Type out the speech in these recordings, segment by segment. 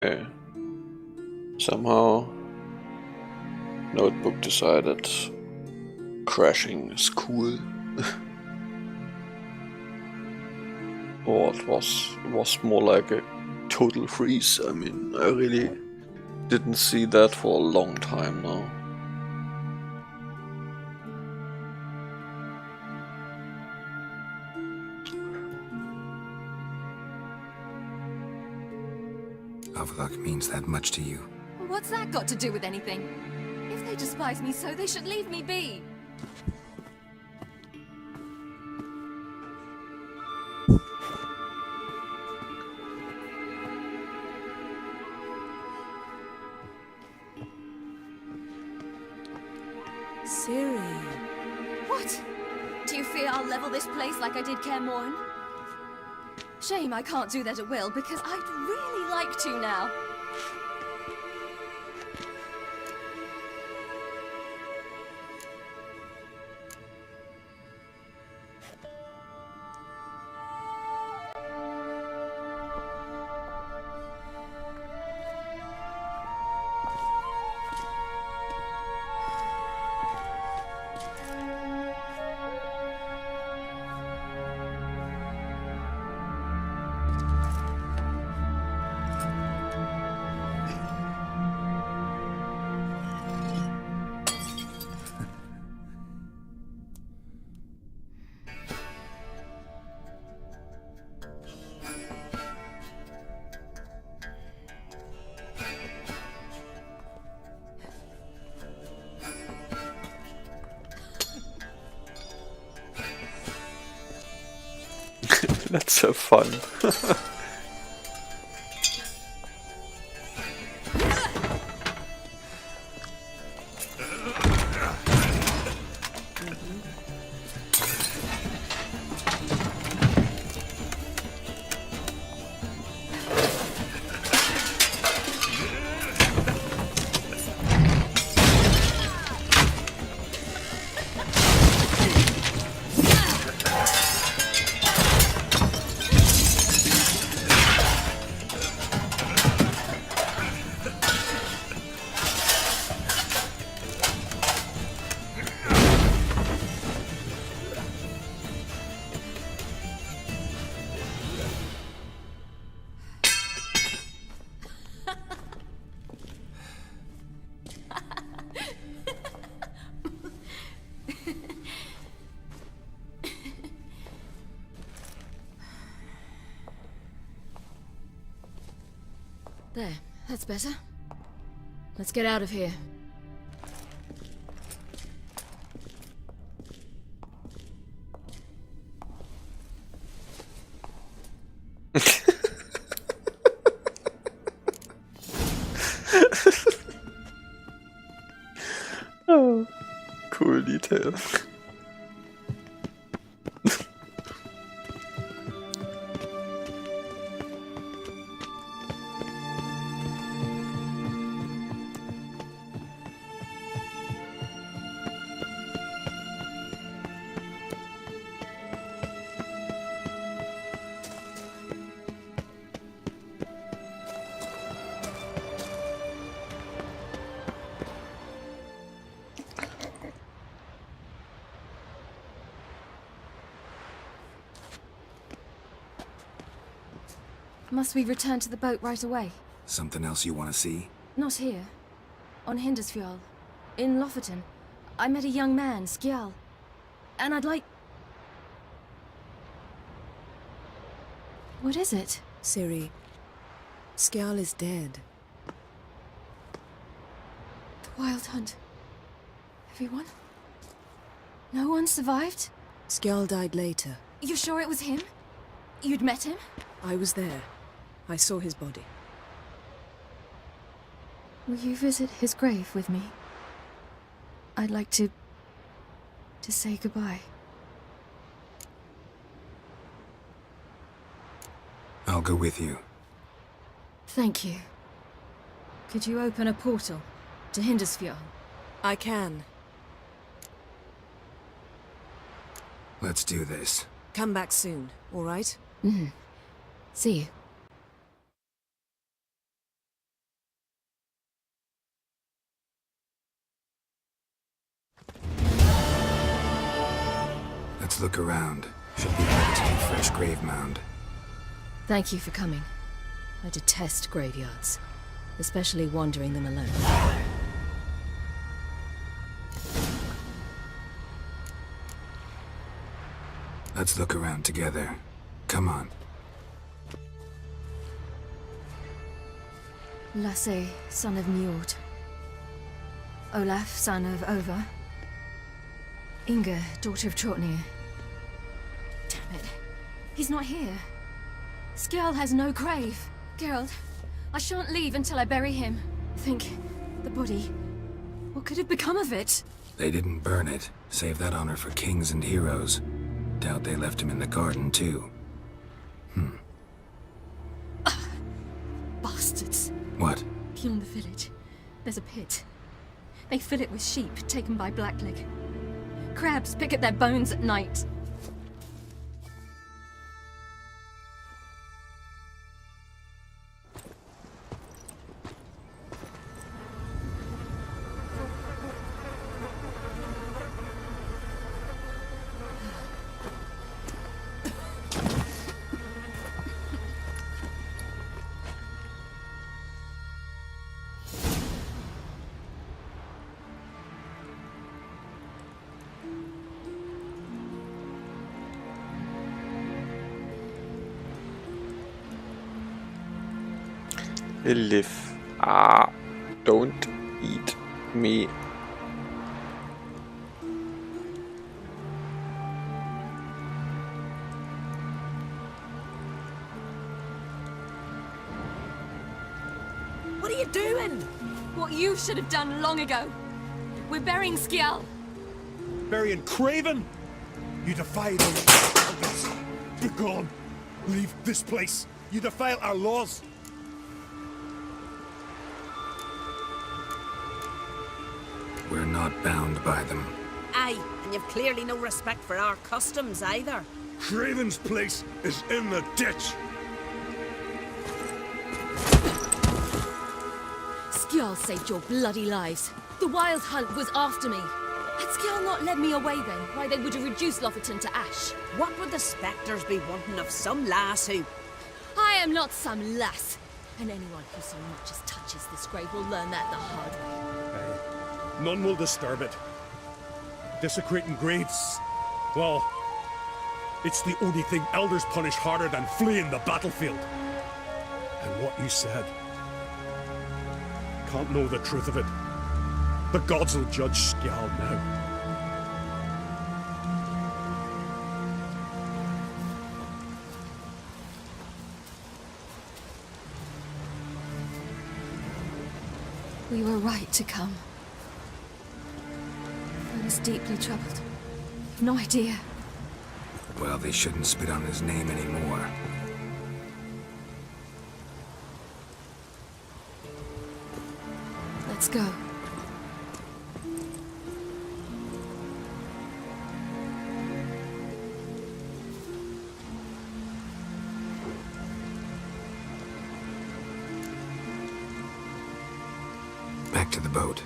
Okay. Somehow, Notebook decided crashing is cool. Or it was more like a total freeze. I mean, I really didn't see that for a long time now. Avlok means that much to you. What's that got to do with anything? If they despise me so, they should leave me be. Ciri. What? Do you fear I'll level this place like I did Kaer Morhen? Shame I can't do that at will, because I'd really like to now. Let's have fun. There, that's better. Let's get out of here. Oh, cool detail. Must we return to the boat right away? Something else you want to see? Not here. On Hindarsfjall. In Lofoten. I met a young man, Skjal. And I'd like... What is it? Ciri. Skjal is dead. The Wild Hunt. Everyone? No one survived? Skjal died later. You sure it was him? You'd met him? I was there. I saw his body. Will you visit his grave with me? I'd like to say goodbye. I'll go with you. Thank you. Could you open a portal to Hindarsfjall? I can. Let's do this. Come back soon, all right? See you. Let's look around. Should be a relatively fresh grave mound. Thank you for coming. I detest graveyards, especially wandering them alone. Let's look around together. Come on. Lasse, son of Njord. Olaf, son of Over. Inga, daughter of Trotnir. Damn it. He's not here. Skjarl has no grave. Geralt, I shan't leave until I bury him. Think, the body. What could have become of it? They didn't burn it. Save that honor for kings and heroes. Doubt they left him in the garden, too. Bastards. What? Beyond the village, there's a pit. They fill it with sheep taken by Blackleg. Crabs pick at their bones at night. Live. Ah, don't eat me. What are you doing? What you should have done long ago. We're burying Skjarl. Burying Craven? You defy the laws. Begone. Leave this place. You defile our laws. We're not bound by them. Aye, and you've clearly no respect for our customs either. Craven's place is in the ditch. Skjarl saved your bloody lives. The Wild Hunt was after me. Had Skjarl not led me away then, why they would have reduced Lofoten to ash. What would the spectres be wanting of some lass who... I am not some lass. And anyone who so much as touches this grave will learn that the hard way. None will disturb it. Desecrating graves, well, it's the only thing elders punish harder than fleeing the battlefield. And what you said, can't know the truth of it. The gods will judge Skjarl now. We were right to come. I was deeply troubled. No idea. Well, they shouldn't spit on his name anymore. Let's go. Back to the boat.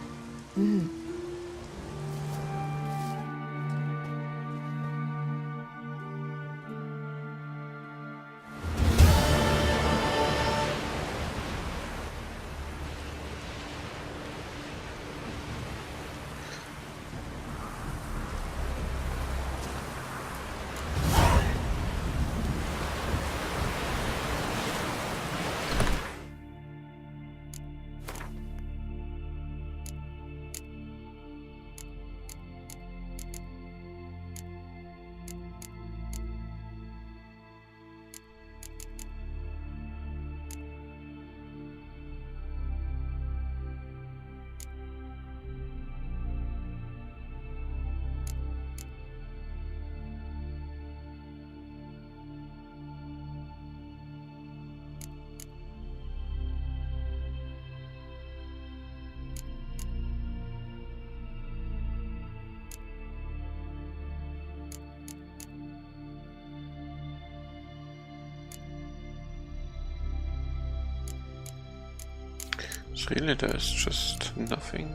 So really there's just nothing.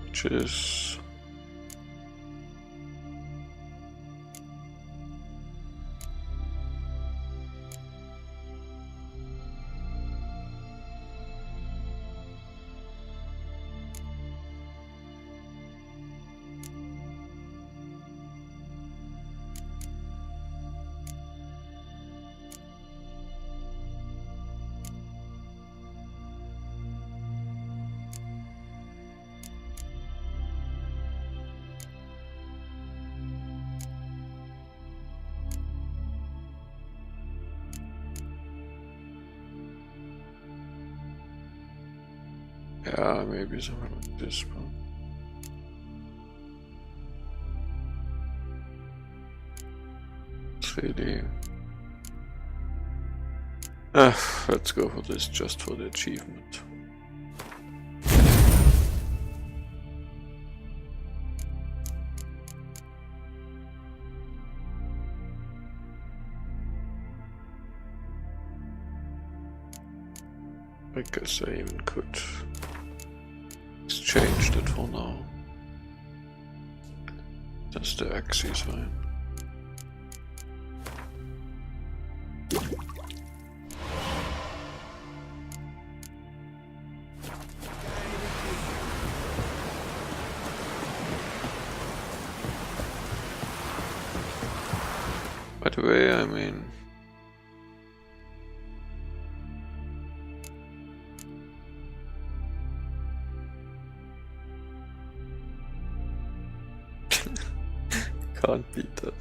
Which is Yeah, maybe something like this, but... It's really... let's go for this just for the achievement. I guess I even could exchange it for now. That's the axis sign. By the way, I mean... Can't beat that.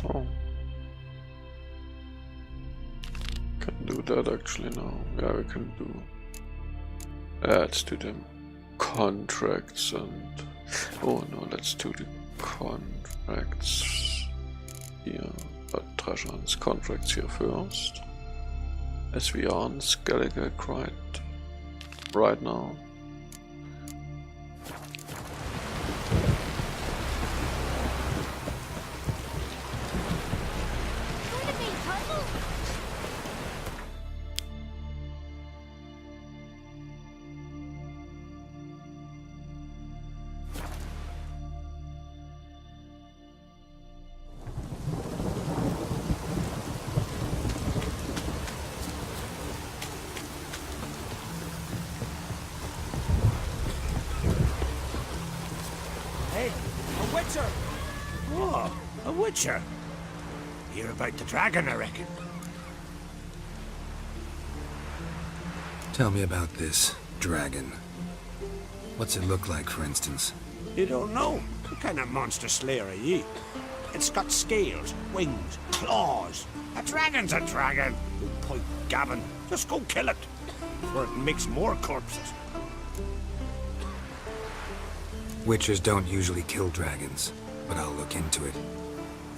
Oh. Can do that actually now. Yeah, we can do... let's do them contracts and... Oh no, let's do the contracts here. But Trajan's contracts here first. As we are on Skellige right now. Oh, a witcher. Hear about the dragon, I reckon. Tell me about this dragon. What's it look like, for instance? You don't know? What kind of monster slayer are ye? It's got scales, wings, claws. A dragon's a dragon. You point gabbin'. Just go kill it. Or it makes more corpses. Witchers don't usually kill dragons, but I'll look into it.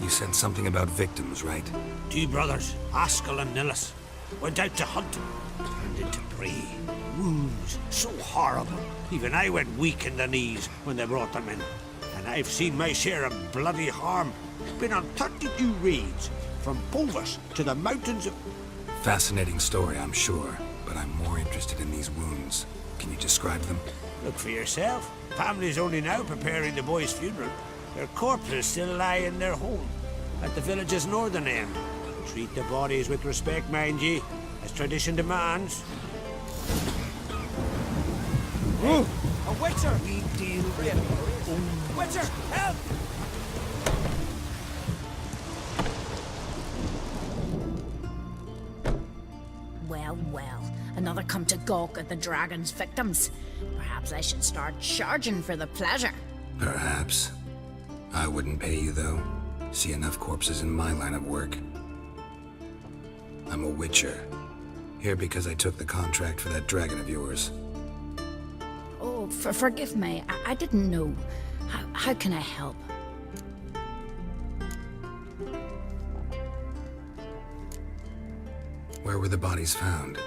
You said something about victims, right? 2 brothers, Askell and Nillis, went out to hunt, turned into prey. Wounds so horrible. Even I went weak in the knees when they brought them in. And I've seen my share of bloody harm. Been on 32 raids, from Pulvis to the mountains of... Fascinating story, I'm sure, but I'm more interested in these wounds. Can you describe them? Look for yourself. Family's only now preparing the boy's funeral. Their corpses still lie in their home, at the village's northern end. Treat the bodies with respect, mind ye, as tradition demands. A witcher! We deal with... Witcher, help! Well, well. Another come to gawk at the dragon's victims. Perhaps I should start charging for the pleasure. Perhaps. I wouldn't pay you, though. See enough corpses in my line of work. I'm a witcher. Here because I took the contract for that dragon of yours. Oh, forgive me. I didn't know. How can I help? Where were the bodies found?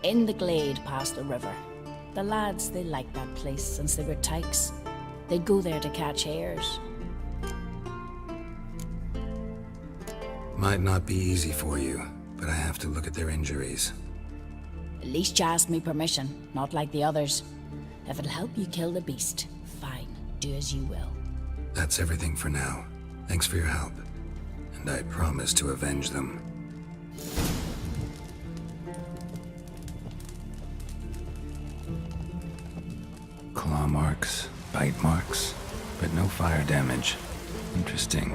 In the glade past the river. The lads, they liked that place since they were tykes. They'd go there to catch hares. Might not be easy for you, but I have to look at their injuries. At least you asked me permission, not like the others. If it'll help you kill the beast, fine. Do as you will. That's everything for now. Thanks for your help. And I promise to avenge them. Claw marks, bite marks, but no fire damage. Interesting.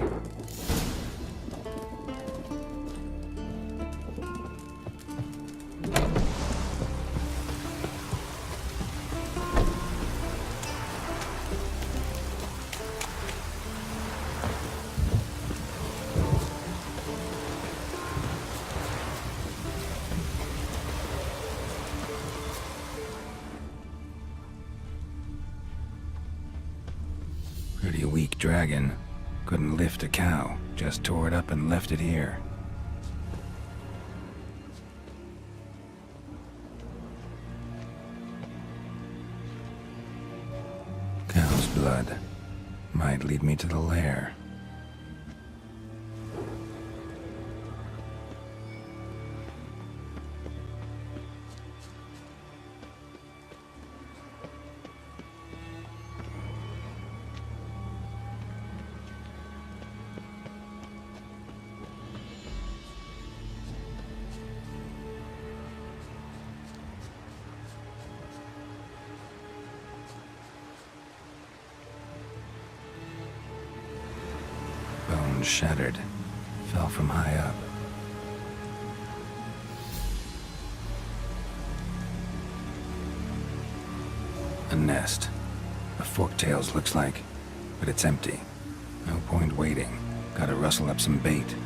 dragon. Couldn't lift a cow, just tore it up and left it here. Cow's blood. Might lead me to the lair. Bone shattered. Fell from high up. A nest. A forktail's looks like, but it's empty. No point waiting. Gotta rustle up some bait.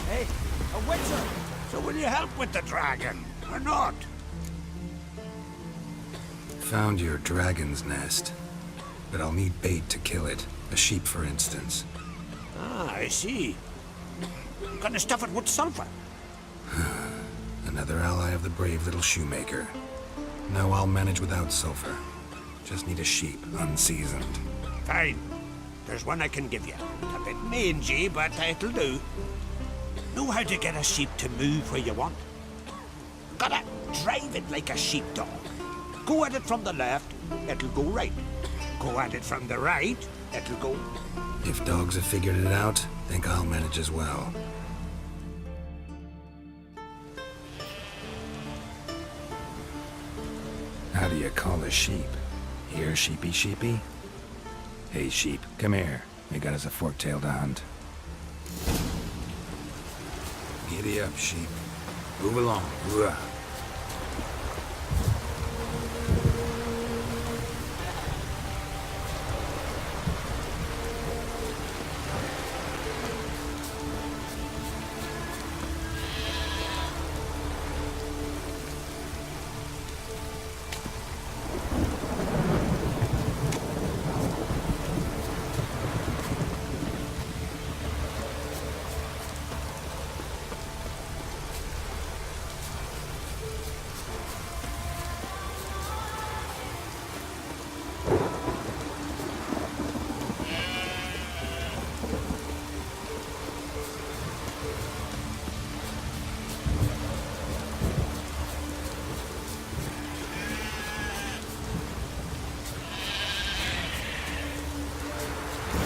Hey, a witcher! So will you help with the dragon, or not? Found your dragon's nest, but I'll need bait to kill it. A sheep, for instance. Ah, I see. Gonna stuff it with sulfur. Another ally of the brave little shoemaker. No, I'll manage without sulfur. Just need a sheep, unseasoned. Fine. There's one I can give you. A bit mangy, but it'll do. Know how to get a sheep to move where you want. Gotta drive it like a sheepdog. Go at it from the left, it'll go right. Go at it from the right, it'll go... If dogs have figured it out, think I'll manage as well. How do you call a sheep? Here, sheepy sheepy? Hey sheep, come here. We got us a forktail to hunt. Giddy up, sheep. Move along. Hooah.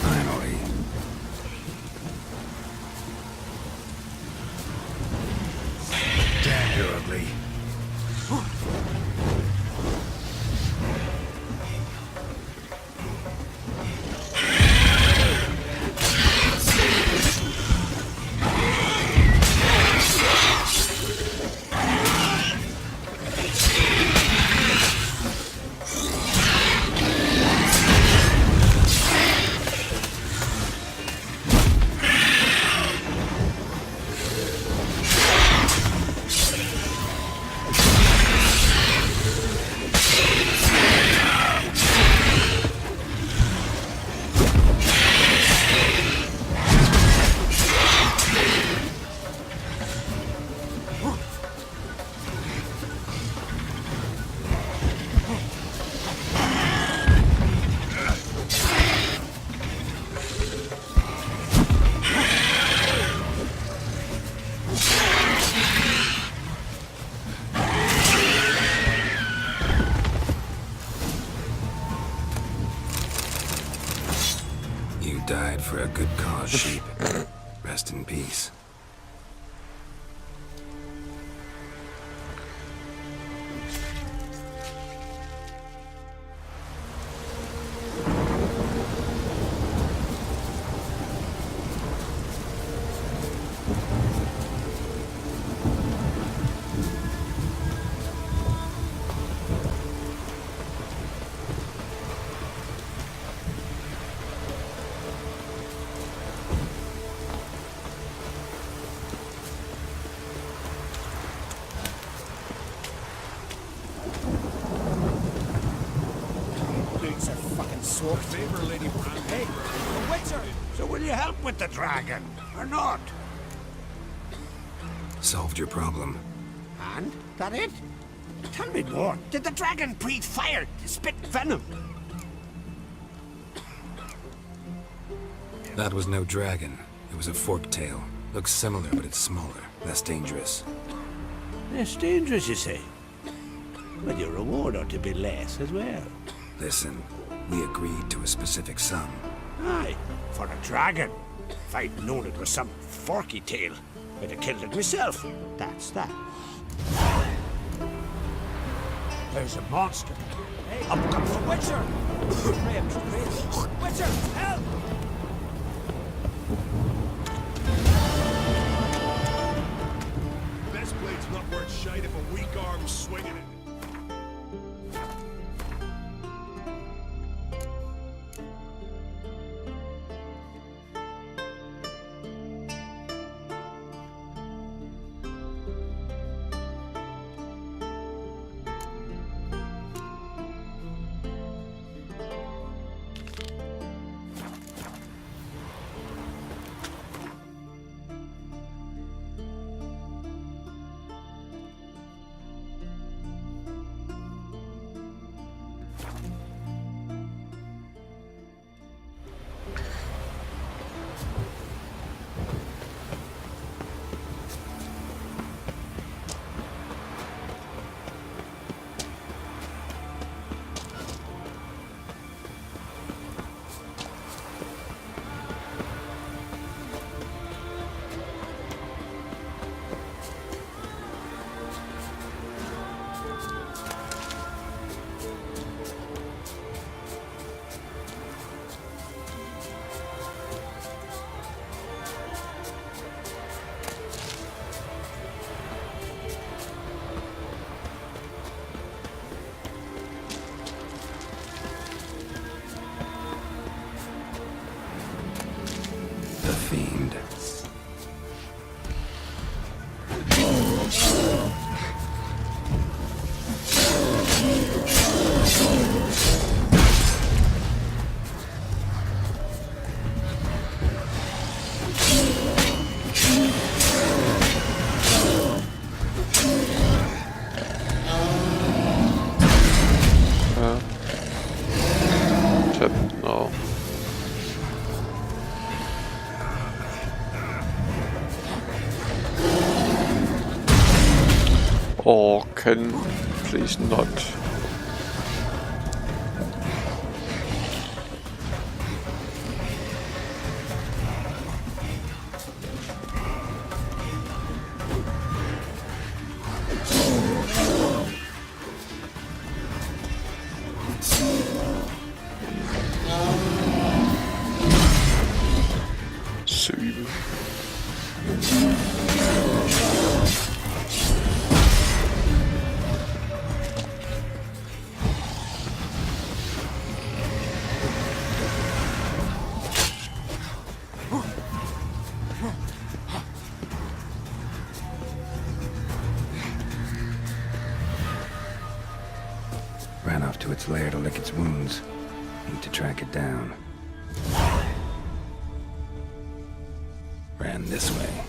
Finally. Damn, you're ugly. You died for a good cause, sheep. Rest in peace. sword. Hey, a witcher! So will you help with the dragon, or not? Solved your problem. And? That it? Tell me more. Did the dragon breathe fire, spit venom? That was no dragon. It was a forked tail. Looks similar, but it's smaller, less dangerous. Less dangerous, you say? Well, your reward ought to be less as well. Listen, we agreed to a specific sum. Aye, for a dragon. If I'd known it was some forky tail, I'd have killed it myself. That's that. There's a monster. Hey, Up comes a witcher! Graham, Graham. Witcher, help! Best blade's not worth shite if a weak arm's swinging it. The Fiend. Tap now. Or can please not. Syge. Ran off to its lair to lick its wounds. Need to track it down. Ran this way.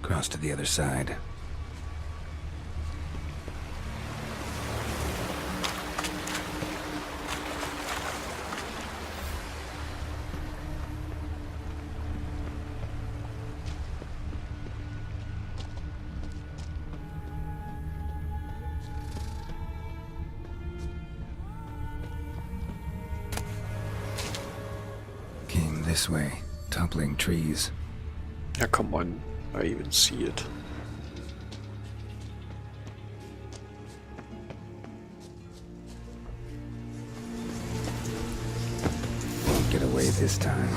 Cross to the other side. this way, toppling trees. Yeah, come on, I even see it. Won't get away this time.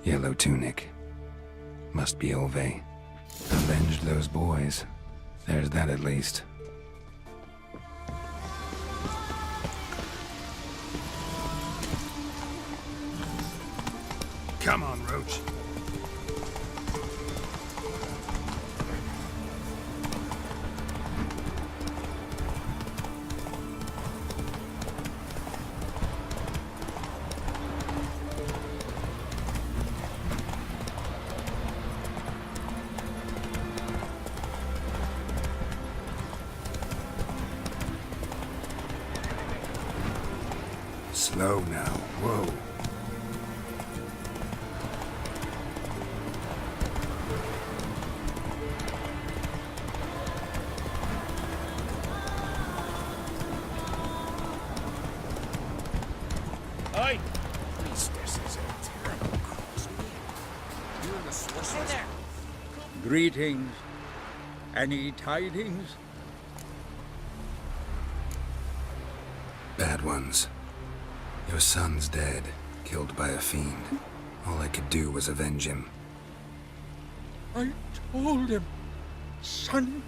Yellow tunic. Must be Ove. Avenged those boys. There's that at least. Come on, Roach. Slow now. Whoa. Aye. This is a terrible cross. You and the Swiss. Hey there. Greetings. Any tidings? Bad ones. Your son's dead, killed by a fiend. All I could do was avenge him. I told him, son,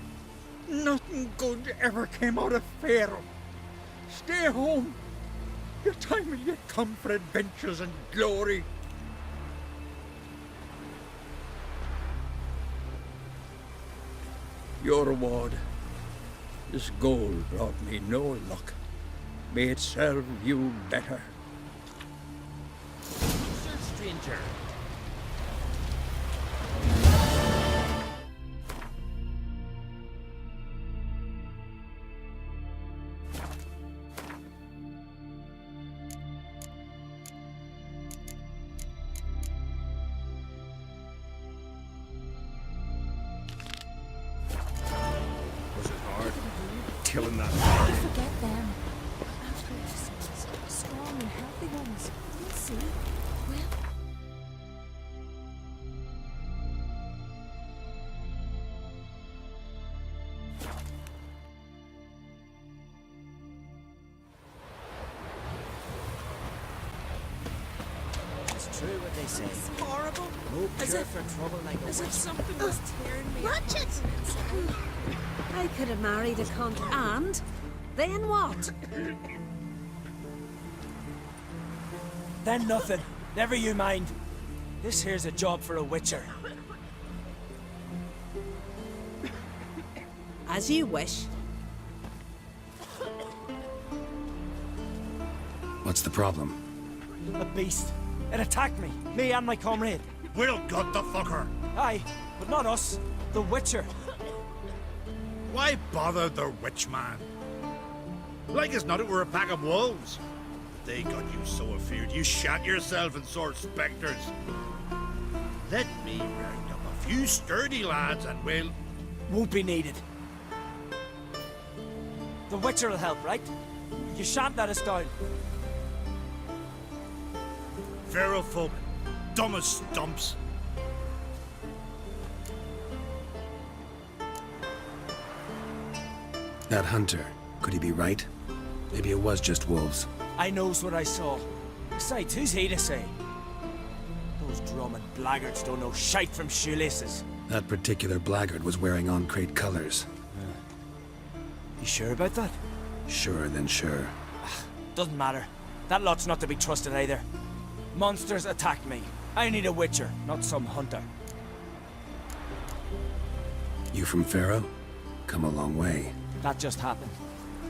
nothing good ever came out of Pharaoh. Stay home. Your time will yet come for adventures and glory. Your reward. This gold brought me no luck. May it serve you better. Sir stranger. Was it hard? Killing that. Forget them. After yourselves, strong and healthy ones. You'll see. Well, It's true what they say. It's horrible. No As cure if- for trouble like a As if witch. something was tearing me. Ratchet! I could have married a cunt, and then what? Then nothing. Never you mind. This here's a job for a witcher. As you wish. What's the problem? A beast. It attacked me and my comrade. We'll gut the fucker. Aye, but not us. The Witcher. Why bother the witch man? Like as not it were a pack of wolves. They got you so afeard you shat yourself and saw spectres. Let me round up a few sturdy lads and we'll... Won't be needed. The Witcher will help, right? You shan't let us down. Feral folk, dumb as stumps. That hunter, could he be right? Maybe it was just wolves. I knows what I saw. Besides, who's he to say? Those drumming blackguards don't know shite from shoelaces. That particular blackguard was wearing on-crate colors. You sure about that? Sure than sure. Doesn't matter. That lot's not to be trusted either. Monsters attacked me. I need a witcher, not some hunter. You from Pharaoh? Come a long way. That just happened.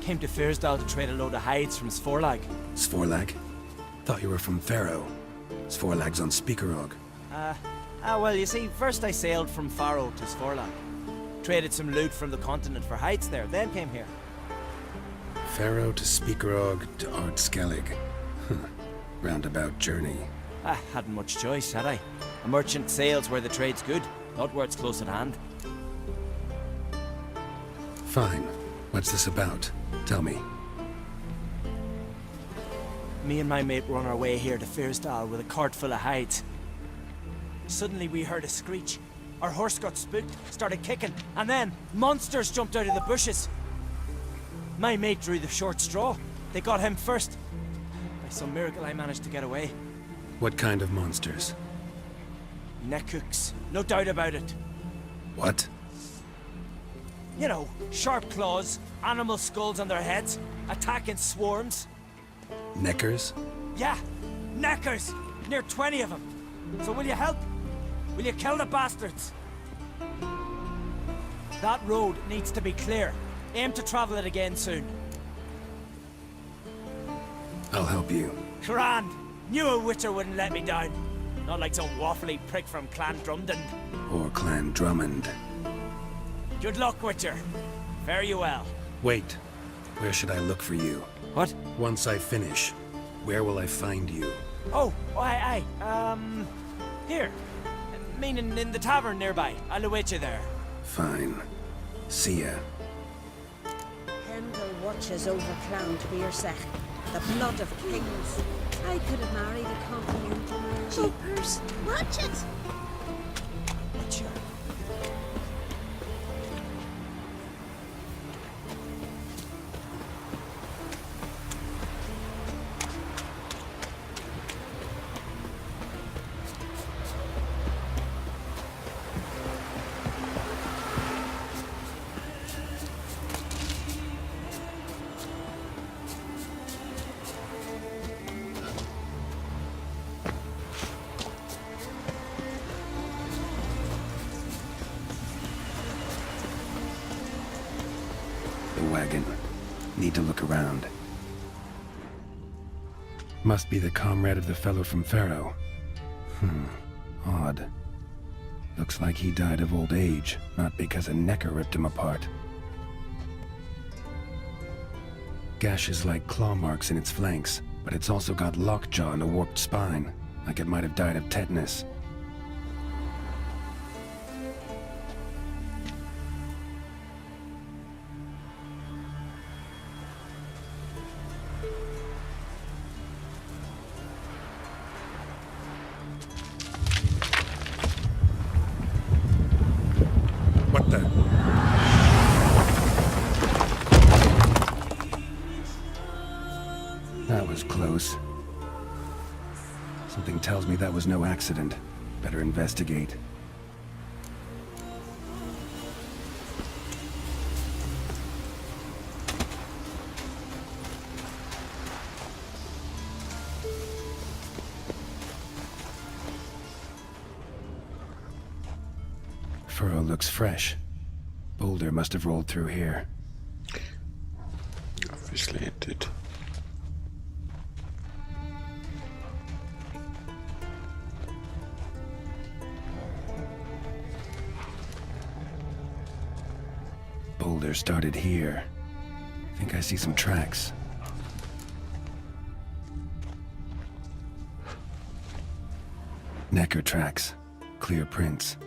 Came to Fyrsdal to trade a load of hides from Svorlag. Svorlag? Thought you were from Pharaoh. Svorlag's on Speakerog. Well, you see, first I sailed from Faro to Svorlag. Traded some loot from the continent for hides there, then came here. Pharaoh to Speakerog to Ard Skellig. Roundabout journey. I hadn't much choice, had I? A merchant sails where the trade's good, not where it's close at hand. Fine. What's this about? Tell me. Me and my mate were on our way here to Fyrsdal with a cart full of hides. Suddenly we heard a screech. Our horse got spooked, started kicking, and then monsters jumped out of the bushes. My mate drew the short straw. They got him first. By some miracle I managed to get away. What kind of monsters? Neckhooks, no doubt about it. What? You know, sharp claws, animal skulls on their heads, attack in swarms. Neckers? Yeah, neckers! Near 20 of them. So will you help? Will you kill the bastards? That road needs to be clear. Aim to travel it again soon. I'll help you. Grand! Knew a witcher wouldn't let me down. Not like some waffly prick from Clan Drumden. Or Clan Drummond. Good luck, Witcher. Fare you well. Wait. Where should I look for you? What? Once I finish, where will I find you? Oh, aye. Here. Meaning in the tavern nearby. I'll await you there. Fine. See ya. Pendle watches over Clown Tversech, the blood of kings. I could have married a continental man. Jeepers, watch it! Witcher. Wagon. Need to look around. Must be the comrade of the fellow from Pharaoh. Odd. Looks like he died of old age, not because a necker ripped him apart. Gashes like claw marks in its flanks, but it's also got lockjaw and a warped spine, like it might have died of tetanus. What the? That was close. Something tells me that was no accident. Better investigate. Furrow looks fresh. Boulder must have rolled through here. Obviously it did. Boulder started here. Think I see some tracks. Necker tracks. Clear prints.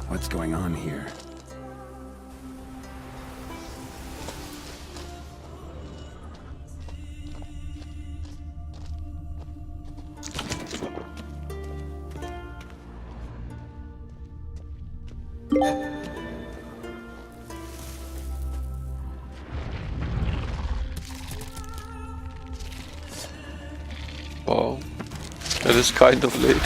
What's going on here? Wow, that is kind of late.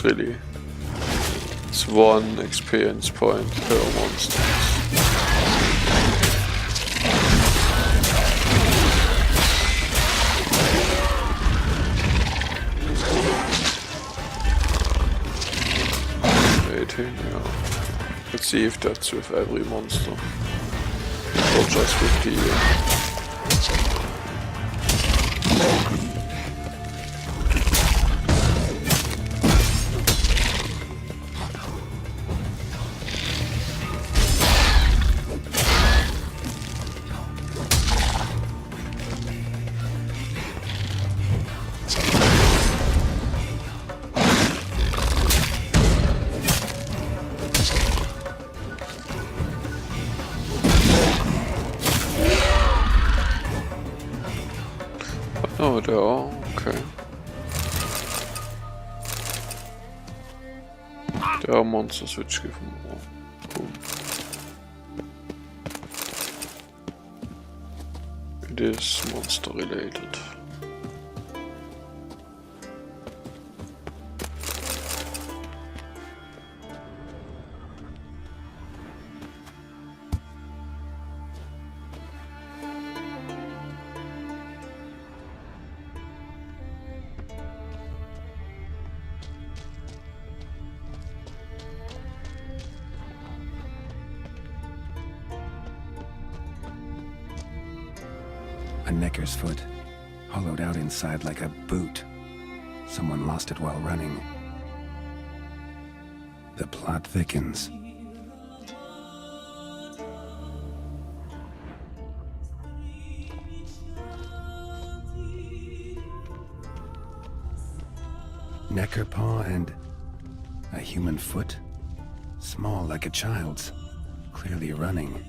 Really, it's 1 experience point per monster. Waiting, yeah. Let's see if that's with every monster or just with the. Oh, they are, okay. There are monsters which give more. Cool. It is monster related. A necker's foot, hollowed out inside like a boot. Someone lost it while running. The plot thickens. Necker paw and a human foot? Small like a child's, clearly running.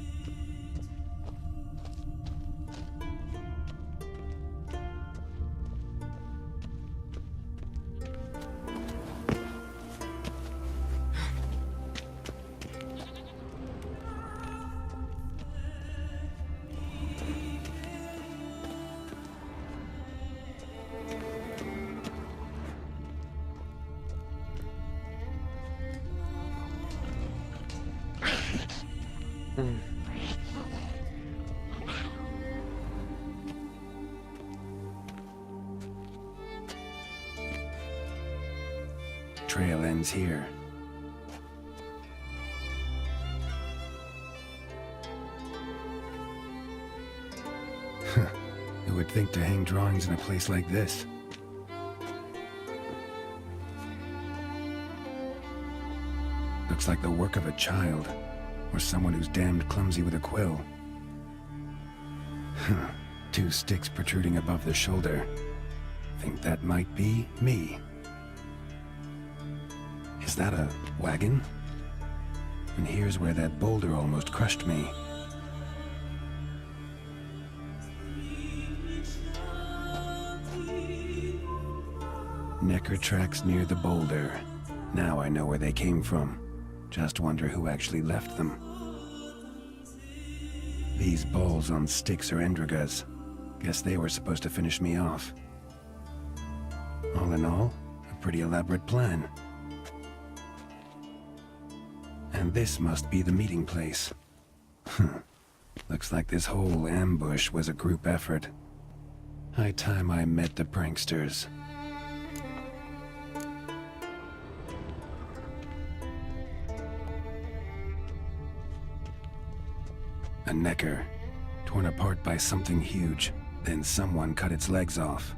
Trail ends here. Who would think to hang drawings in a place like this? Looks like the work of a child, or someone who's damned clumsy with a quill. 2 sticks protruding above the shoulder. Think that might be me. Is that a wagon? And here's where that boulder almost crushed me. Necker tracks near the boulder. Now I know where they came from. Just wonder who actually left them. These balls on sticks are Endrigas. Guess they were supposed to finish me off. All in all, a pretty elaborate plan. And this must be the meeting place. Looks like this whole ambush was a group effort. High time I met the pranksters. A necker, torn apart by something huge. Then someone cut its legs off.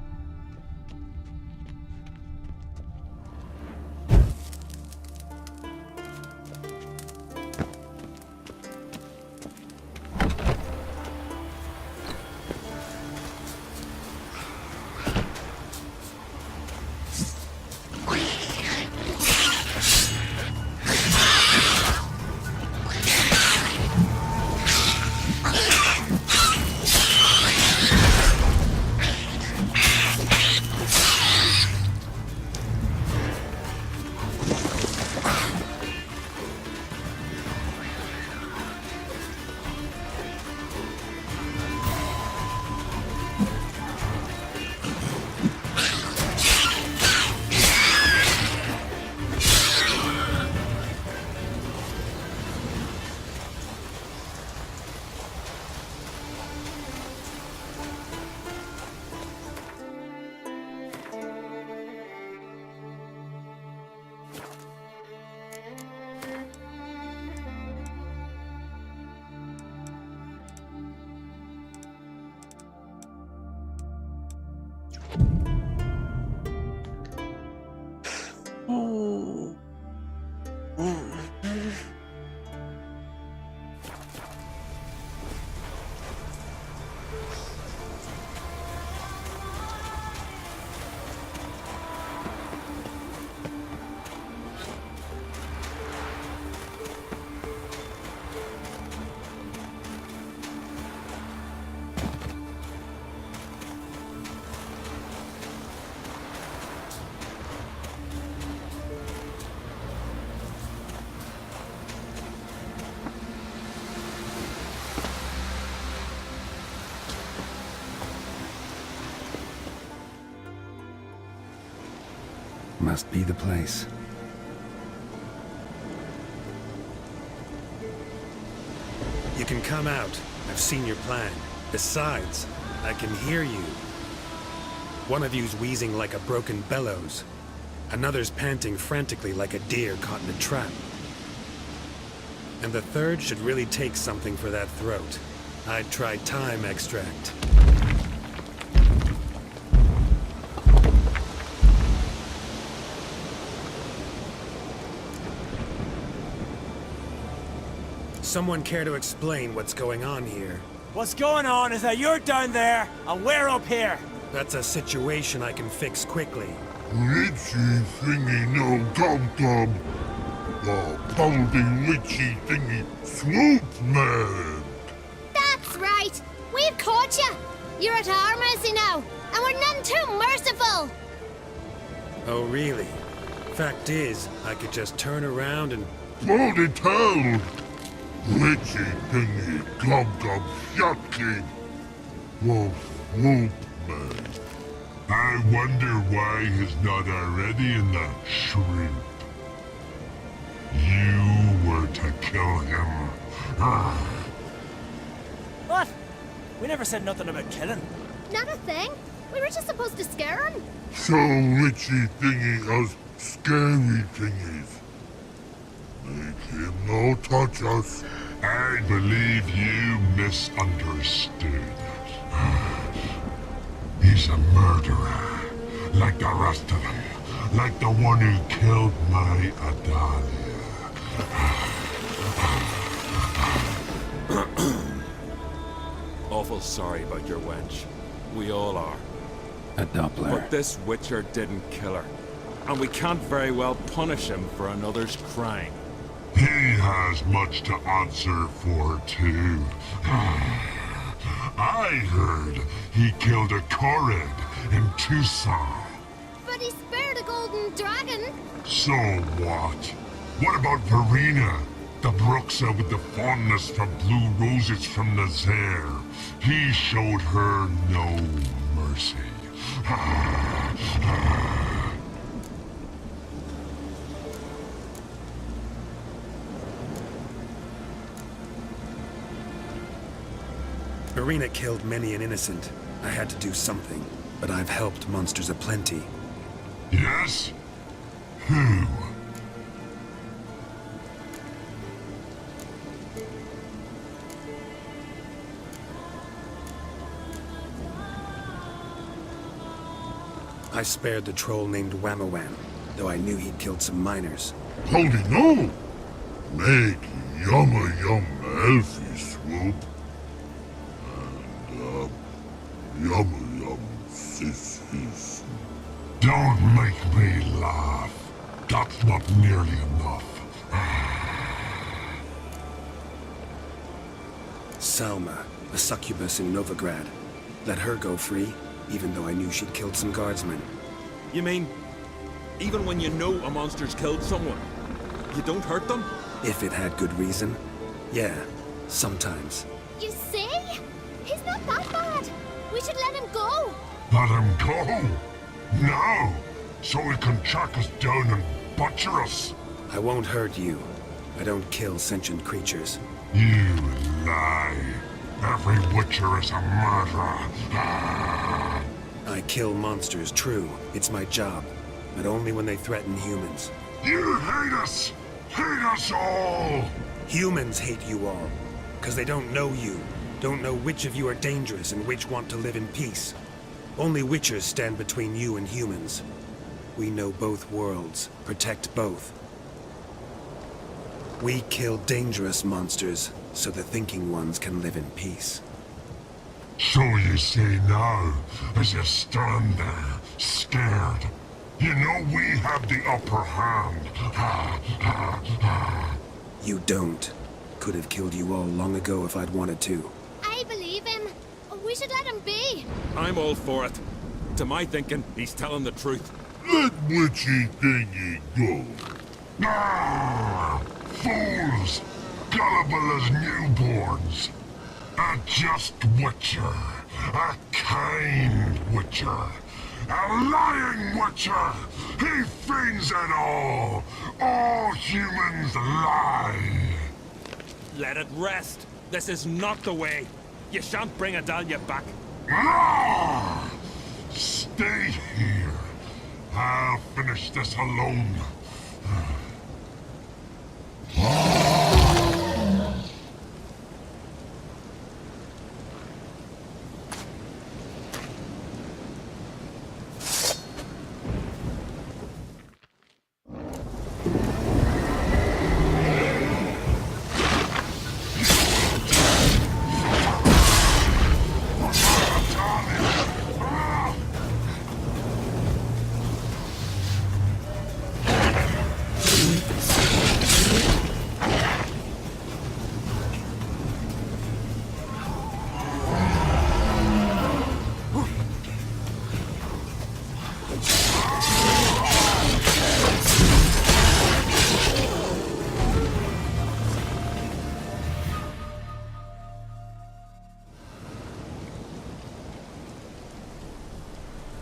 Must be the place. You can come out. I've seen your plan. Besides, I can hear you. One of you's wheezing like a broken bellows. Another's panting frantically like a deer caught in a trap. And the third should really take something for that throat. I'd try thyme extract. Someone care to explain what's going on here? What's going on is that you're down there, and we're up here. That's a situation I can fix quickly. Witchy thingy no gum-gum. The baldy witchy thingy swoop man. That's right. We've caught you. You're at our mercy now, and we're none too merciful. Oh, really? Fact is, I could just turn around and... Baldy town. Witchy thingy gum-gum shucky. Wolf whoop man. I wonder why he's not already in that shrimp. You were to kill him. What? We never said nothing about killing. Not a thing. We were just supposed to scare him. So witchy thingy us scary thingies. Make him no touch us. I believe you misunderstood. He's a murderer, like the rest of them. Like the one who killed my Adalia. Awful sorry about your wench. We all are. A Doppler. But this Witcher didn't kill her. And we can't very well punish him for another's crime. He has much to answer for, too. I heard he killed a Korred in Tucson. But he spared a golden dragon. So what? What about Verena? The Bruxa with the fondness for blue roses from Nazaire. He showed her no mercy. Verena killed many an innocent. I had to do something, but I've helped monsters aplenty. Yes? Who? I spared the troll named Wamawan, though I knew he'd killed some miners. Holy no! Make yumma yum elfie swoop. And, yumma yum sis sis. Don't make me laugh. That's not nearly enough. Salma, a succubus in Novigrad. Let her go free, even though I knew she'd killed some guardsmen. You mean, even when you know a monster's killed someone, you don't hurt them? If it had good reason. Yeah, sometimes. You see? He's not that bad. We should let him go. Let him go? No! So he can track us down and butcher us. I won't hurt you. I don't kill sentient creatures. You lie. Every witcher is a murderer. I kill monsters, true. It's my job. But only when they threaten humans. You hate us! Hate us all! Humans hate you all. Because they don't know you. Don't know which of you are dangerous and which want to live in peace. Only witchers stand between you and humans. We know both worlds. Protect both. We kill dangerous monsters, so the thinking ones can live in peace. So you say now, as you stand there, scared. You know we have the upper hand. You don't. Could have killed you all long ago if I'd wanted to. I believe him. We should let him be. I'm all for it. To my thinking, he's telling the truth. Let witchy thingy go. Ah! Fools! Gullible as newborns. A just witcher. A kind witcher. A lying witcher. He feigns it all. All humans lie. Let it rest. This is not the way. You shan't bring Adalia back. Ah! Stay here. I'll finish this alone.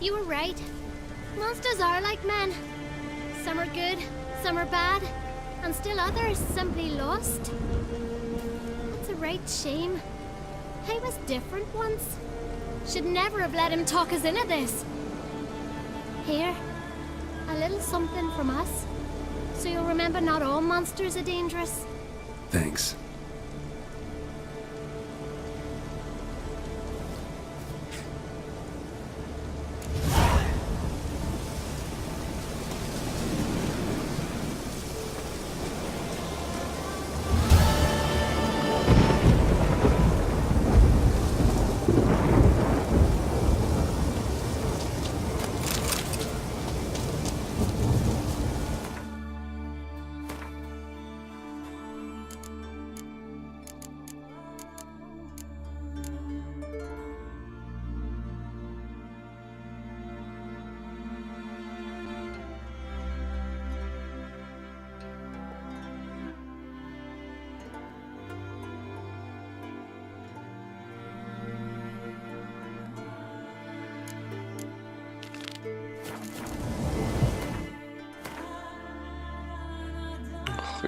You were right. Monsters are like men. Some are good, some are bad, and still others simply lost. That's a right shame. I was different once. Should never have let him talk us into this. Here, a little something from us, so you'll remember not all monsters are dangerous. Thanks.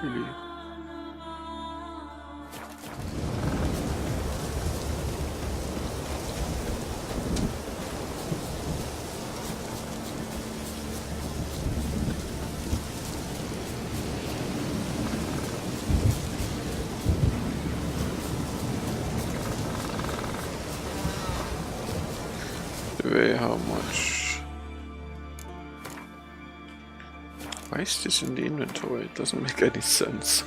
Really? pay how much? Why is this in the inventory? It doesn't make any sense.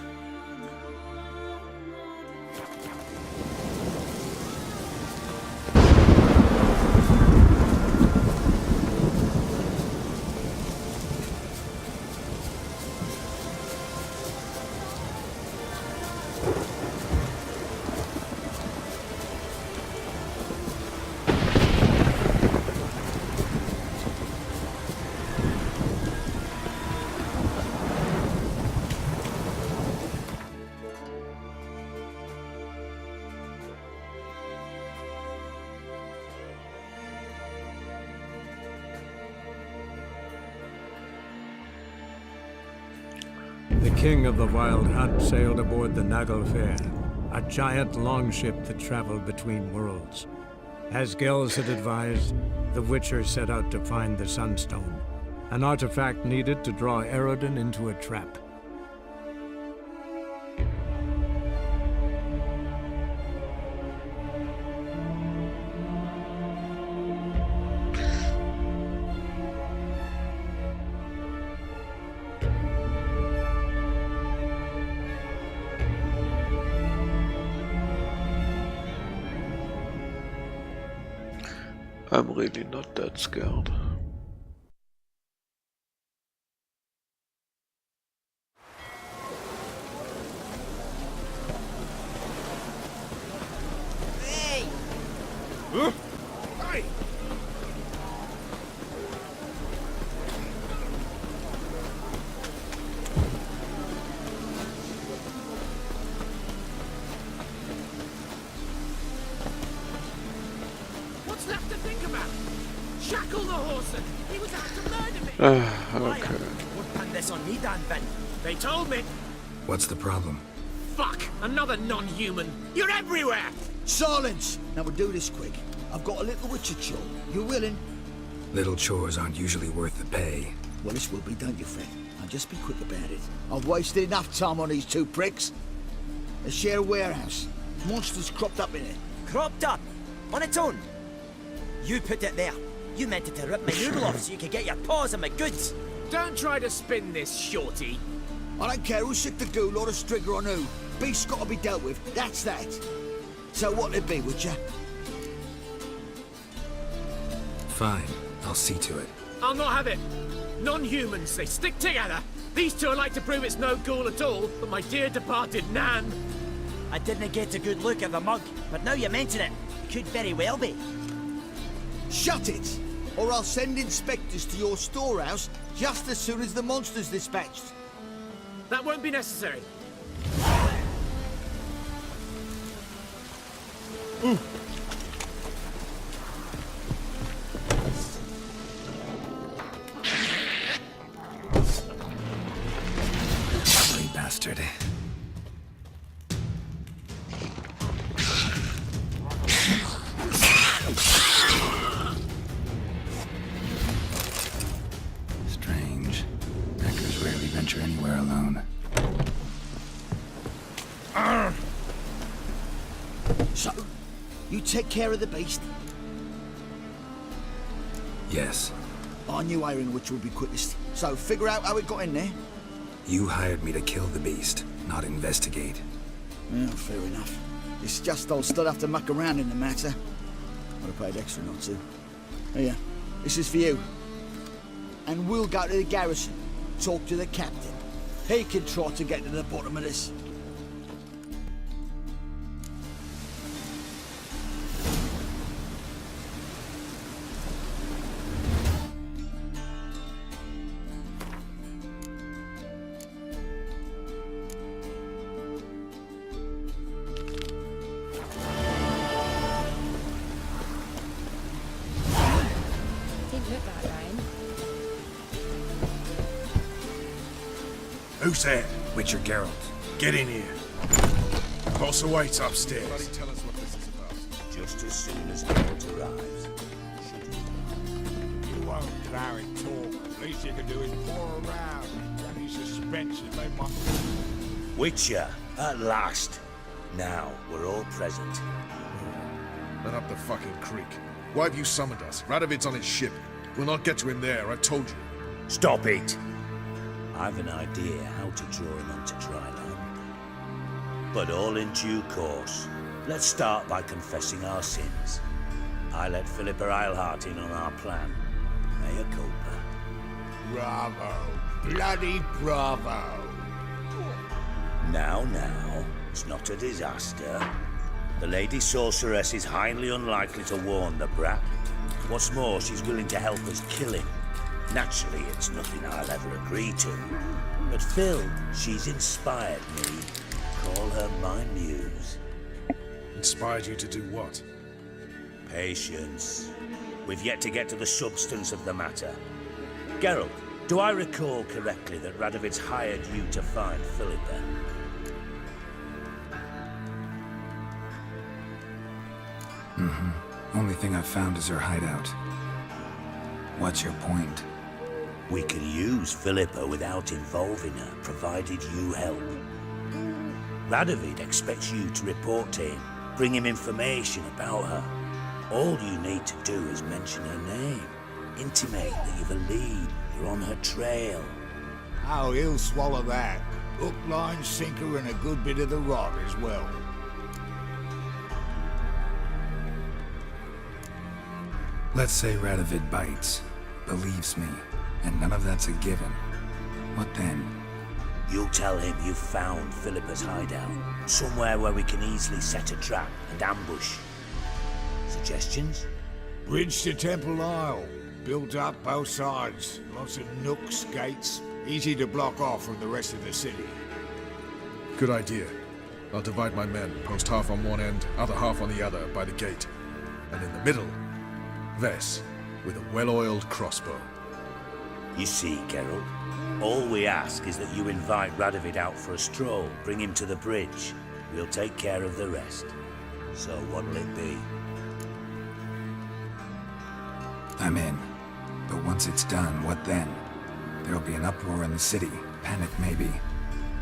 The king of the Wild Hunt sailed aboard the Naglfar, a giant longship that traveled between worlds. As Gels had advised, the Witcher set out to find the Sunstone, an artifact needed to draw Eredin into a trap. I'm really not that scared. Hey! Hey! What's left to think about? Shackle the horse! He was out to murder me! Okay. What done this on me, Dan Vin? They told me! What's the problem? Fuck! Another non-human! You're everywhere! Silence! Now we'll do this quick. I've got a little witcher chore. You willing? Little chores aren't usually worth the pay. Well, this will be, don't you, Fred? Now just be quick about it. I've wasted enough time on these two pricks. They share a warehouse. Monsters cropped up in it. Cropped up? On its own? You put it there. You meant it to rip my noodle off so you could get your paws on my goods. Don't try to spin this, shorty. I don't care who sick the ghoul or the strigger on who. Beast's got to be dealt with. That's that. So what'll it be, Witcher? Fine, I'll see to it. I'll not have it. Non-humans, they stick together. These two like to prove it's no ghoul at all, but my dear departed Nan. I didn't get a good look at the mug, but now you mention it, could very well be. Shut it! Or I'll send inspectors to your storehouse just as soon as the monster's dispatched. That won't be necessary. Ugly bastard. Strange. Hackers rarely venture anywhere alone. So, you take care of the beast? Yes. I knew hiring which would be quickest. So, figure out how it got in there. You hired me to kill the beast, not investigate. Well, fair enough. It's just I'll still have to muck around in the matter. I'd have paid extra not to. Here, this is for you. And we'll go to the garrison, talk to the captain. He can try to get to the bottom of this. Who's there? Witcher Geralt. Get in here. Boss awaits upstairs. Tell us what this is about. Just as soon as Geralt arrives. You won't carry talk. Least you can do is pour around any suspensions they might. Witcher, at last. Now we're all present. Let up the fucking creek. Why have you summoned us? Radovid's on his ship. We'll not get to him there, I've told you. Stop it! I've an idea how to draw him onto dry land. But all in due course. Let's start by confessing our sins. I let Philippa Eilhart in on our plan. Mea culpa. Bravo. Bloody bravo. Now, it's not a disaster. The Lady Sorceress is highly unlikely to warn the brat. What's more, she's willing to help us kill him. Naturally, it's nothing I'll ever agree to. But Phil, she's inspired me. Call her my muse. Inspired you to do what? Patience. We've yet to get to the substance of the matter. Geralt, do I recall correctly that Radovid's hired you to find Philippa? Only thing I've found is her hideout. What's your point? We can use Philippa without involving her, provided you help. Radovid expects you to report to him, bring him information about her. All you need to do is mention her name. Intimate that you've a lead, you're on her trail. Oh, he'll swallow that. Hook, line, sinker, and a good bit of the rod as well. Let's say Radovid bites, believes me, and none of that's a given. What then? You'll tell him you've found Philippa's hideout, somewhere where we can easily set a trap and ambush. Suggestions? Bridge to Temple Isle. Built up both sides. Lots of nooks, gates. Easy to block off from the rest of the city. Good idea. I'll divide my men, post half on one end, other half on the other, by the gate. And in the middle, Vess, with a well-oiled crossbow. You see, Geralt, all we ask is that you invite Radovid out for a stroll, bring him to the bridge. We'll take care of the rest. So what'll it be? I'm in. But once it's done, what then? There'll be an uproar in the city. Panic, maybe.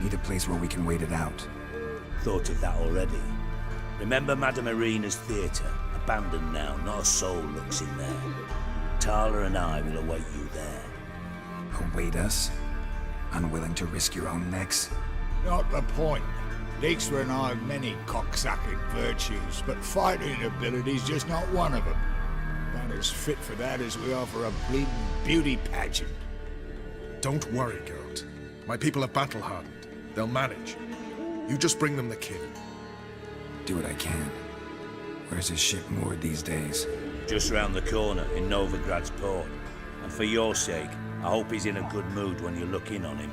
Need a place where we can wait it out. Thought of that already. Remember Madame Irina's theatre? Abandoned now, not a soul looks in there. Tala and I will await you there. Await us? Unwilling to risk your own necks? Not the point. Dijkstra and I have many cocksucking virtues, but fighting ability's just not one of them. About as fit for that as we are for a bleeding beauty pageant. Don't worry, Geralt. My people are battle-hardened. They'll manage. You just bring them the king. Do what I can. Where's his ship moored these days? Just round the corner, in Novigrad's port. And for your sake, I hope he's in a good mood when you look in on him.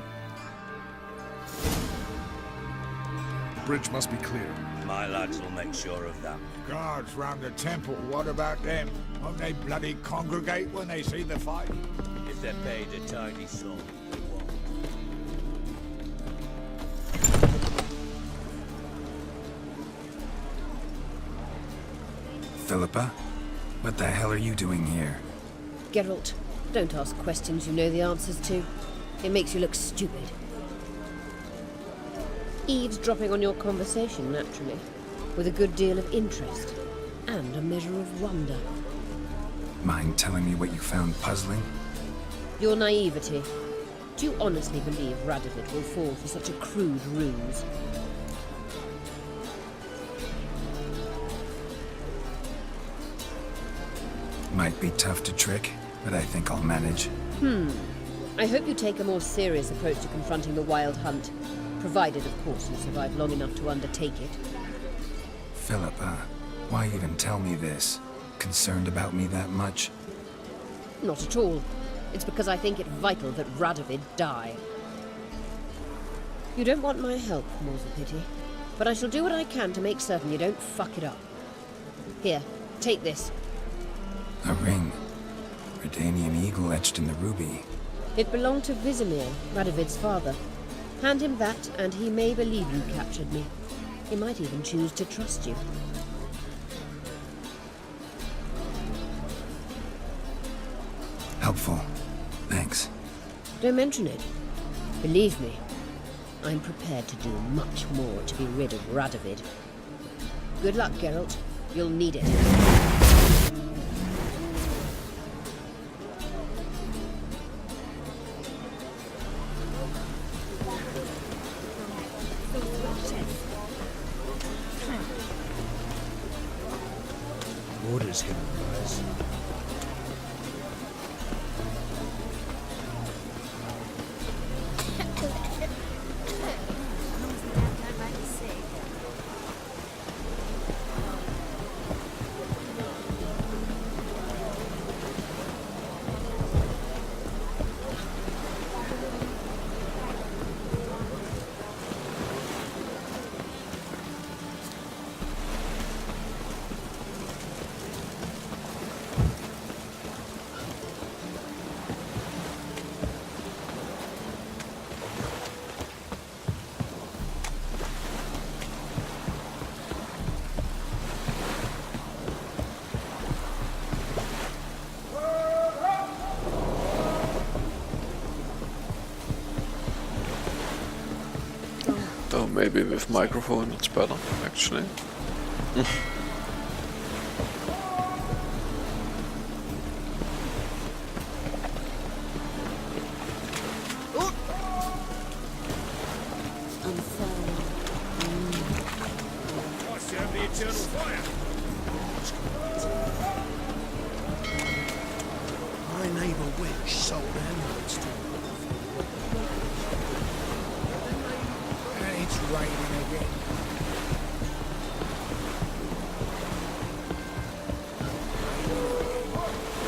The bridge must be cleared. My lads will make sure of that. Guards round the temple, what about them? Won't they bloody congregate when they see the fight? If they're paid a tidy sum, they won't. Philippa? What the hell are you doing here? Geralt, don't ask questions you know the answers to. It makes you look stupid. Eavesdropping on your conversation, naturally, with a good deal of interest and a measure of wonder. Mind telling me what you found puzzling? Your naivety. Do you honestly believe Radovid will fall for such a crude ruse? Might be tough to trick, but I think I'll manage. I hope you take a more serious approach to confronting the Wild Hunt, provided, of course, you survive long enough to undertake it. Philippa, why even tell me this? Concerned about me that much? Not at all. It's because I think it vital that Radovid die. You don't want my help, more's the pity. But I shall do what I can to make certain you don't fuck it up. Here, take this. A ring. Redanian eagle etched in the ruby. It belonged to Vizimir, Radovid's father. Hand him that, and he may believe you captured me. He might even choose to trust you. Helpful. Thanks. Don't mention it. Believe me, I'm prepared to do much more to be rid of Radovid. Good luck, Geralt. You'll need it. as him was. Though maybe with microphone it's better, actually. Serve the eternal fire. My neighbour Witch sold emeralds to him. It's raining again.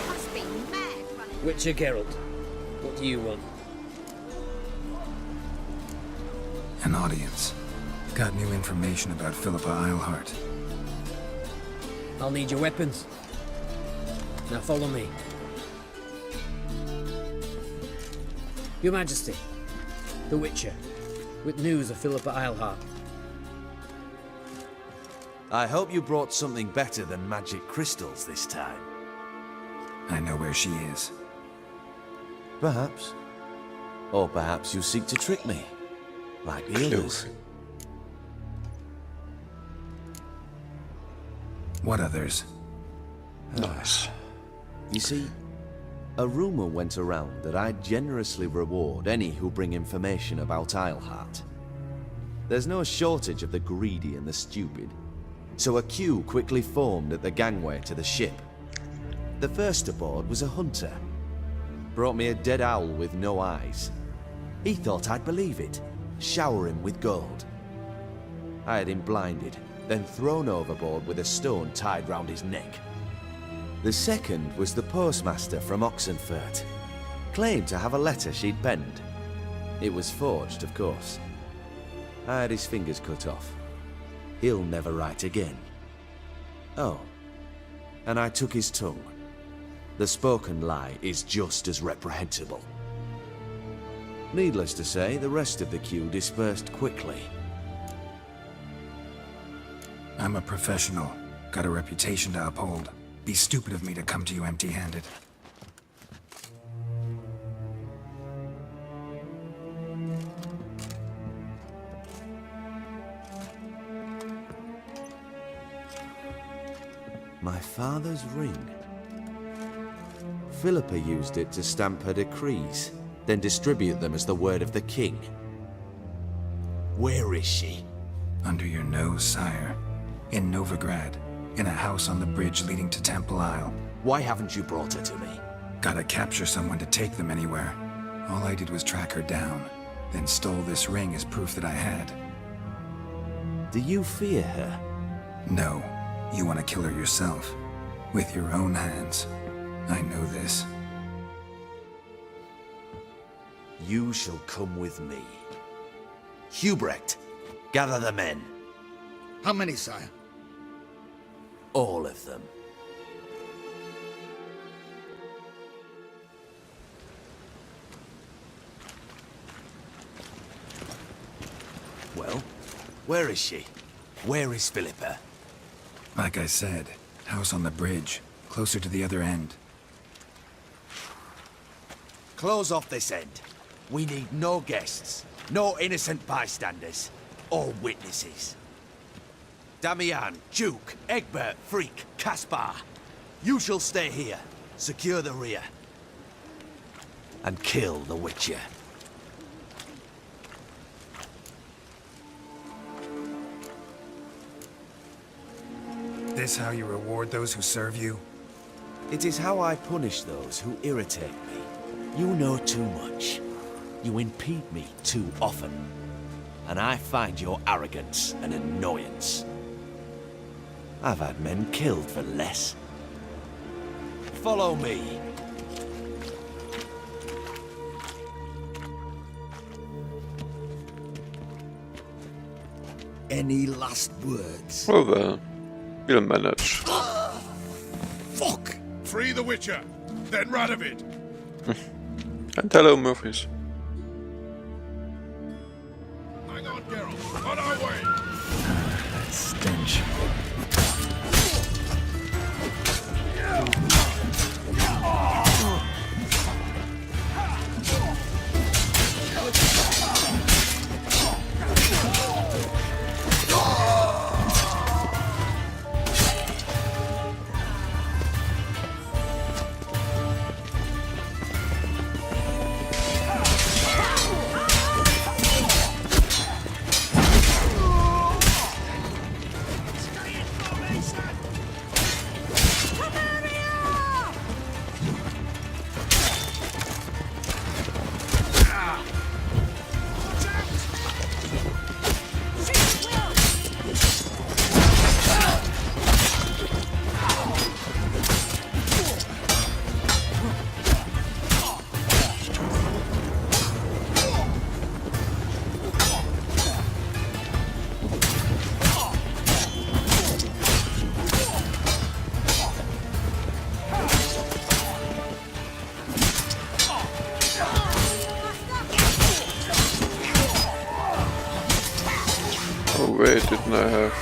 Must be mad running. Witcher Geralt, what do you want? An audience. Got new information about Philippa Eilhart. I'll need your weapons. Now follow me. Your Majesty, the Witcher, with news of Philippa Eilhart. I hope you brought something better than magic crystals this time. I know where she is. Perhaps. Or perhaps you seek to trick me, like the others. What others? Nice. You see, a rumor went around that I'd generously reward any who bring information about Eilhart. There's no shortage of the greedy and the stupid, so a queue quickly formed at the gangway to the ship. The first aboard was a hunter. Brought me a dead owl with no eyes. He thought I'd believe it, shower him with gold. I had him blinded, then thrown overboard with a stone tied round his neck. The second was the postmaster from Oxenfurt. Claimed to have a letter she'd penned. It was forged, of course. I had his fingers cut off. He'll never write again. Oh, and I took his tongue. The spoken lie is just as reprehensible. Needless to say, the rest of the queue dispersed quickly. I'm a professional. Got a reputation to uphold. Be stupid of me to come to you empty-handed. My father's ring. Philippa used it to stamp her decrees, then distribute them as the word of the king. Where is she? Under your nose, sire. In Novigrad. In a house on the bridge leading to Temple Isle. Why haven't you brought her to me? Gotta capture someone to take them anywhere. All I did was track her down, then stole this ring as proof that I had. Do you fear her? No. You want to kill her yourself. With your own hands. I know this. You shall come with me. Hubrecht, gather the men. How many, sire? All of them. Well, where is she? Where is Philippa? Like I said, house on the bridge, closer to the other end. Close off this end. We need no guests, no innocent bystanders, or witnesses. Damian, Duke, Egbert, Freak, Caspar. You shall stay here, secure the rear, and kill the Witcher. this how you reward those who serve you? It is how I punish those who irritate me. You know too much. You impede me too often. And I find your arrogance an annoyance. I've had men killed for less. Follow me. Any last words? Well, we'll manage. Fuck! Free the Witcher, then Radovid. And hello, Murphys. Hang on, Geralt. On our way. That stench. Oh wait, didn't I have...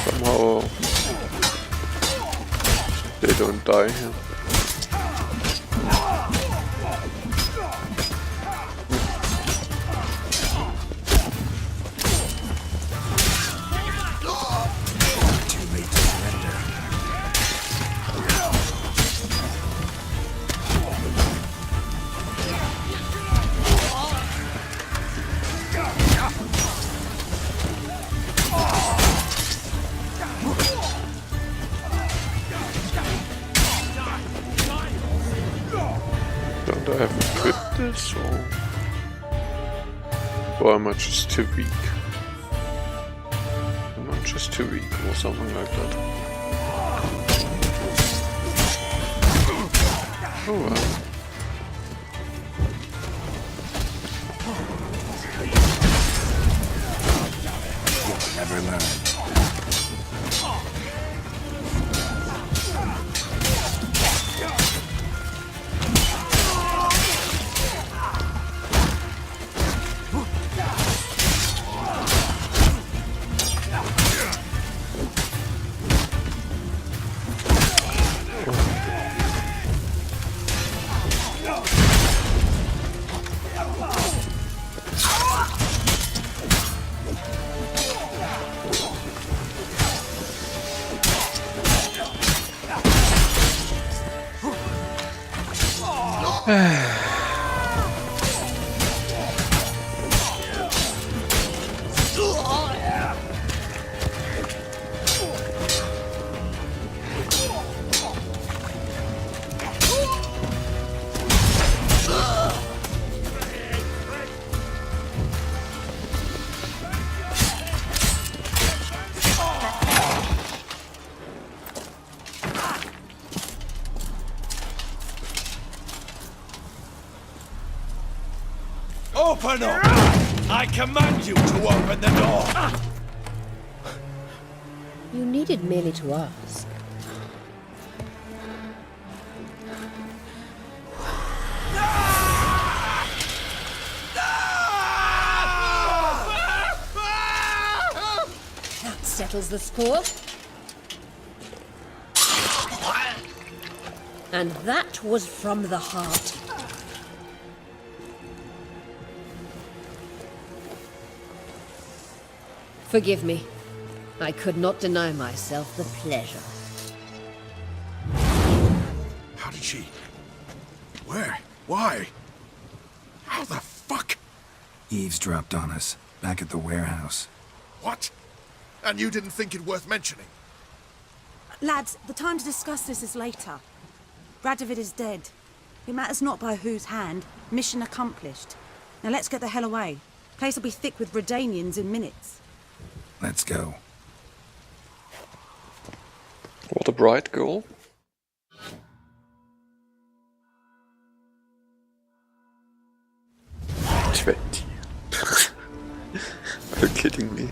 Somehow they don't die here. Don't I have to quit this, or am I just too weak? Am I just too weak or something like that? Oh well. You'll never learn. Open up! I command you to open the door! You needed merely to ask. That settles the score. And that was from the heart. Forgive me. I could not deny myself the pleasure. How did she... Where? Why? How the fuck? Eavesdropped on us, back at the warehouse. What? And you didn't think it worth mentioning? Lads, the time to discuss this is later. Radovid is dead. It matters not by whose hand. Mission accomplished. Now let's get the hell away. Place will be thick with Redanians in minutes. Let's go. What a bright goal. Are you kidding me?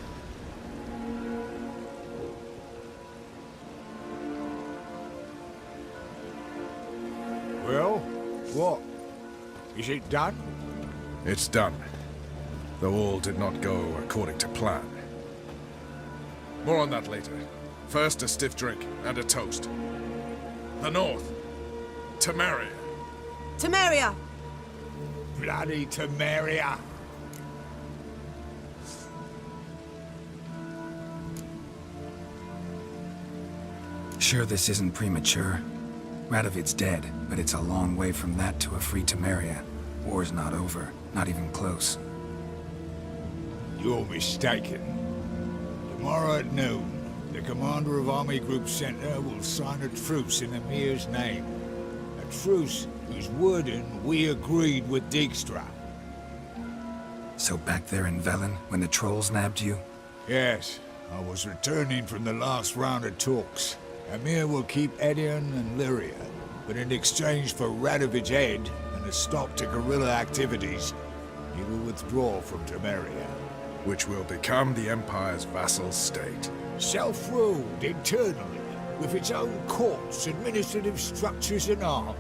Well, what? Is it done? It's done. Though all did not go according to plan. More on that later. First, a stiff drink and a toast. The North. Temeria. Temeria! Bloody Temeria! Sure this isn't premature? Radovid's dead, but it's a long way from that to a free Temeria. War's not over, not even close. You're mistaken. Tomorrow at noon, the commander of Army Group Center will sign a truce in Emir's name. A truce whose wording we agreed with Dijkstra. So back there in Velen, when the trolls nabbed you? Yes, I was returning from the last round of talks. Emir will keep Edion and Lyria, but in exchange for Radovid's head and a stop to guerrilla activities, he will withdraw from Temeria. Which will become the Empire's vassal state. Self-ruled internally, with its own courts, administrative structures and army.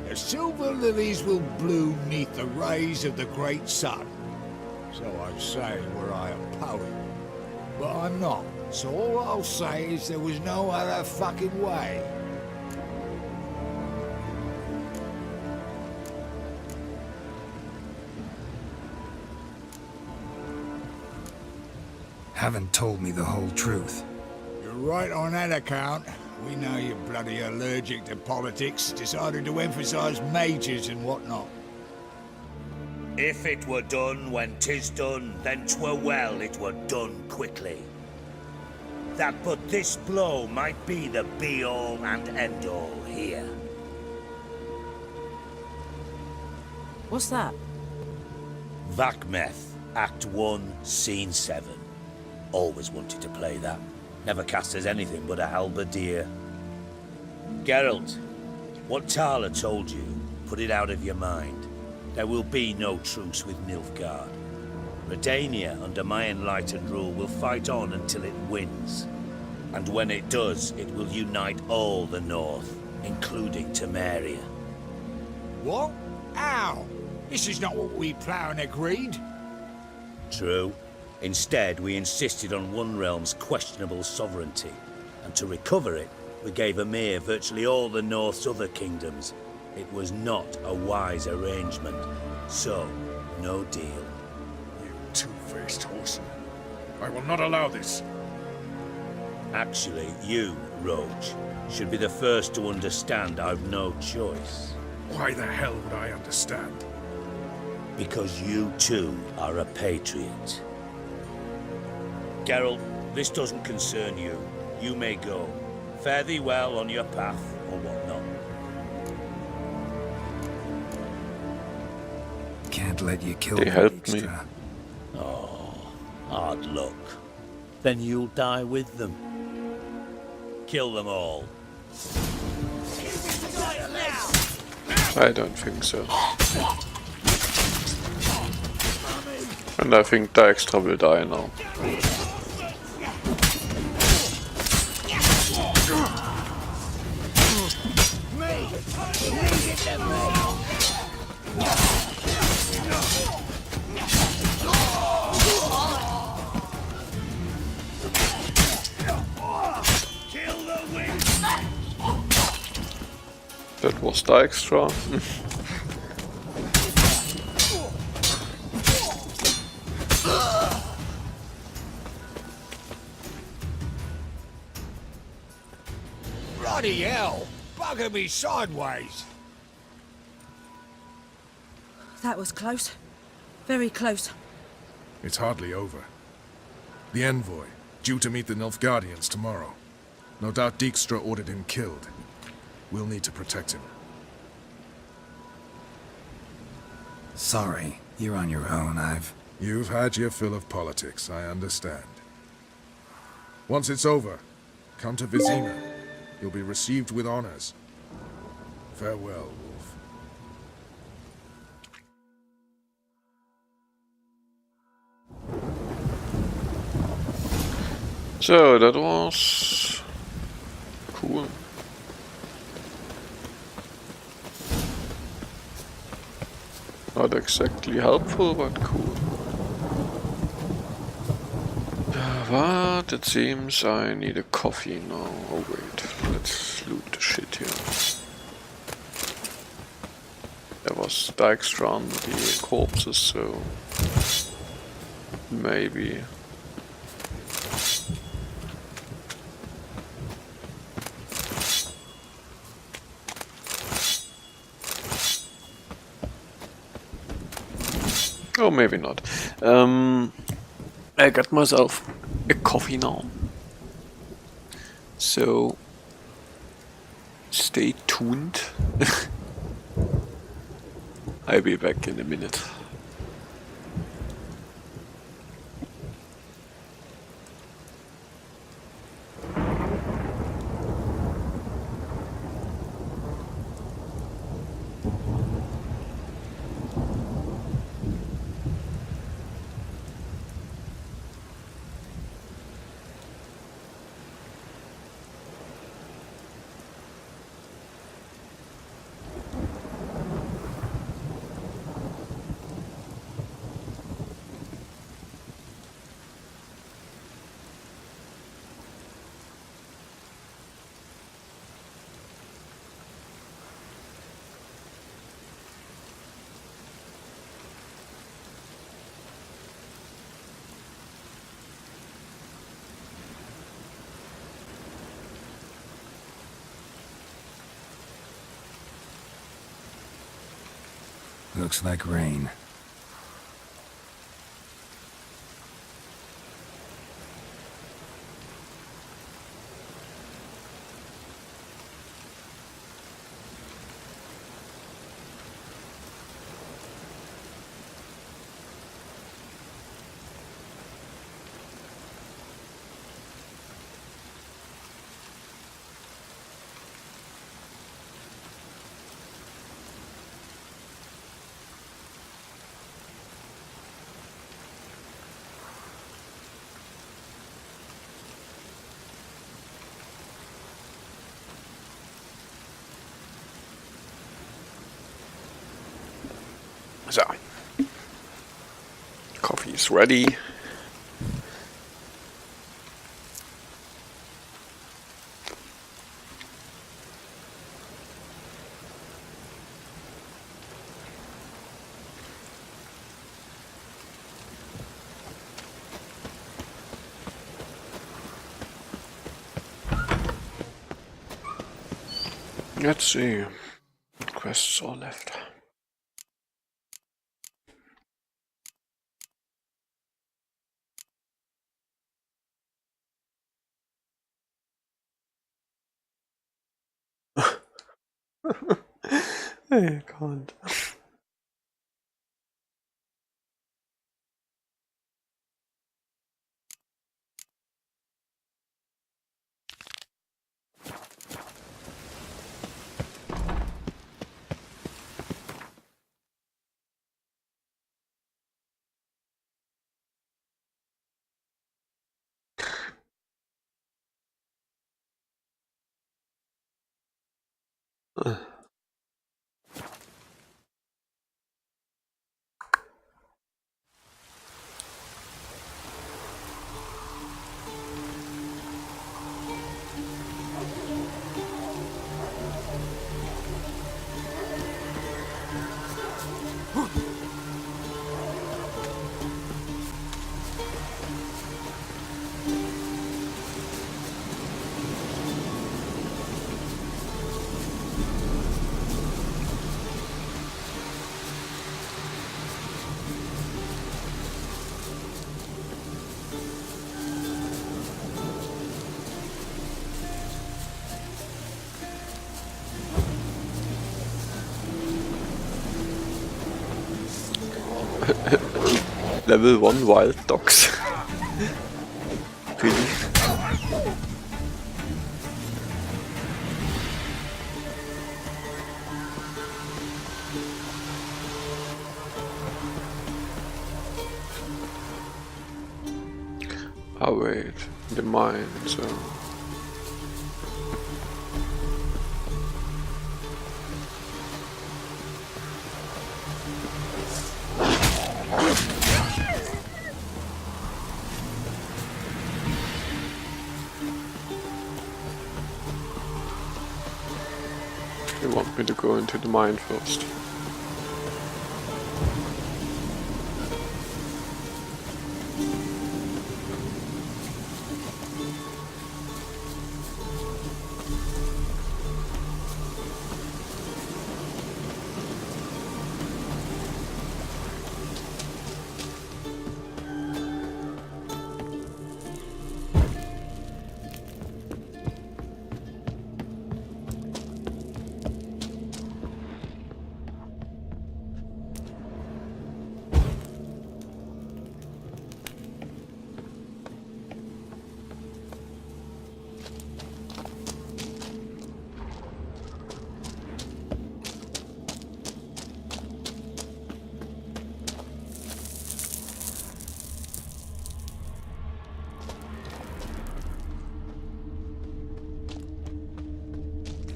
The silver lilies will bloom neath the rays of the great sun. So I say were I a poet. But I'm not, so all I'll say is there was no other fucking way. Haven't told me the whole truth. You're right on that account. We know you're bloody allergic to politics, decided to emphasize majors and whatnot. If it were done when 'tis done, then 'twere well it were done quickly. That but this blow might be the be-all and end-all here. What's that? Vakmeth, Act 1, Scene 7. Always wanted to play that. Never cast as anything but a halberdier. Geralt, what Tala told you, put it out of your mind. There will be no truce with Nilfgaard. Redania, under my enlightened rule, will fight on until it wins. And when it does, it will unite all the North, including Temeria. What? How? This is not what we Plough agreed. True. Instead, we insisted on one realm's questionable sovereignty, and to recover it, we gave Emir virtually all the North's other kingdoms. It was not a wise arrangement, so no deal. You two-faced horseman. I will not allow this. Actually, you, Roach, should be the first to understand I've no choice. Why the hell would I understand? Because you too are a patriot. Geralt, this doesn't concern you. You may go. Fare thee well on your path, or whatnot. Can't let you kill They me, helped me. Dijkstra. Oh, hard luck. Then you'll die with them. Kill them all. I don't think so. And I think Dijkstra will die now. That was Dijkstra. Bloody hell! Bugger me sideways! That was close. Very close. It's hardly over. The envoy, due to meet the Nilfgaardians tomorrow. No doubt Dijkstra ordered him killed. We'll need to protect him. Sorry, you're on your own. You've had your fill of politics, I understand. Once it's over, come to Vizima. You'll be received with honors. Farewell, Wolf. So that was cool. Not exactly helpful, but cool. But it seems I need a coffee now. Oh wait, let's loot the shit here. There was Dijkstra on the corpses, so maybe. Or maybe not. I got myself a coffee now. So stay tuned. I'll be back in a minute. Looks like rain. So, coffee is ready. Let's see what quests are left. I can't. Level 1 wild dogs. Really? Oh wait, the mine, so... They want me to go into the mine first.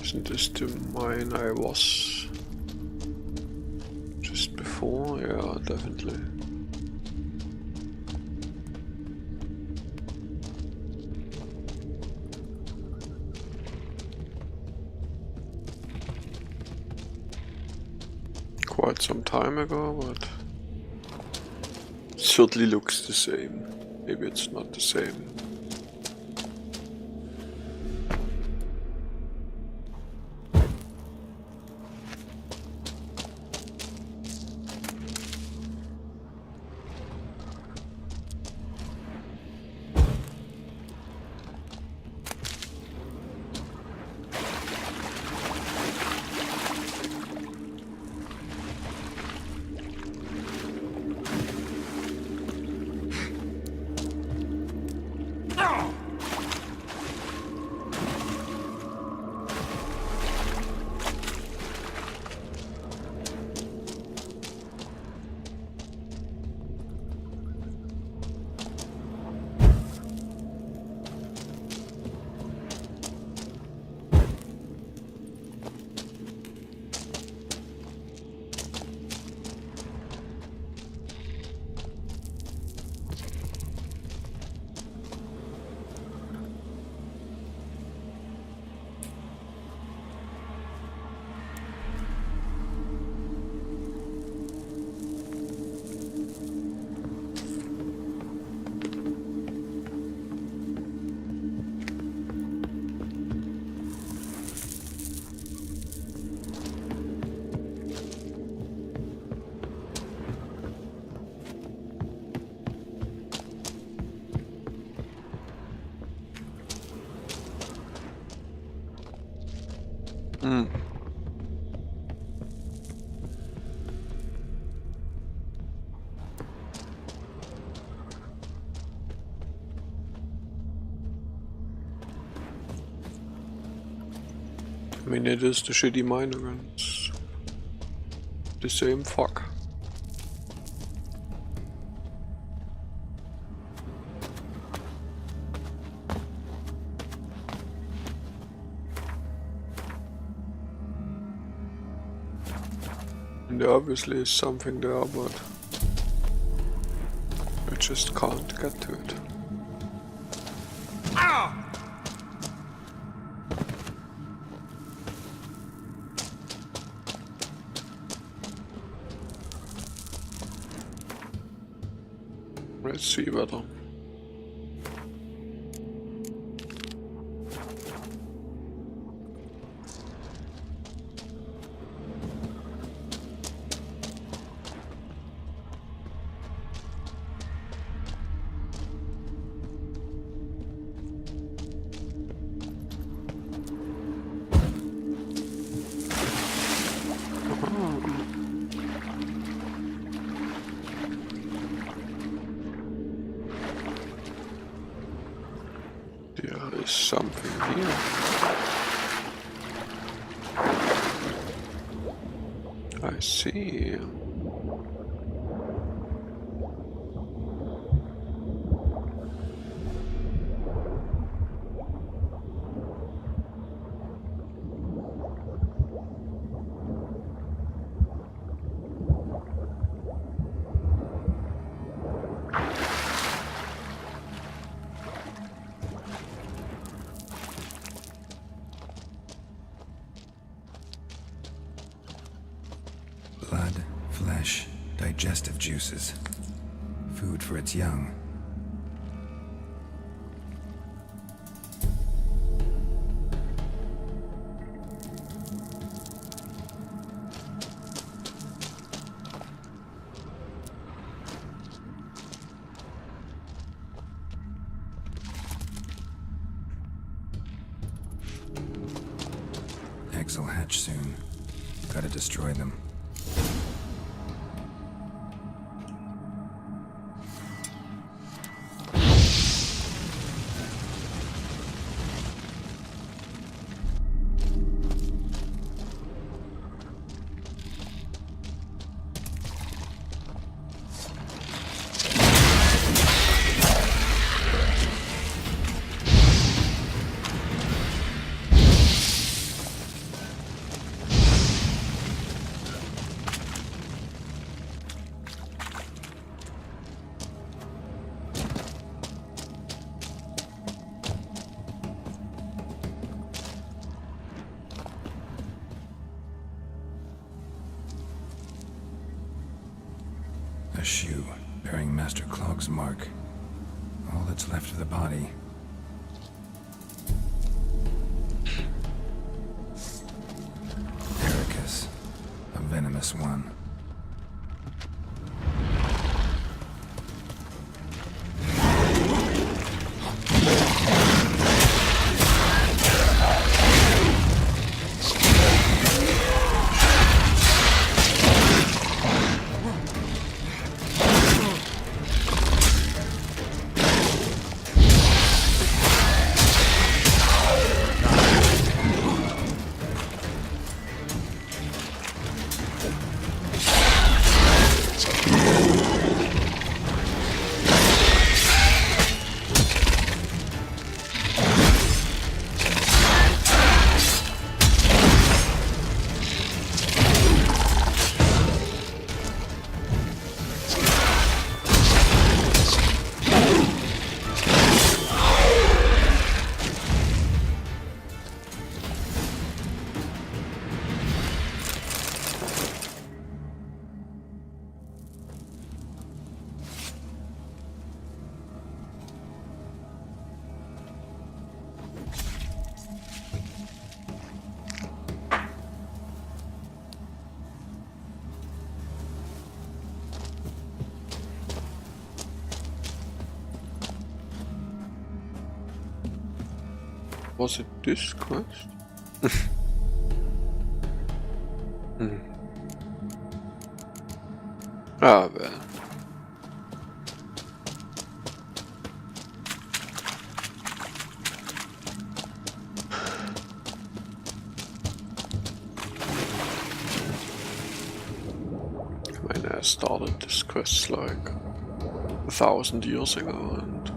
Isn't this the mine I was just before? Yeah, definitely. Quite some time ago, but it certainly looks the same. Maybe it's not the same. I mean, it is the shitty mine again. It's the same fuck. And there obviously is something there, but I just can't get to it. Let's see better. something here. I see. Blood, flesh, digestive juices. Food for its young. Eggs will hatch soon. Gotta destroy them. A shoe bearing Master Clog's mark. All that's left of the body. Ericus, a venomous one. Was it this quest? Ah, well. When I started this quest like 1,000 years ago, and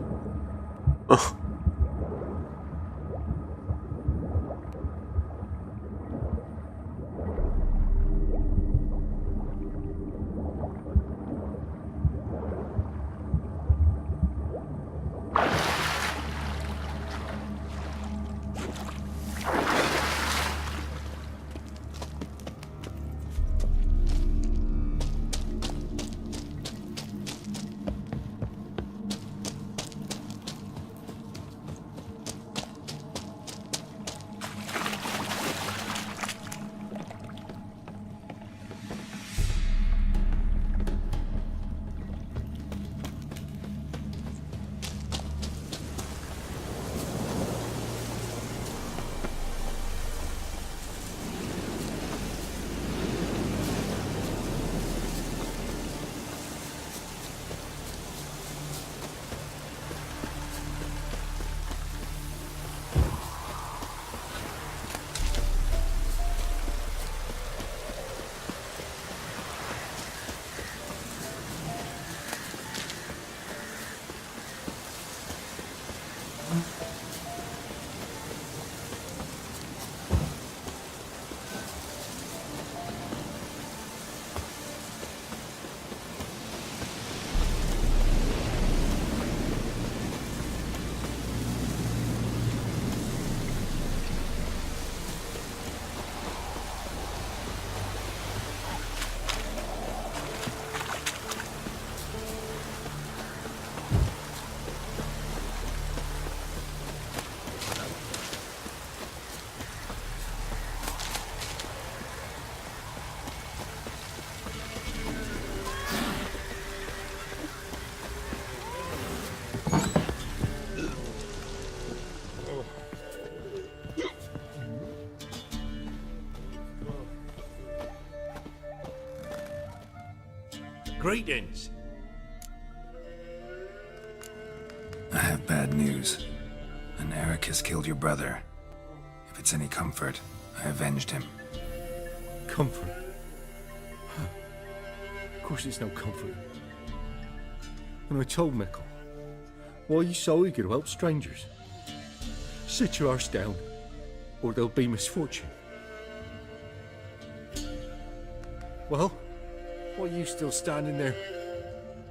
Greetings. I have bad news. An Eric has killed your brother. If it's any comfort, I avenged him. Comfort? Of course it's no comfort. And I told Mickle, why you so eager to help strangers? Sit your arse down, or there'll be misfortune. Well, why are you still standing there?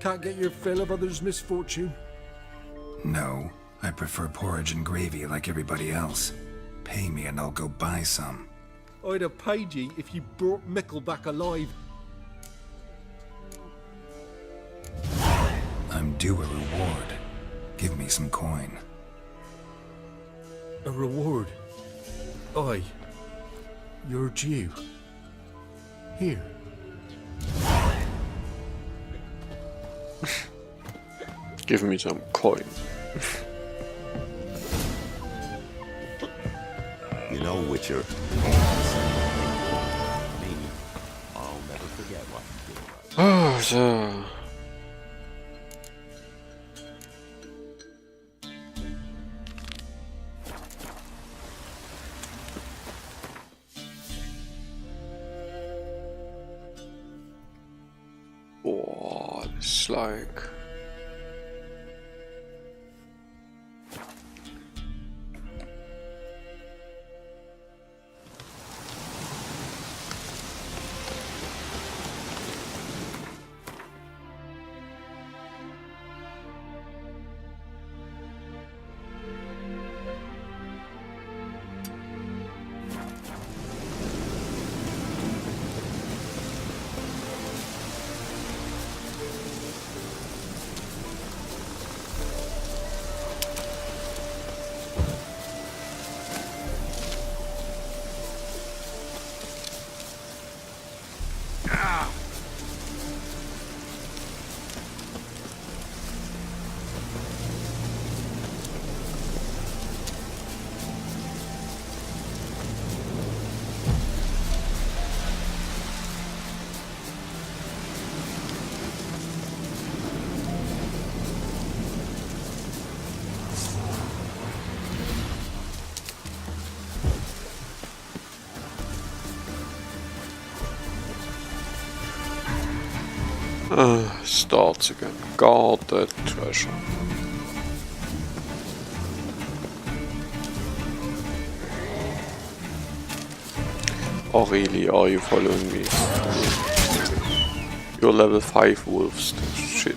Can't get your fill of others' misfortune? No, I prefer porridge and gravy like everybody else. Pay me and I'll go buy some. I'd have paid ye if you brought Mickle back alive. I'm due a reward. Give me some coin. A reward? Aye. You're due. Here. Give me some coin. You know, Witcher. Me, I'll never forget what you did. Oh, so. Oh, it's like. Starts again. Guard that treasure. Oh really, are you following me? You're level 5 wolves. Shit.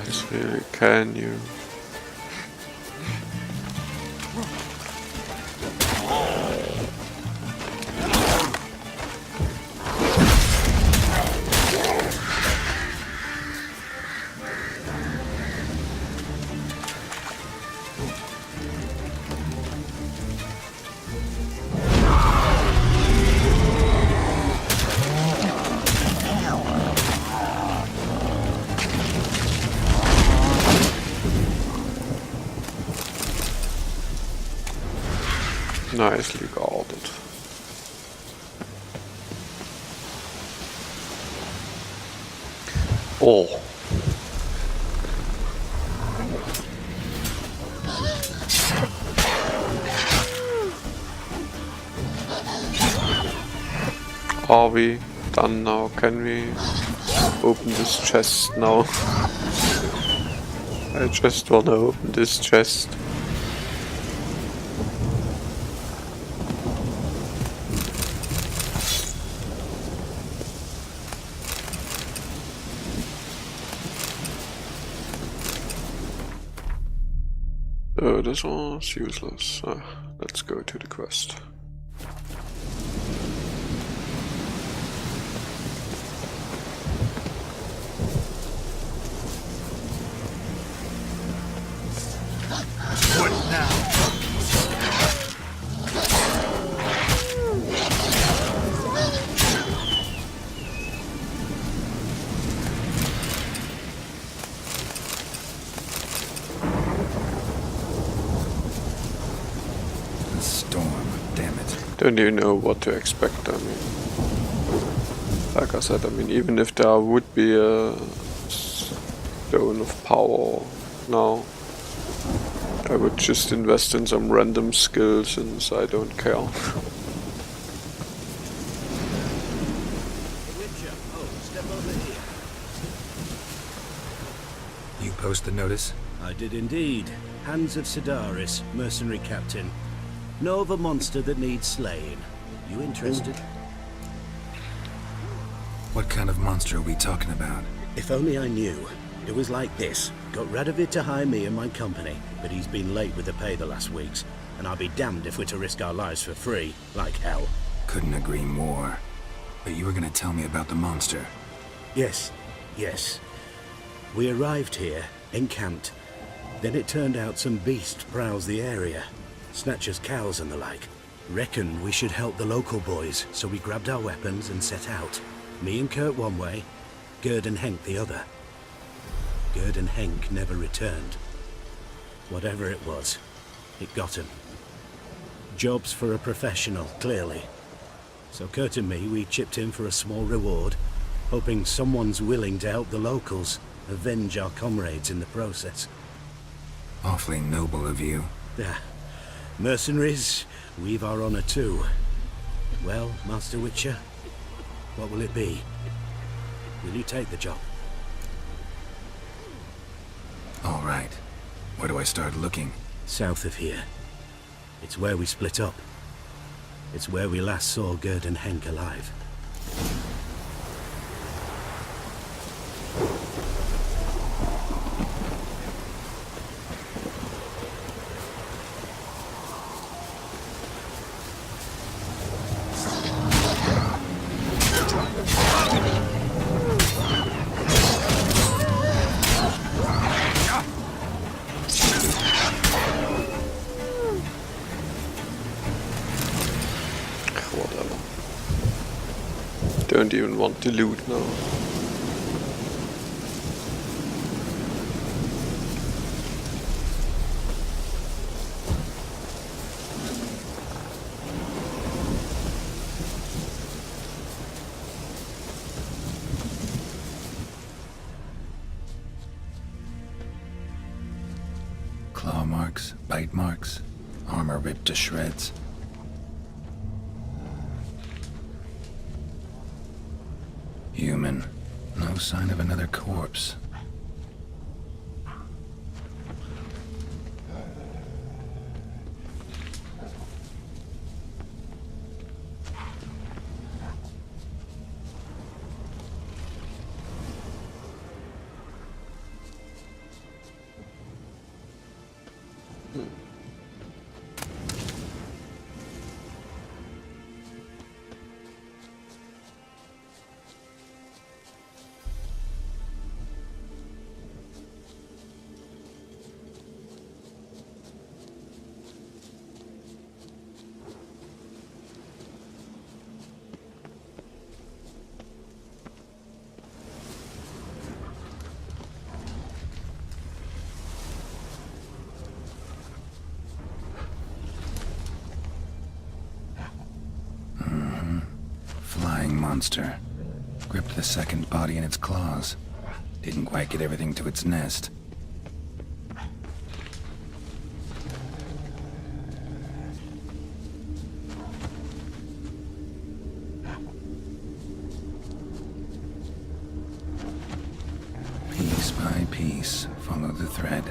It's really, can you? Nicely guarded. Oh. Are we done now? Can we open this chest now? I just wanna open this chest. This was useless. Let's go to the quest. don't even know what to expect. I mean, like I said, I mean, even if there would be a stone of power now, I would just invest in some random skill since I don't care. You post the notice? I did indeed. Hans of Sidaris, mercenary captain. Know of a monster that needs slaying. You interested? What kind of monster are we talking about? If only I knew. It was like this. Got Radovid to hire me and my company, but he's been late with the pay the last weeks, and I'll be damned if we're to risk our lives for free, like hell. Couldn't agree more. But you were gonna tell me about the monster. Yes, yes. We arrived here, encamped. Then it turned out some beast prowls the area. Snatchers cows and the like. Reckoned we should help the local boys, so we grabbed our weapons and set out. Me and Kurt one way, Gerd and Henk the other. Gerd and Henk never returned. Whatever it was, it got him. Jobs for a professional, clearly. So Kurt and me, we chipped in for a small reward, hoping someone's willing to help the locals, avenge our comrades in the process. Awfully noble of you. Yeah. Mercenaries, we've our honor too. Well, Master Witcher, what will it be? Will you take the job? All right. Where do I start looking? South of here. It's where we split up. It's where we last saw Gerd and Henk alive. Don't even want to loot now. Claw marks, bite marks, armor ripped to shreds. Human. No sign of another corpse. Monster. Gripped the second body in its claws. Didn't quite get everything to its nest. Piece by piece, follow the thread.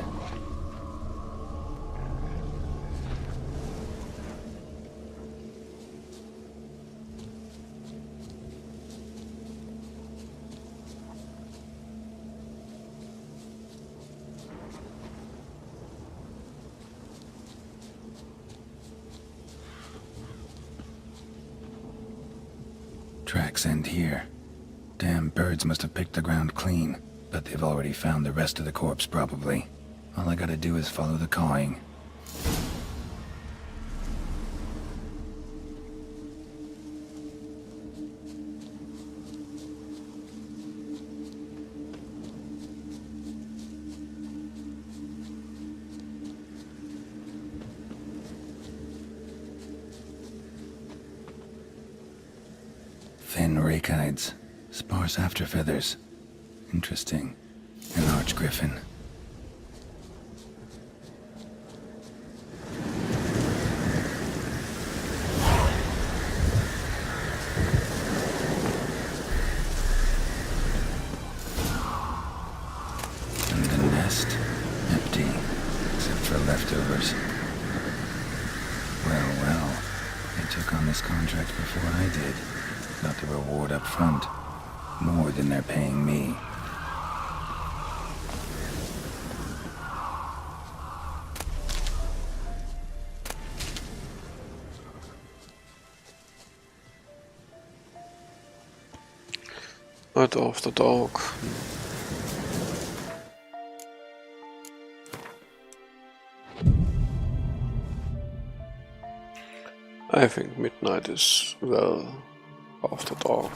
Tracks end here. Damn birds must have picked the ground clean, but they've already found the rest of the corpse, probably. All I gotta do is follow the cawing. Thin rake hides, sparse after feathers. Interesting. An arch griffin. And the nest, empty, except for leftovers. Well, well. They took on this contract before I did. Got the reward up front. More than they're paying me. Night after dark. I think midnight is well after dark.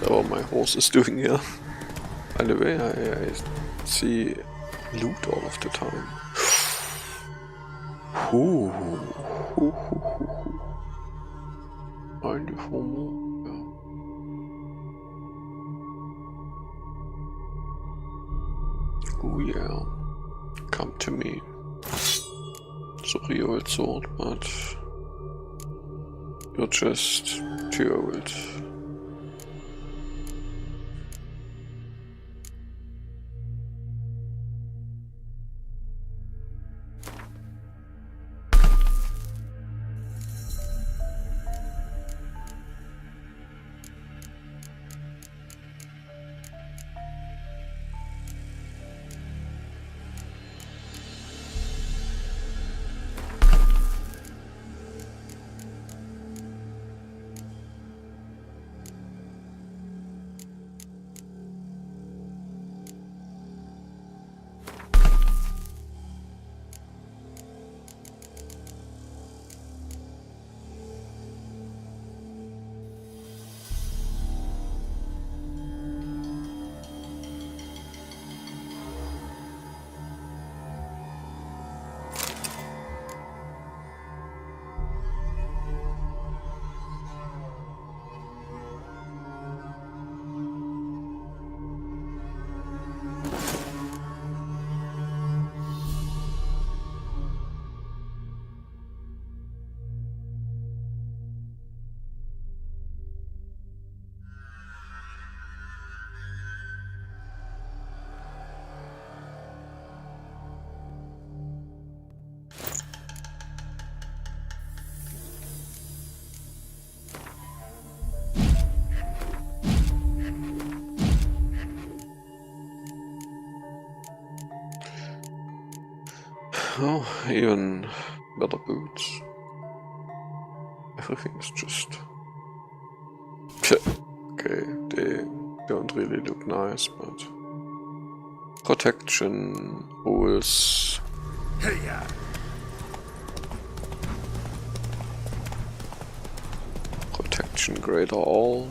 What my horse is doing here. By the way, I see loot all of the time. Ooh. Eine Homo. Yeah. Oh yeah. Come to me. Sorry, old sword, but you're just too old. Oh, even better boots. Everything is just... Okay, they don't really look nice, but... Protection, rules... Hey-ya! Protection greater all.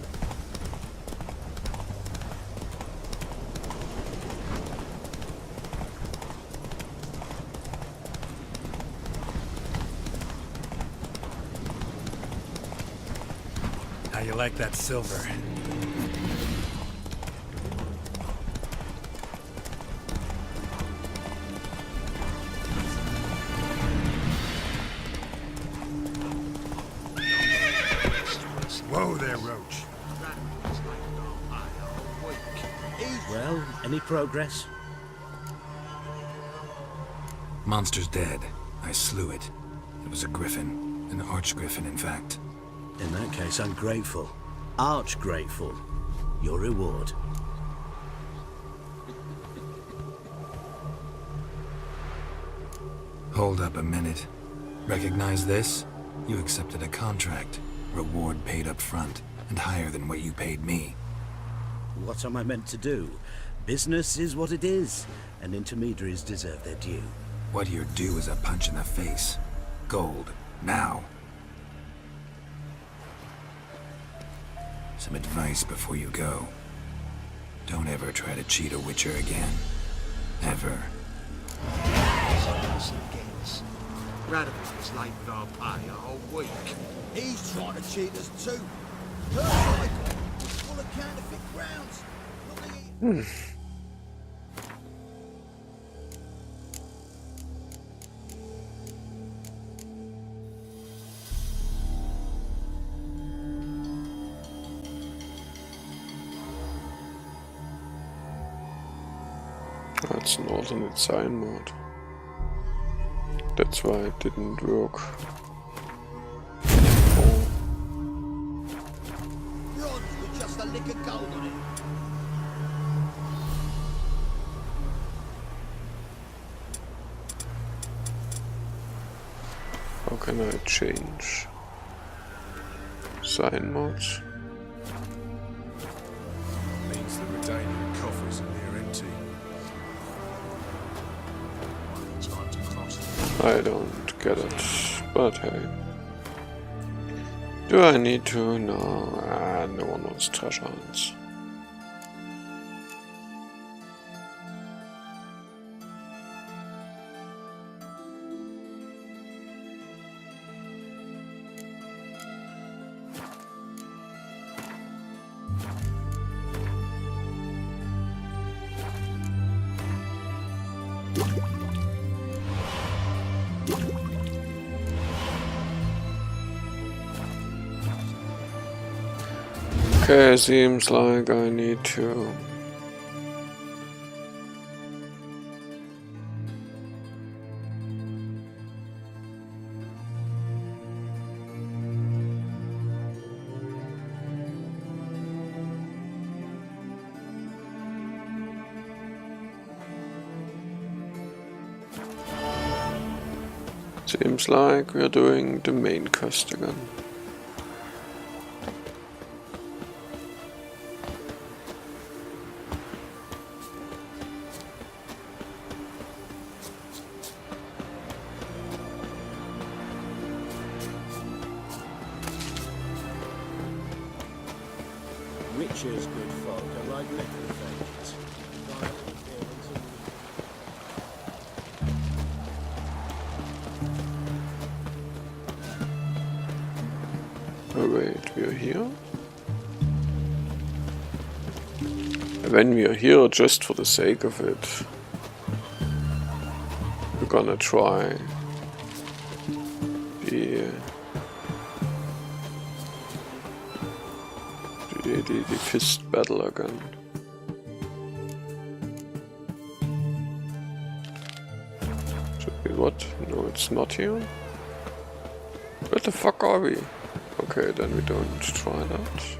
How you like that silver? Any progress? Monster's dead. I slew it. It was a griffin. An archgriffin, in fact. In that case, I'm grateful. Arch grateful. Your reward. Hold up a minute. Recognize this? You accepted a contract. Reward paid up front, and higher than what you paid me. What am I meant to do? Business is what it is, and intermediaries deserve their due. What you're due is a punch in the face. Gold. Now. Some advice before you go. Don't ever try to cheat a Witcher again. Ever. Radovid is late with our pay a whole week. He's trying to cheat us too. Her cycle is full of counterfeit grounds. That's an alternate sign mode. That's why it didn't work. Bronze with just a lick of gold on it. How can I change sign modes? Means the Redanian coffers are near empty. I don't get it, but hey. Do I need to? No, no one wants treasure hunts. Okay, seems like I need to. Seems like we're doing the main quest again. Witcher's good folk are like necrophages. Oh wait, we are here? When we are here just for the sake of it, we're gonna try the fist battle again. Should be what? No, it's not here. Where the fuck are we? Okay, then we don't try that.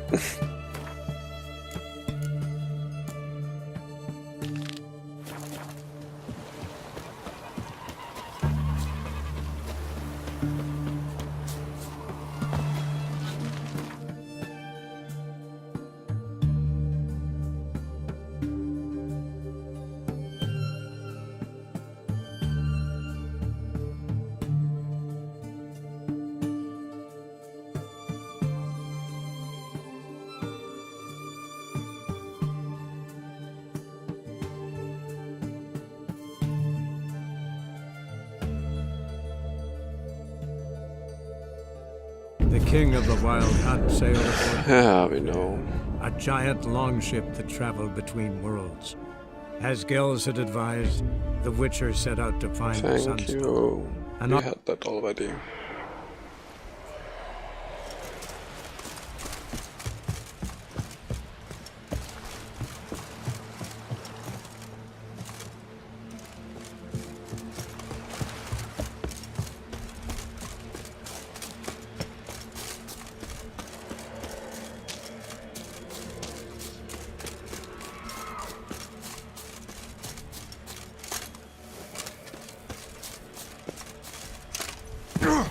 The king of the wild had sailed aboard. Yeah, we know. A giant longship that traveled between worlds. As Gels had advised, the Witcher set out to find the Thank Sunstone. you. And We had that already. I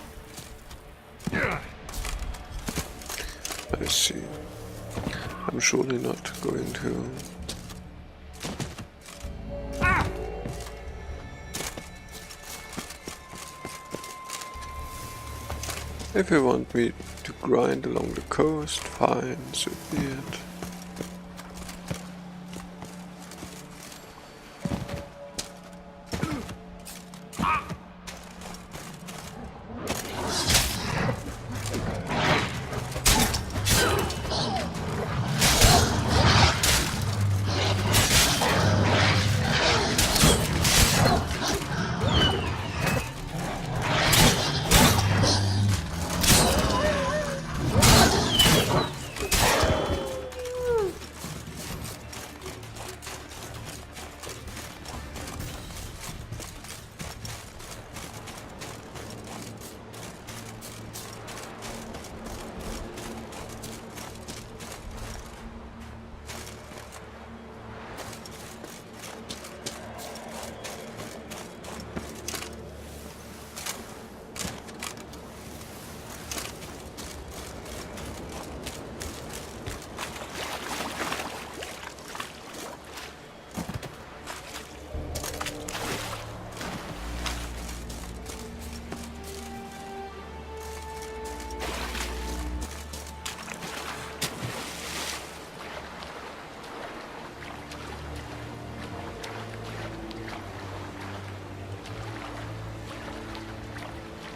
see. I'm surely not going to... If you want me to grind along the coast, fine, so be it.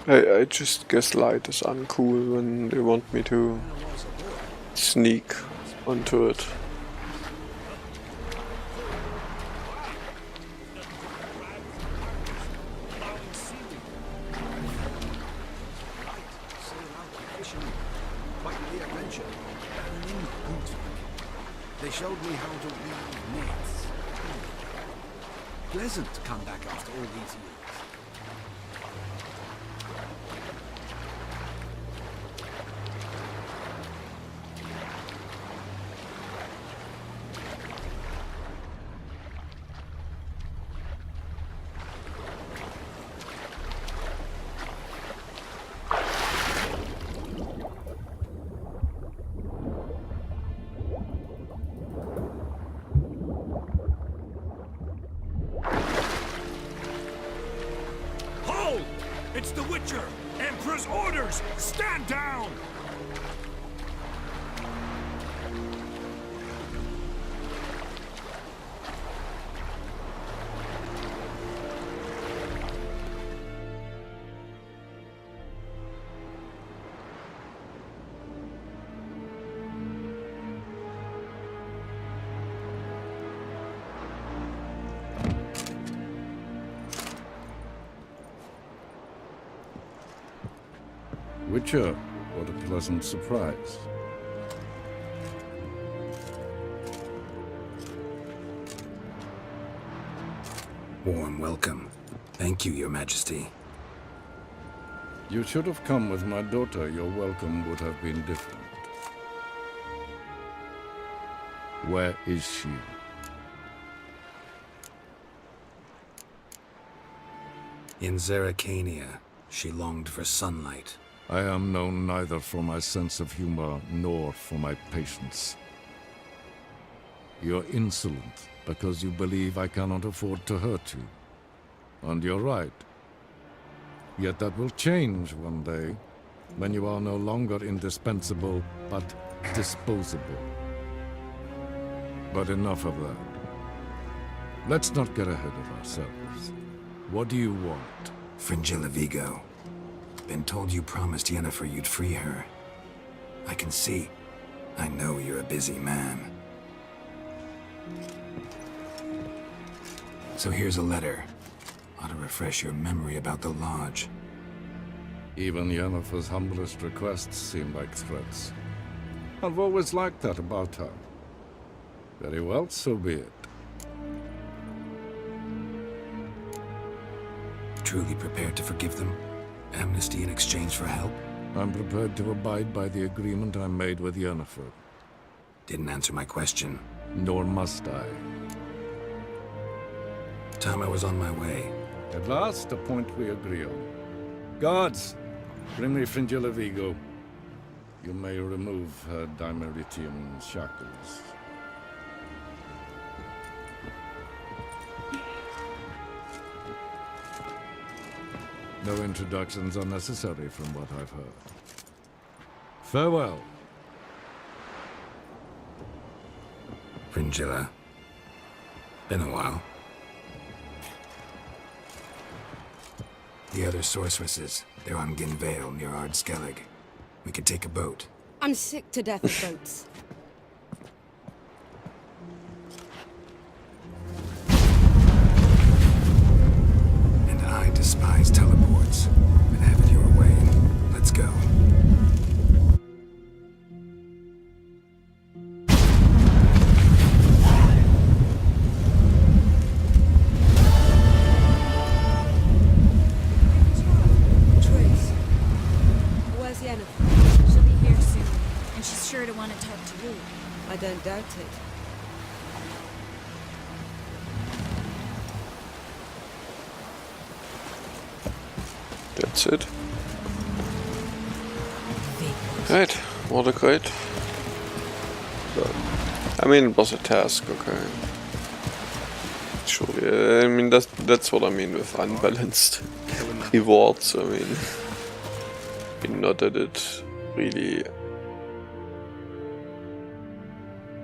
I just guess light is uncool when they want me to sneak onto it. They showed me how to weave nets. Pleasant to come back after all these years. It's the Witcher! Emperor's orders! Stand down! Witcher, what a pleasant surprise. Warm welcome. Thank you, Your Majesty. You should have come with my daughter. Your welcome would have been different. Where is she? In Zerrikania, she longed for sunlight. I am known neither for my sense of humor nor for my patience. You're insolent because you believe I cannot afford to hurt you. And you're right. Yet that will change one day, when you are no longer indispensable, but disposable. But enough of that. Let's not get ahead of ourselves. What do you want? Fringilla Vigo. Been told you promised Yennefer you'd free her. I can see. I know you're a busy man. So here's a letter. Ought to refresh your memory about the Lodge. Even Yennefer's humblest requests seem like threats. I've always liked that about her. Very well, so be it. Truly prepared to forgive them? Amnesty in exchange for help? I'm prepared to abide by the agreement I made with Yennefer. Didn't answer my question. Nor must I. Time I was on my way. At last, a point we agree on. Guards, Bring me Fringilla Vigo. You may remove her Dimeritium shackles. No introductions are necessary from what I've heard. Farewell. Fringilla. Been a while. The other sorceresses, they're on Ginvale near Ardskellig. We could take a boat. I'm sick to death of boats. And I despise teleports. But have it your way. Let's go. Trace. Where's Yennefer? She'll be here soon, and she's sure to want to talk to you. I don't doubt it. That's it. Right, what a great. So, I mean, it was a task, okay. Sure, yeah, I mean, that's what I mean with unbalanced rewards. I mean, not that it really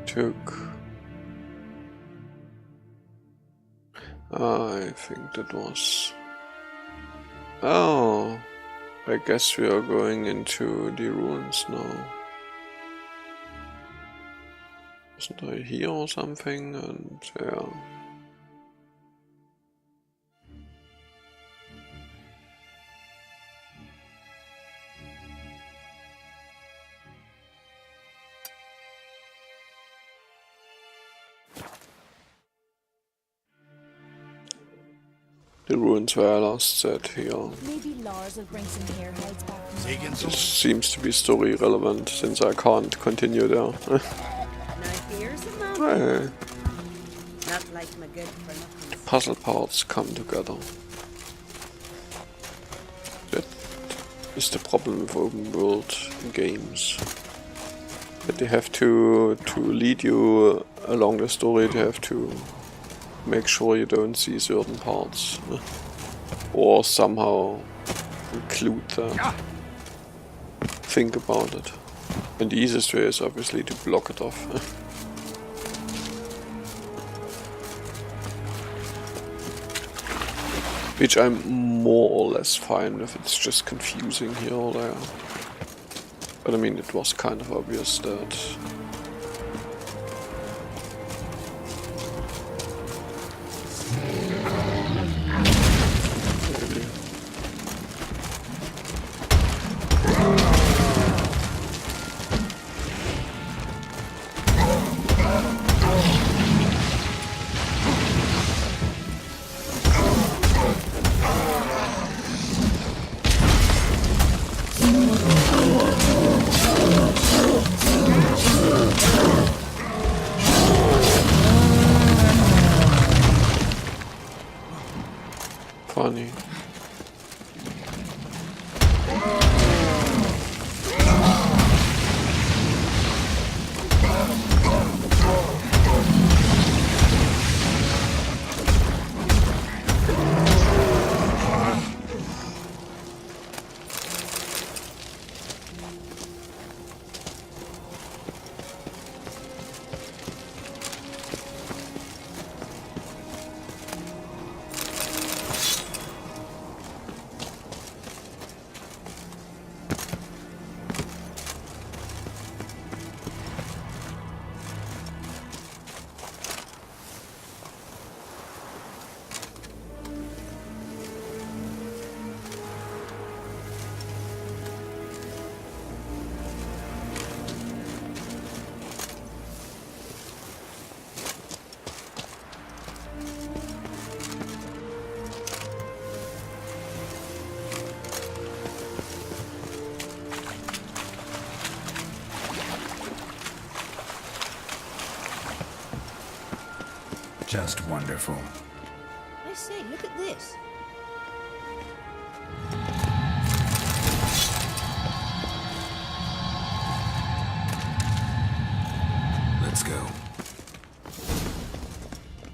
took. I think that was. Oh, I guess we are going into the ruins now. Wasn't I here or something? And yeah. The ruins where I last said here. Maybe Lars will bring some hair hides back from This seems to be story relevant since I can't continue there. No fears of Hey. mountain. Not like my good for nothing. Puzzle parts come together. That is the problem with open world games. That they have to lead you along the story, they have to make sure you don't see certain parts. Or somehow include that. Think about it. And the easiest way is obviously to block it off. Which I'm more or less fine with, it's just confusing here or there. But I mean, it was kind of obvious that funny. Just wonderful. I say, look at this. Let's go.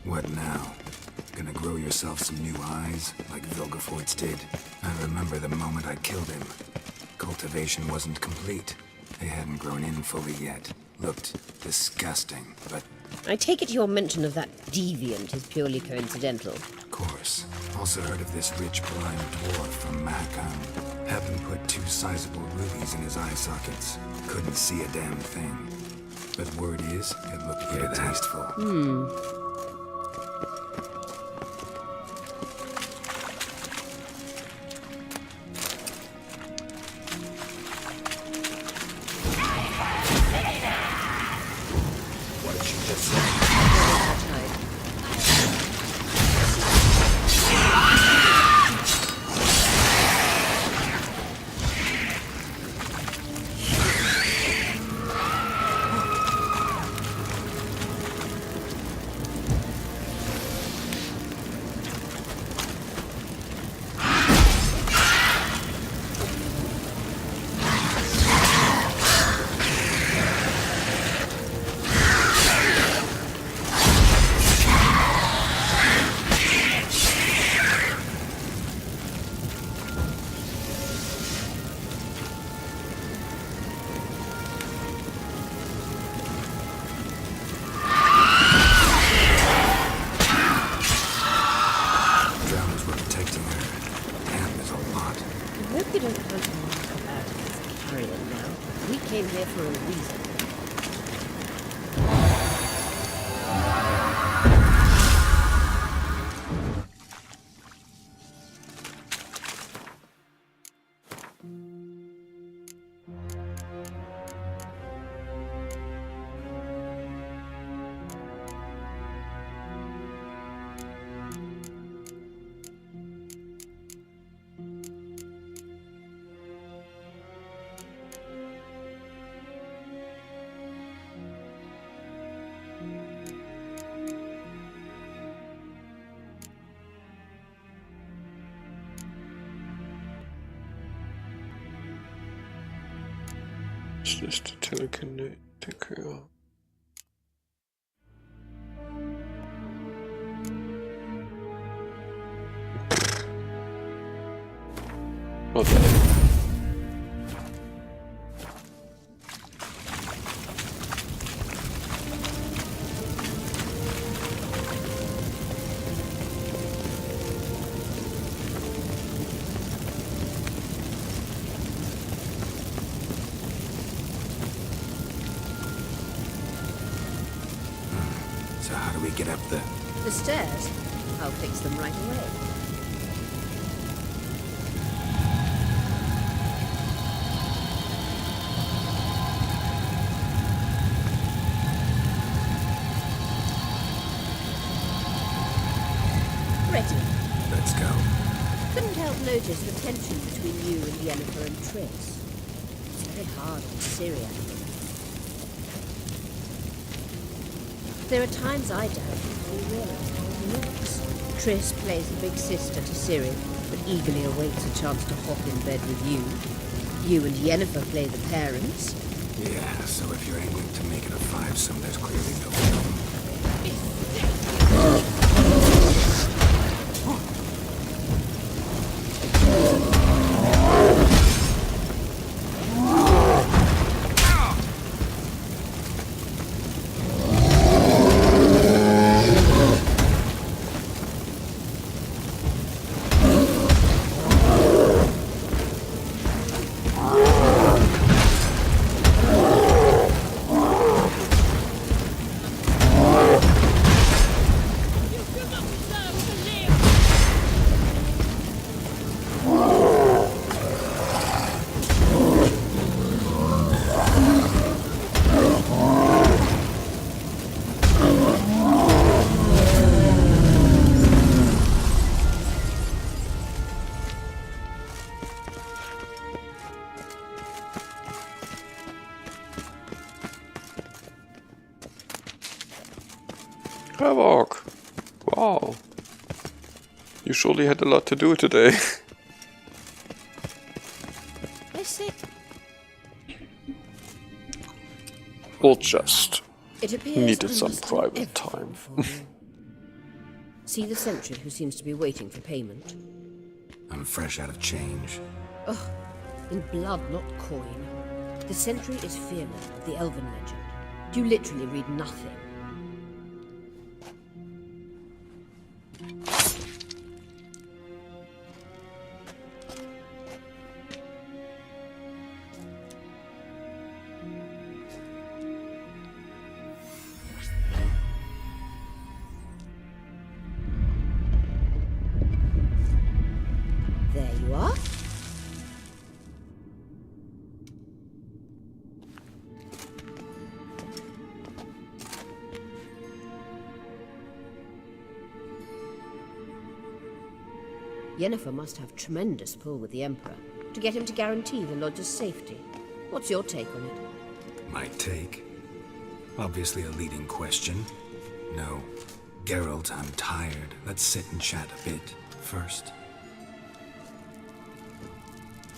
What now? Gonna grow yourself some new eyes, like Vilgefortz did? I remember the moment I killed him. Cultivation wasn't complete. They hadn't grown in fully yet. Looked disgusting, but... I take it your mention of that deviant is purely coincidental. Of course. Also heard of this rich blind dwarf from Mahakam. Happened to put 2 sizable rubies in his eye sockets. Couldn't see a damn thing. But word is, it looked pretty tasteful. It's just a telekinetic. Not that. So how do we get up the... The stairs? I'll fix them right away. Ready. Let's go. Couldn't help notice the tension between you and Yennefer and Triss. It's very hard on Syria. There are times I doubt if we realize how it looks. Triss plays the big sister to Ciri, but eagerly awaits a chance to hop in bed with you. You and Yennefer play the parents. Yeah, so if you're aiming to make it a fivesome, there's clearly no film. Havoc! Wow. You surely had a lot to do today. I say... Old chest. It appears needed I some must do private everything time. for you. See the sentry who seems to be waiting for payment? I'm fresh out of change. Ugh, in blood, not coin. The sentry is Fëanor of the Elven legend. You literally read nothing. There you are. Yennefer must have tremendous pull with the Emperor to get him to guarantee the Lodge's safety. What's your take on it? My take? Obviously a leading question. No. Geralt, I'm tired. Let's sit and chat a bit first.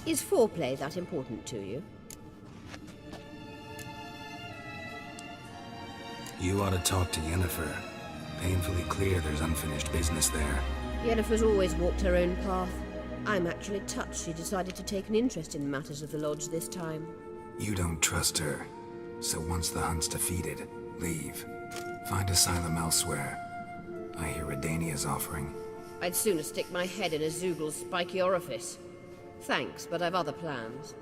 Is foreplay that important to you? You ought to talk to Yennefer. Painfully clear there's unfinished business there. Yennefer's always walked her own path. I'm actually touched she decided to take an interest in matters of the Lodge this time. You don't trust her. So once the hunt's defeated, leave. Find asylum elsewhere. I hear Redania's offering. I'd sooner stick my head in a Zoogl's spiky orifice. Thanks, but I've other plans.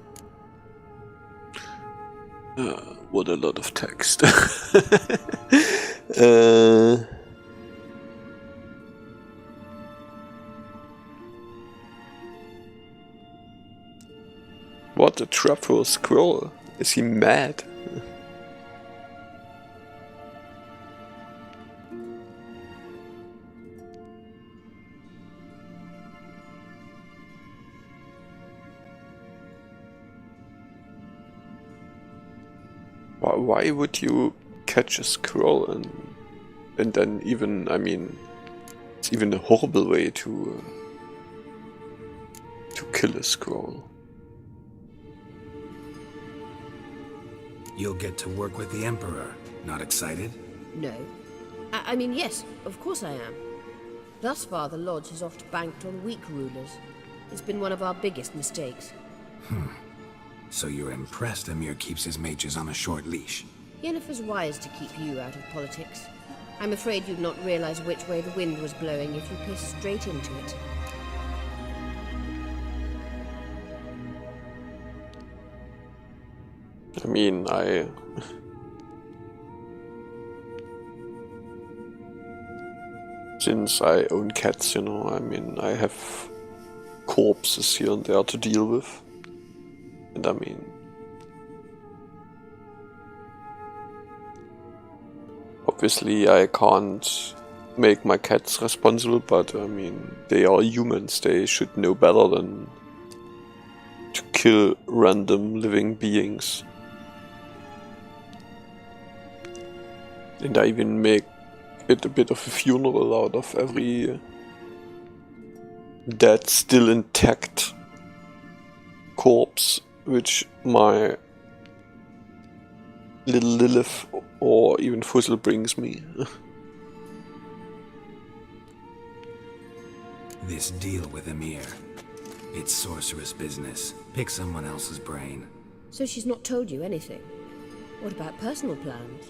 What a lot of text. What a trap for a scroll. Is he mad? Why would you catch a scroll and then even, I mean, it's even a horrible way to kill a scroll. You'll get to work with the Emperor. Not excited? No. I mean, yes, of course I am. Thus far, the Lodge has oft banked on weak rulers. It's been one of our biggest mistakes. So you're impressed Emir keeps his mages on a short leash? Yennefer's wise to keep you out of politics. I'm afraid you'd not realize which way the wind was blowing if you pissed straight into it. I mean, since I own cats, you know, I mean, I have corpses here and there to deal with. And I mean, obviously I can't make my cats responsible, but I mean, they are humans, they should know better than to kill random living beings. And I even make it a bit of a funeral out of every dead, still intact corpse which my little Lilith or even Fussel brings me. This deal with Emir. It's sorceress business. Pick someone else's brain. So she's not told you anything? What about personal plans?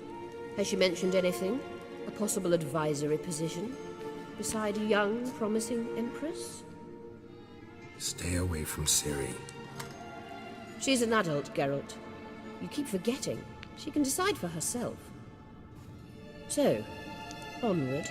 Has she mentioned anything? A possible advisory position? Beside a young, promising Empress? Stay away from Ciri. She's an adult, Geralt. You keep forgetting. She can decide for herself. So, onward.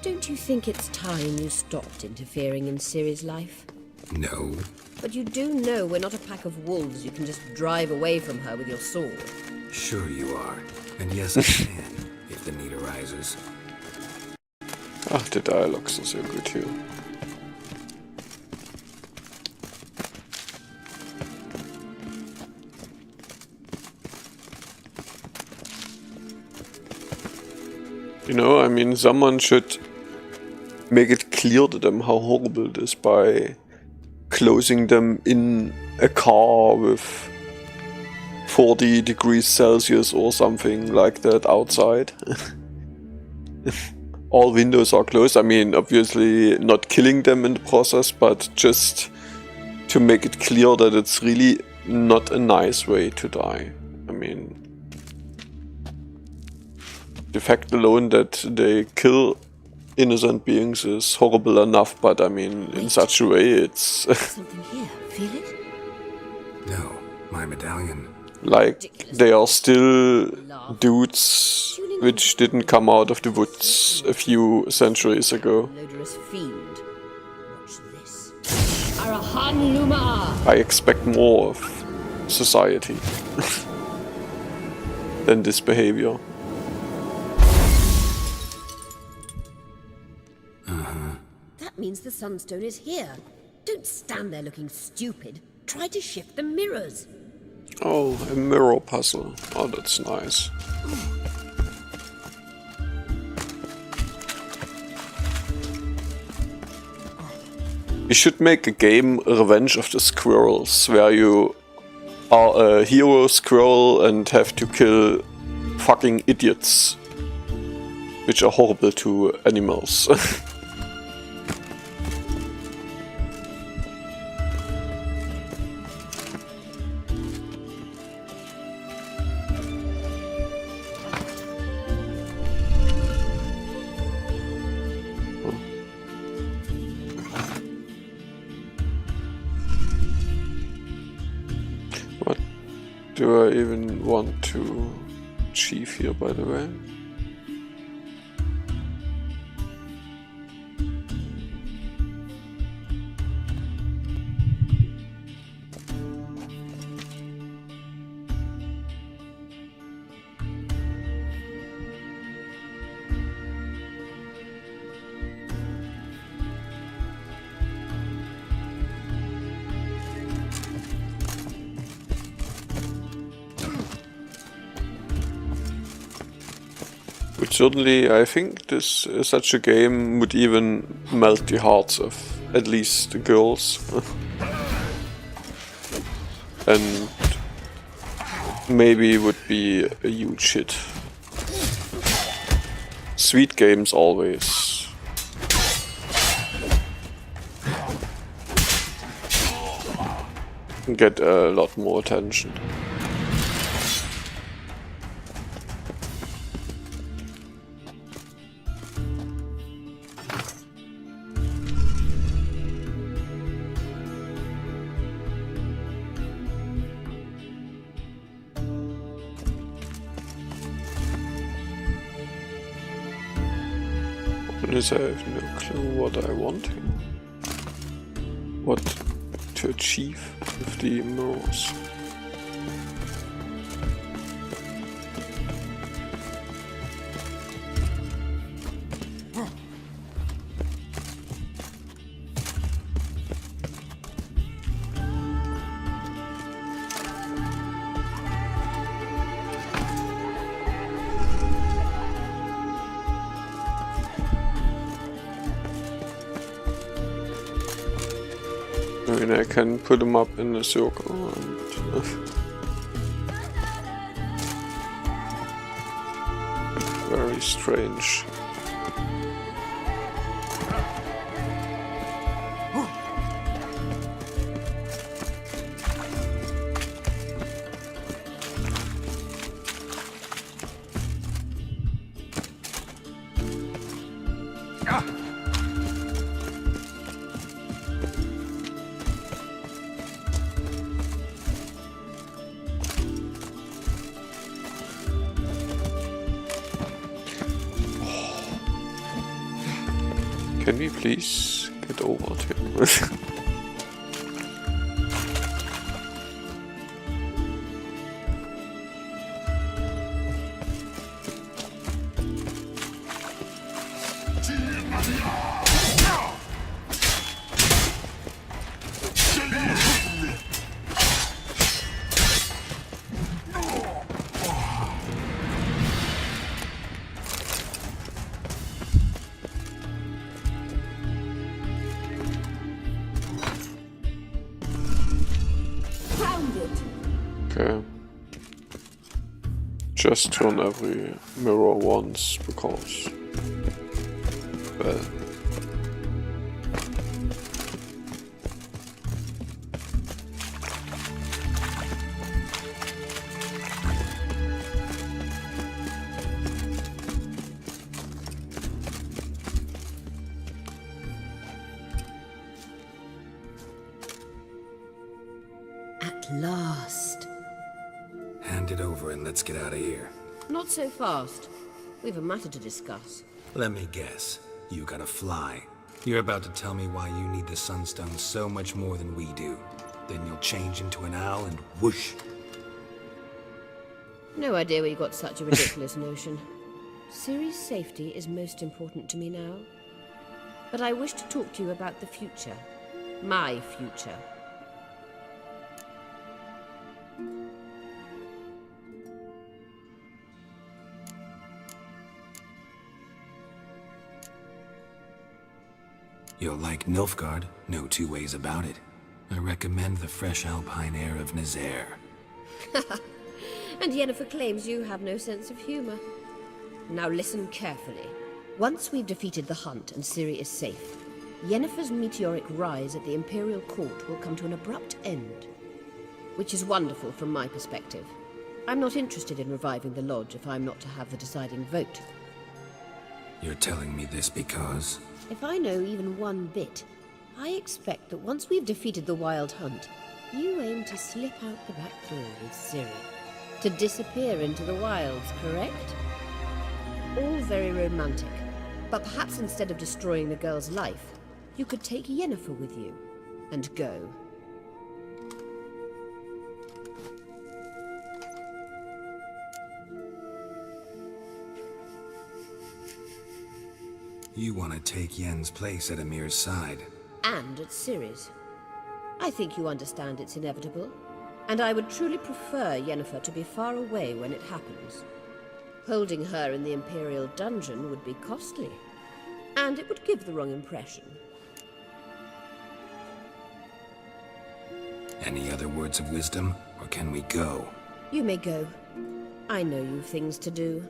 Don't you think it's time you stopped interfering in Ciri's life? No. But you do know we're not a pack of wolves you can just drive away from her with your sword. Sure you are. And yes, I can, if the need arises. Ach, the dialogues are so good here. You know, I mean, someone should make it clear to them how horrible it is by closing them in a car with 40 degrees Celsius or something like that outside. All windows are closed. I mean, obviously not killing them in the process, but just to make it clear that it's really not a nice way to die. I mean, the fact alone that they kill innocent beings is horrible enough, but I mean, in such a way, it's Something here. Feel it? No, my medallion. like they are still dudes which didn't come out of the woods a few centuries ago. Odorous fiend. Watch this. Arahan Luma! I expect more of society than this behavior. That means the Sunstone is here. Don't stand there looking stupid. Try to shift the mirrors. Oh, a mirror puzzle. Oh, that's nice. You should make a game, Revenge of the Squirrels, where you are a hero squirrel and have to kill fucking idiots, which are horrible to animals. What do I even want to achieve here, by the way? But certainly, I think this such a game would even melt the hearts of at least the girls, and maybe would be a huge hit. Sweet games always get a lot more attention. I have no clue what I want here. What to achieve with the mirrors. I mean, I can put them up in a circle and very strange. Can we please get over to him? Okay. just turn every mirror once because, well, At last. Hand it over and let's get out of here. Not so fast. We've a matter to discuss. Let me guess. You gotta fly. You're about to tell me why you need the Sunstone so much more than we do. Then you'll change into an owl and whoosh. No idea where you got such a ridiculous notion. Ciri's safety is most important to me now. But I wish to talk to you about the future. My future. You'll like Nilfgaard, no two ways about it. I recommend the fresh alpine air of Nazaire. And Yennefer claims you have no sense of humor. Now listen carefully. Once we've defeated the Hunt and Ciri is safe, Yennefer's meteoric rise at the Imperial Court will come to an abrupt end. Which is wonderful from my perspective. I'm not interested in reviving the Lodge if I'm not to have the deciding vote. You're telling me this because... If I know even one bit, I expect that once we've defeated the Wild Hunt, you aim to slip out the back door with Ciri. To disappear into the wilds, correct? All very romantic. But perhaps instead of destroying the girl's life, you could take Yennefer with you and go. You want to take Yen's place at Amir's side. And at Ciri's. I think you understand it's inevitable, and I would truly prefer Yennefer to be far away when it happens. Holding her in the Imperial dungeon would be costly, and it would give the wrong impression. Any other words of wisdom, or can we go? You may go. I know you've things to do.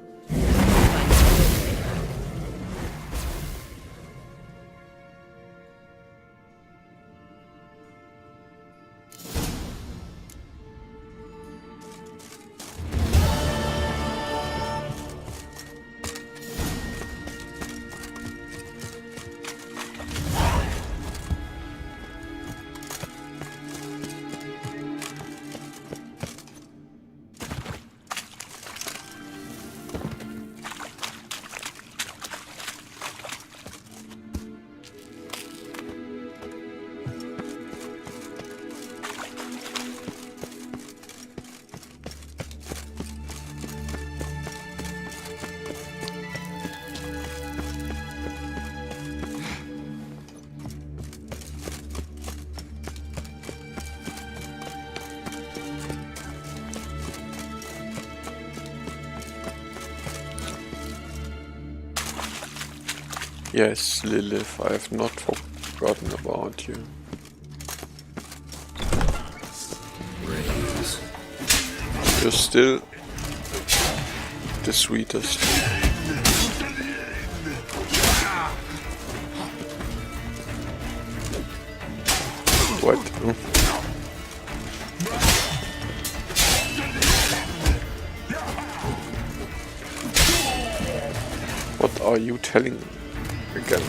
Yes, Lilith, I have not forgotten about you. Raise. You're still the sweetest. What? What are you telling me? Again.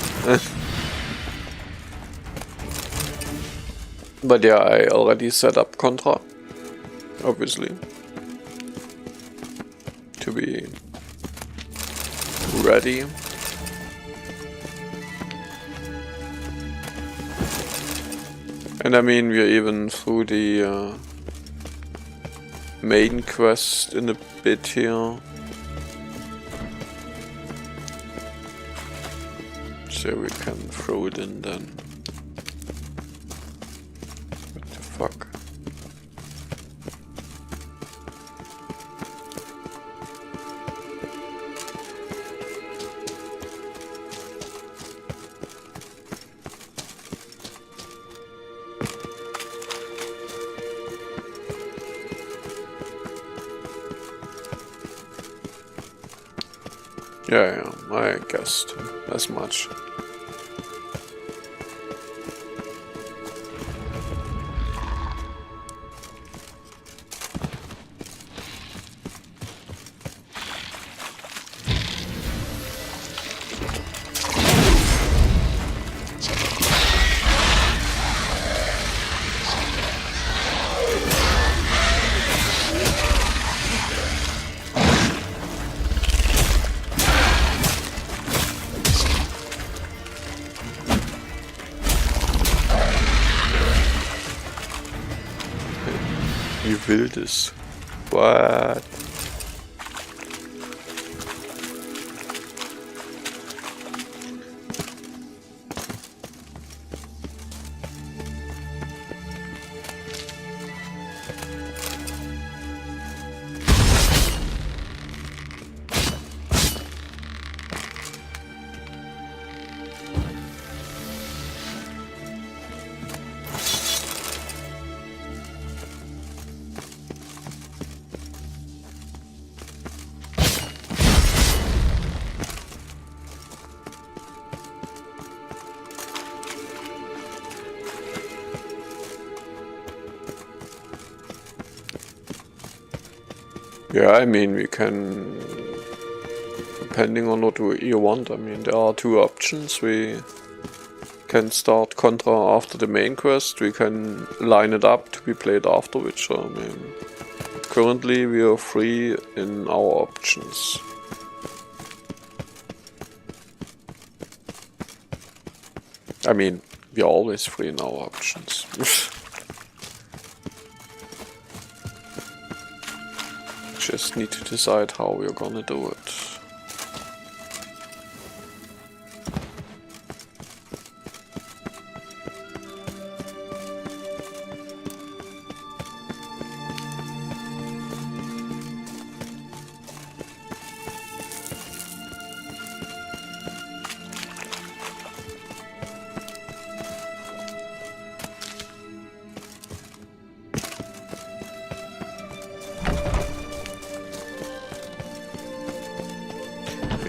But yeah, I already set up Contra, obviously, to be ready. And I mean, we're even through the main quest in a bit here. So we can throw it in then. What the fuck? Yeah, I guessed as much. Wie wild ist. What? Yeah, I mean, we can, depending on what you want, I mean, there are two options. We can start Contra after the main quest, we can line it up to be played after Witcher. I mean, currently we are free in our options. I mean, we are always free in our options. Just need to decide how we're gonna do it.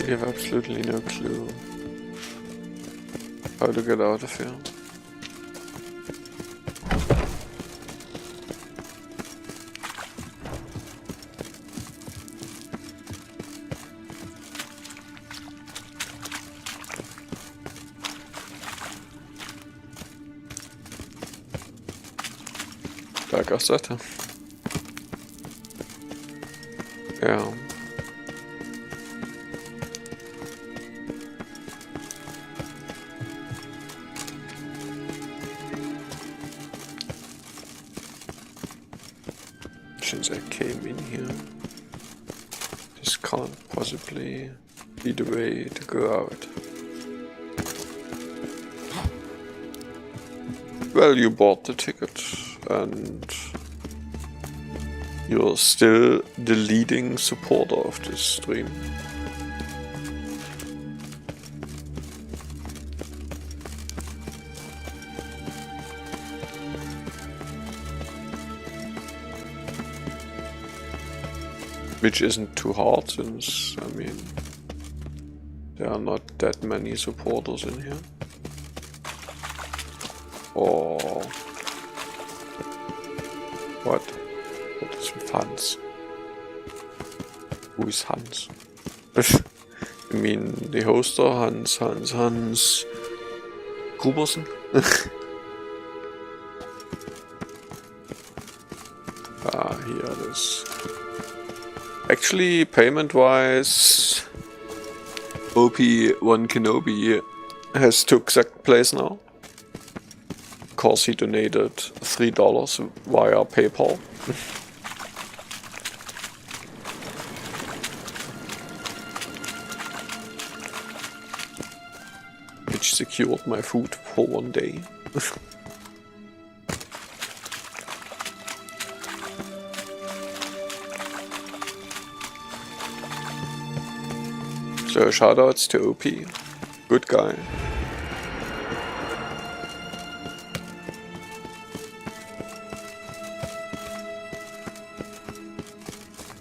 I have absolutely no clue how to get out of here. Bergseite. Ja. Since I came in here, this can't possibly be the way to go out. Well, you bought the ticket and you're still the leading supporter of this stream. Which isn't too hard since, I mean, there are not that many supporters in here. Or what? What is with Hans? Who is Hans? I mean, the hoster, Hans Grubersen? Here it is. Actually, payment-wise, OP1 Kenobi has took second place now. Because he donated $3 via PayPal. Which secured my food for one day. So shoutouts to OP, good guy.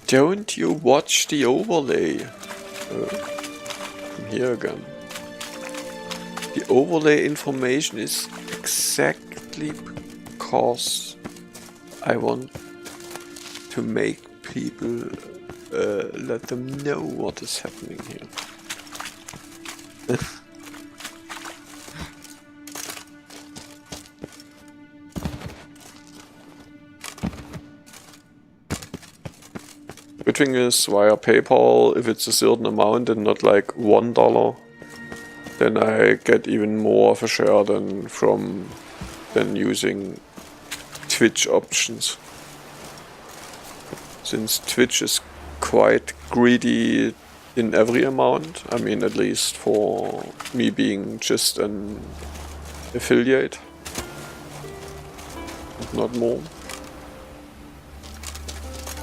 Don't you watch the overlay? here again. The overlay information is exactly because I want to make people let them know what is happening here. Good thing is via PayPal, if it's a certain amount and not like $1, then I get even more of a share than using Twitch options. Since Twitch is quite greedy in every amount, I mean at least for me being just an affiliate, not more.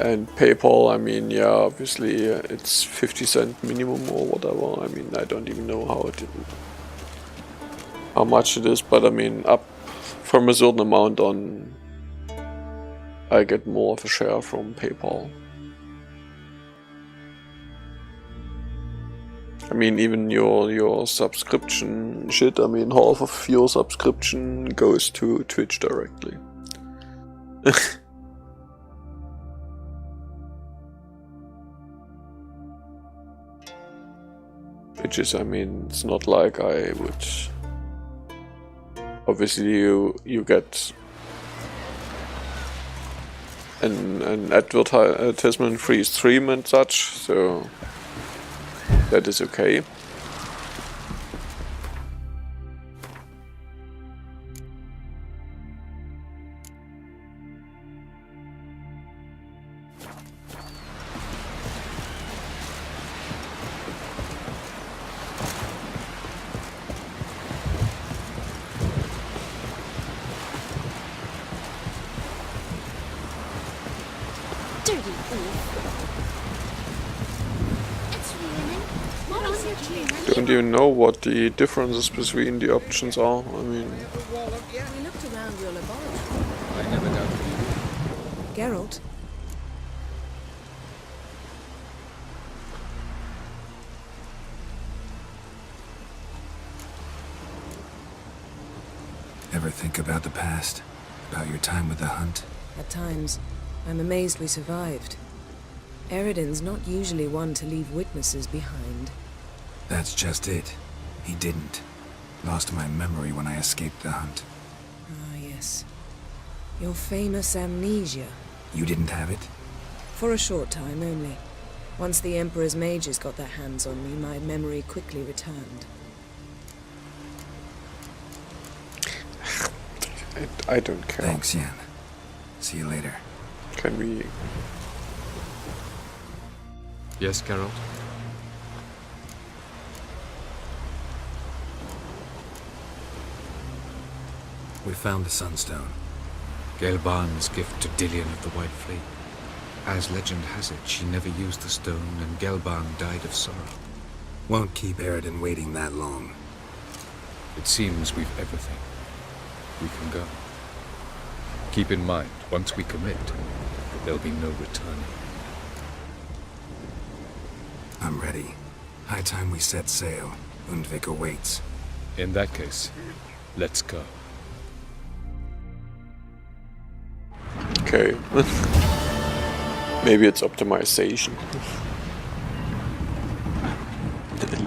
And PayPal, I mean, yeah, obviously it's 50 cent minimum or whatever. I mean, I don't even know how much it is, but I mean, up from a certain amount on, I get more of a share from PayPal. I mean, even your subscription shit, I mean, half of your subscription goes to Twitch directly. Which is, I mean, it's not like I would... Obviously you get an advertisement free stream and such, so that is okay. Don't even know what the differences between the options are. I mean, We looked around your laboratory. I never doubted you. Geralt? Ever think about the past? About your time with the hunt? At times, I'm amazed we survived. Eridan's not usually one to leave witnesses behind. That's just it. He didn't. Lost my memory when I escaped the hunt. Ah, yes. Your famous amnesia. You didn't have it? For a short time only. Once the Emperor's mages got their hands on me, my memory quickly returned. I don't care. Thanks, Yen. See you later. Can we... Yes, Geralt? We found the Sunstone. Gelban's gift to Dillion of the White Fleet. As legend has it, she never used the stone, and Gelban died of sorrow. Won't keep Eridan waiting that long. It seems we've everything. We can go. Keep in mind, once we commit, there'll be no returning. I'm ready. High time we set sail. Undvik awaits. In that case, let's go. Okay. Maybe it's optimization.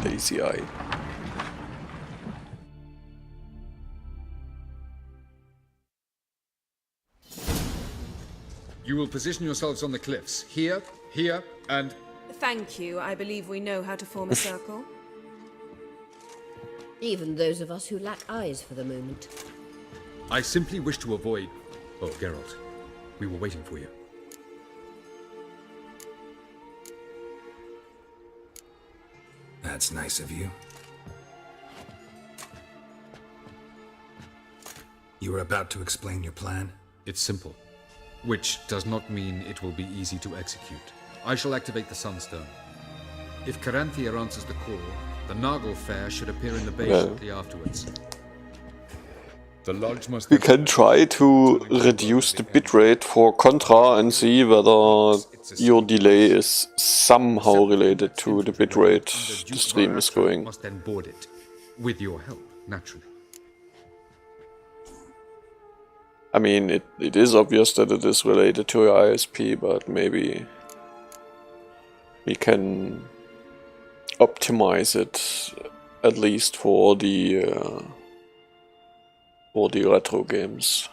Lazy eye. You will position yourselves on the cliffs. Here, here, and... Thank you. I believe we know how to form a circle. Even those of us who lack eyes for the moment. I simply wish to avoid... Oh, Geralt. We were waiting for you. That's nice of you. You were about to explain your plan? It's simple. Which does not mean it will be easy to execute. I shall activate the Sunstone. If Caranthir answers the call, the Naglfar should appear in the bay shortly afterwards. The lodge must We can try to reduce the bitrate for Contra and see whether your delay is somehow related to the bitrate the stream is going. Must then board it, with your help, naturally. I mean, it is obvious that it is related to your ISP, but maybe we can optimize it at least for the retro games.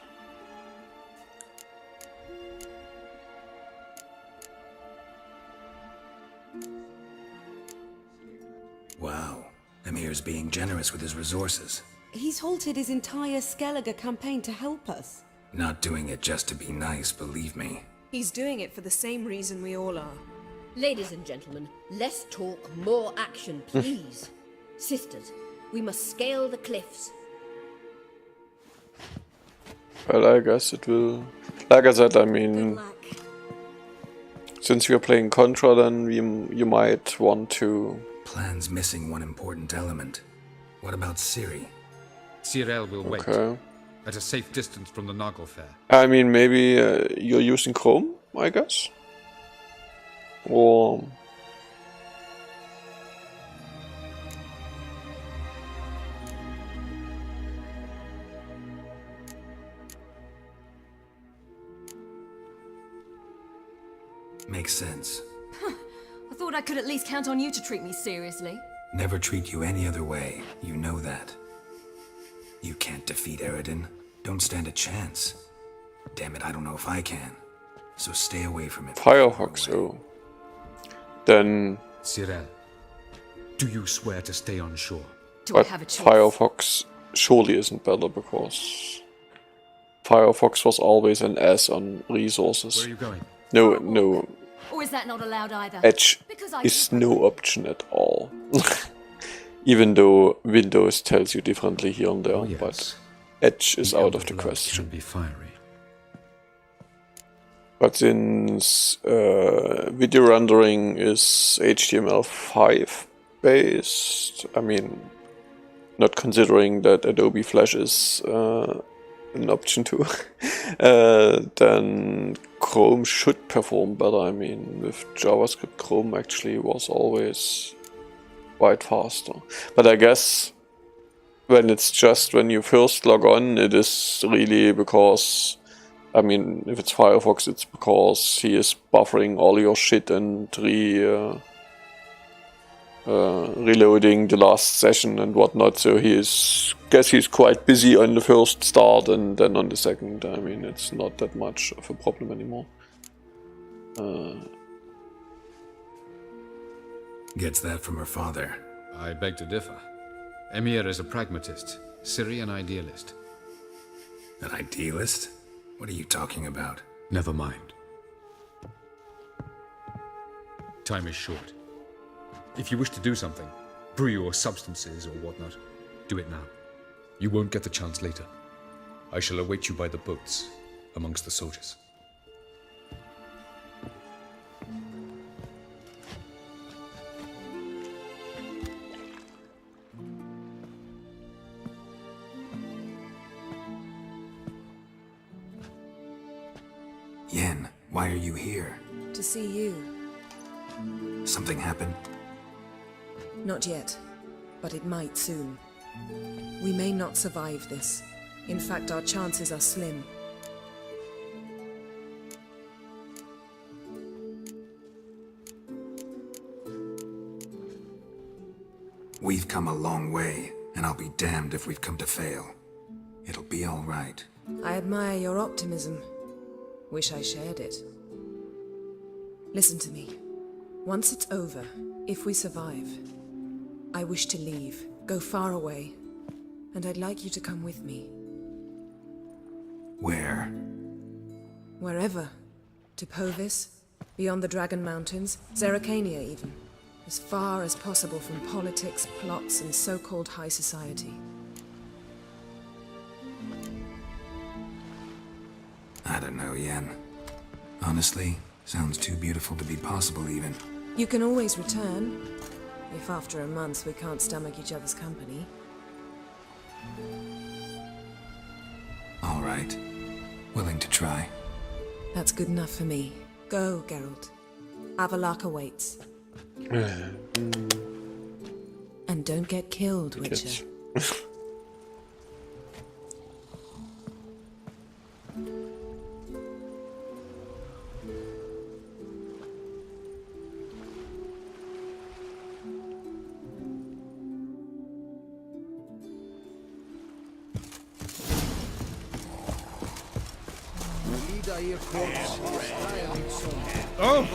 Wow, Emir's being generous with his resources. He's halted his entire Skellige campaign to help us. Not doing it just to be nice, believe me. He's doing it for the same reason we all are. Ladies and gentlemen, less talk, more action, please. Sisters, we must scale the cliffs. Well, I guess it will... Like I said, I mean... Since we are playing Contra, then you might want to... Plan's missing one important element. What about Ciri? Cyril will wait. Okay. At a safe distance from the Nagelfair. I mean, maybe you're using Chrome, I guess? Or... Makes sense. I thought I could at least count on you to treat me seriously. Never treat you any other way. You know that. You can't defeat Eredin. Don't stand a chance. Damn it, I don't know if I can. So stay away from it. Firehawks, oh. Then... Cyril, do you swear to stay on shore? Do I have a choice? Firefox surely isn't better because... Firefox was always an ass on resources. Where are you going? No. Or is that not allowed either? Edge is no option at all. Even though Windows tells you differently here and there, but Edge is out of the question. Can be fiery. But since video rendering is HTML5 based, I mean, not considering that Adobe Flash is an option too, then Chrome should perform better. I mean, with JavaScript, Chrome actually was always quite faster. But I guess when it's just when you first log on, it is really because, I mean, if it's Firefox, it's because he is buffering all your shit and reloading the last session and whatnot. So guess he's quite busy on the first start, and then on the second, I mean, it's not that much of a problem anymore. Gets that from her father. I beg to differ. Emir is a pragmatist, Ciri an idealist. An idealist? What are you talking about? Never mind. Time is short. If you wish to do something, brew your substances or whatnot, do it now. You won't get the chance later. I shall await you by the boats, amongst the soldiers. Yen, why are you here? To see you. Something happened? Not yet, but it might soon. We may not survive this. In fact, our chances are slim. We've come a long way, and I'll be damned if we've come to fail. It'll be all right. I admire your optimism. Wish I shared it. Listen to me. Once it's over, if we survive, I wish to leave, go far away, and I'd like you to come with me. Where? Wherever. To Povis, beyond the Dragon Mountains, Zerrikania even. As far as possible from politics, plots, and so-called high society. I don't know, Yen. Honestly, sounds too beautiful to be possible even. You can always return, if after a month we can't stomach each other's company. right. Willing to try. That's good enough for me. Go, Geralt. Avallac'h awaits. And don't get killed, Witcher. Oh!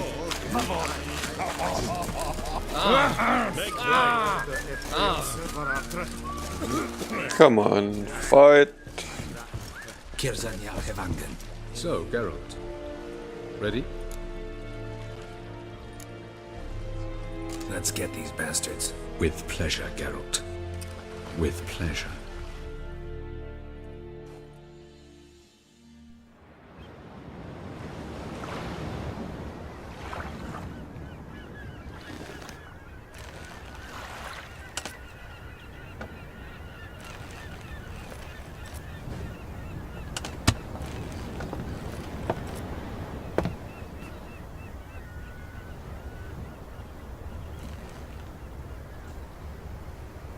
Come on, fight. So, Geralt. Ready? Let's get these bastards. With pleasure, Geralt. With pleasure.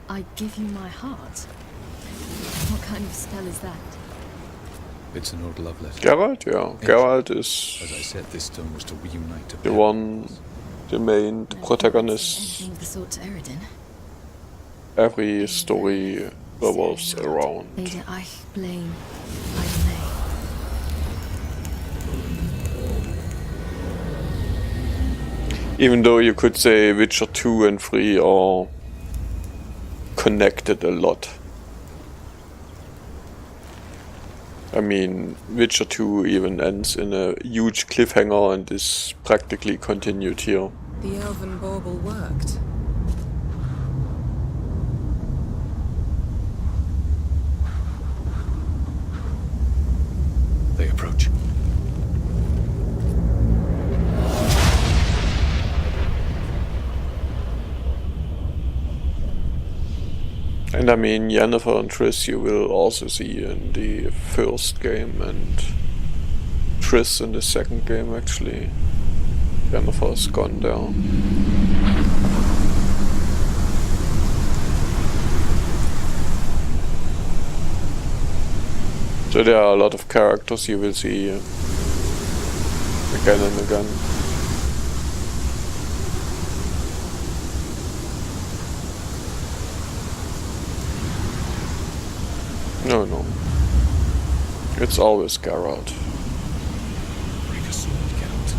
I give you my heart. What kind of spell is that? It's an old love letter. Geralt, yeah. Geralt is, as I said, this stone was to reunite the one, the main protagonist. Anything of the sort to Eredin? Every story revolves around. Lady Eich blame Idenay. Even though you could say Witcher 2 and 3 are connected a lot. I mean, Witcher 2 even ends in a huge cliffhanger and is practically continued here. The elven bauble worked. They approach. And I mean, Yennefer and Triss you will also see in the first game, and Triss in the second game actually. Yennefer's gone down. So there are a lot of characters you will see again and again. No, no. It's always Geralt. Break a sword, Geralt.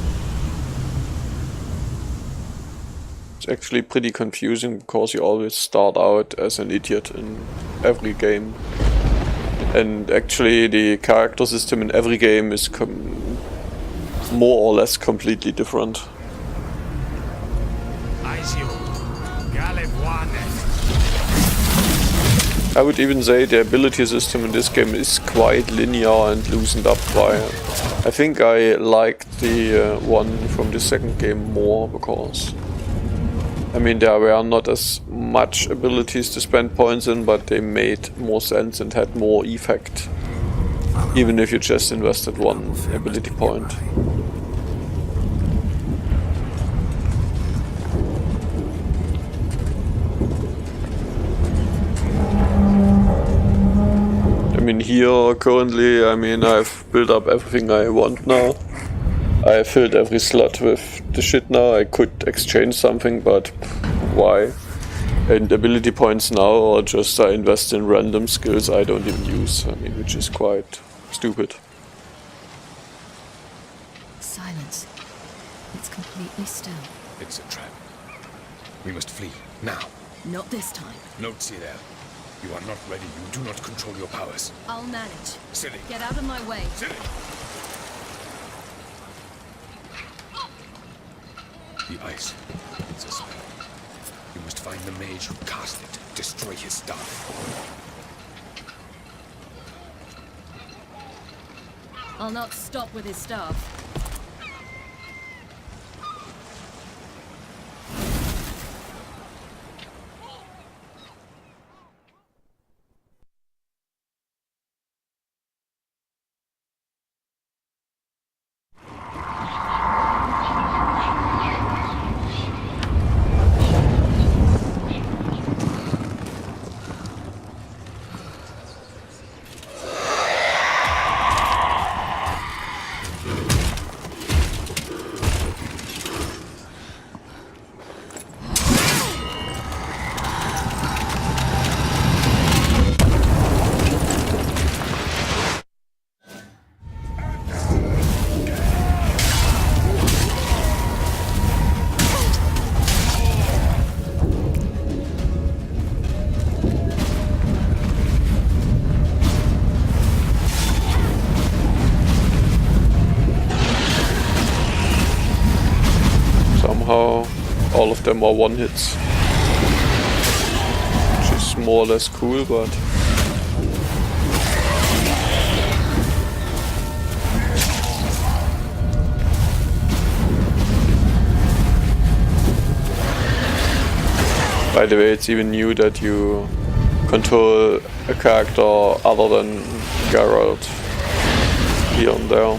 It's actually pretty confusing because you always start out as an idiot in every game. And actually the character system in every game is more or less completely different. I would even say the ability system in this game is quite linear and loosened up by... I think I liked the one from the second game more because... I mean, there were not as much abilities to spend points in, but they made more sense and had more effect. Even if you just invested one ability point. I mean, here currently, I mean, I've built up everything I want now. I filled every slot with the shit now. I could exchange something, but why? And ability points now, or just I invest in random skills I don't even use. I mean, which is quite stupid. Silence. It's completely still. It's a trap. We must flee, now. Not this time. Note, Ciri. You are not ready. You do not control your powers. I'll manage. Ciri. Get out of my way. Ciri. The ice. It's a spell. You must find the mage who cast it. Destroy his staff. I'll not stop with his staff. of them are one hits. Which is more or less cool, but... By the way, it's even new that you control a character other than Geralt here and there.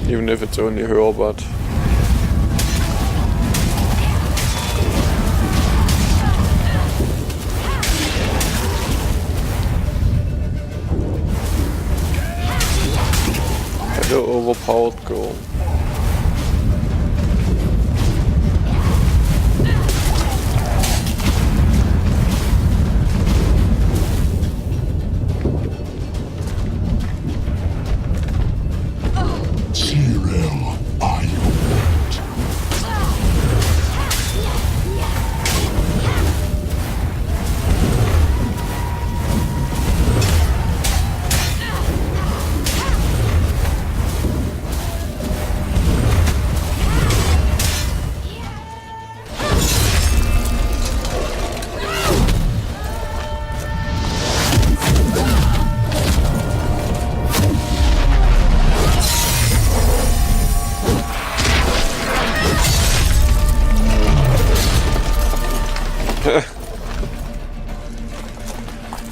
Even if it's only her, but... Hello, overpowered girl.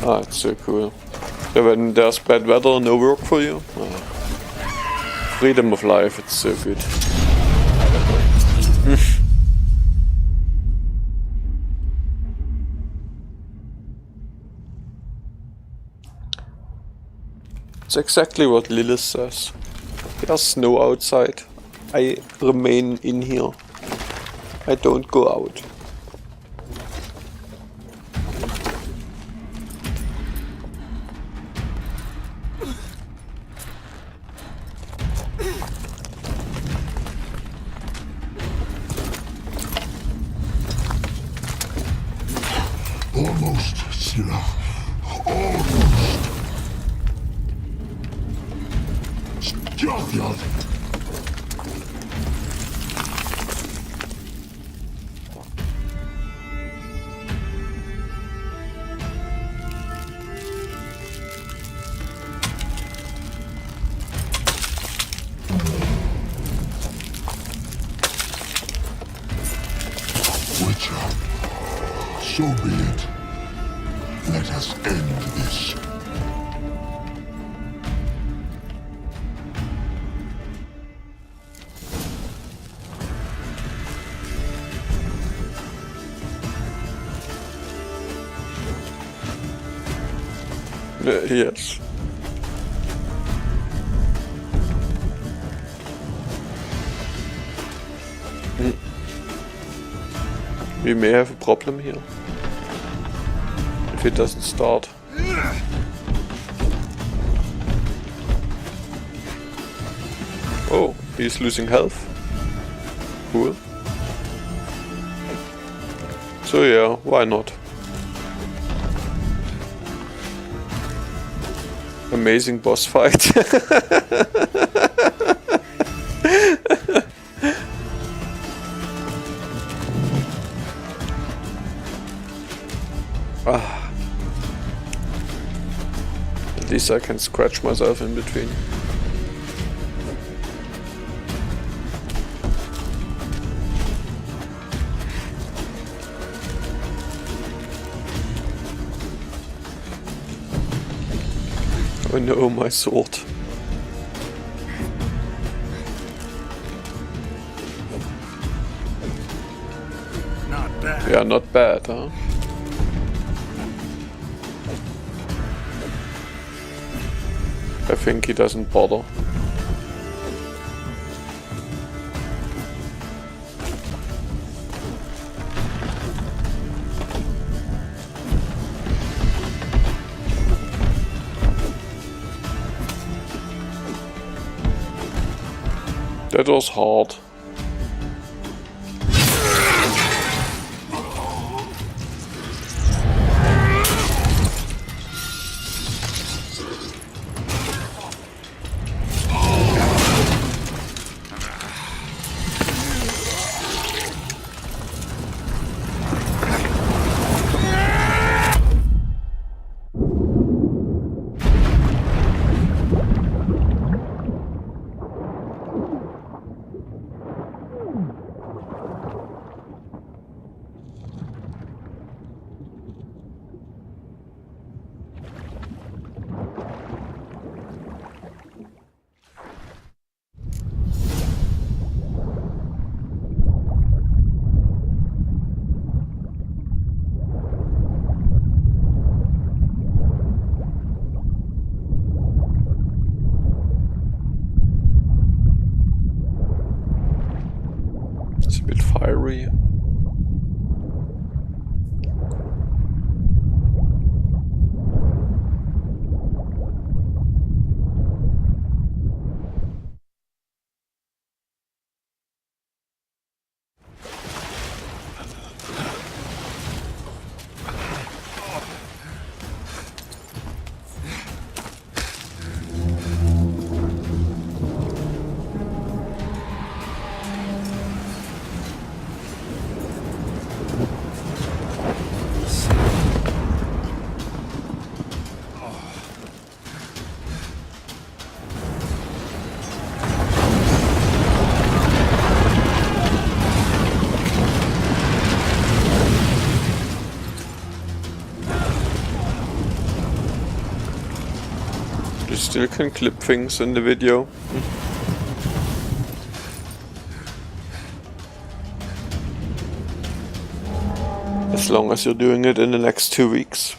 Ah, it's so cool. So when there's bad weather, no work for you? Freedom of life, it's so good. It's exactly what Lilith says. There's snow outside. I remain in here. I don't go out. Almost, Sira. Almost. Skjaldjord. Witcher, so be it. Let us end this. Yes. We may have a problem here. If it doesn't start. Oh, he's losing health. Cool. So yeah, why not? Amazing boss fight. At least I can scratch myself in between. Oh no, my sword. Not bad. Yeah, not bad, huh? I think he doesn't bother. That was hard. fiery. You still can clip things in the video. As long as you're doing it in the next 2 weeks.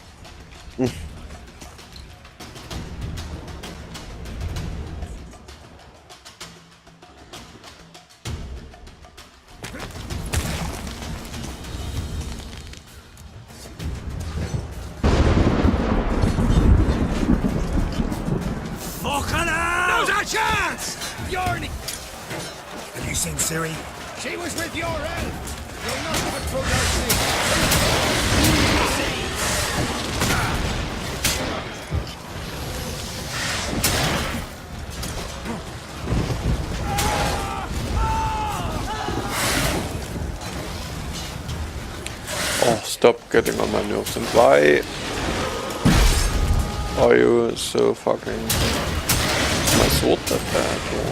Now's our chance! Bjorn! Have you seen Ciri? She was with your elf. You'll not have it through their Oh, stop getting on my nerves. And why are you so fucking... Is my sword that bad? Or...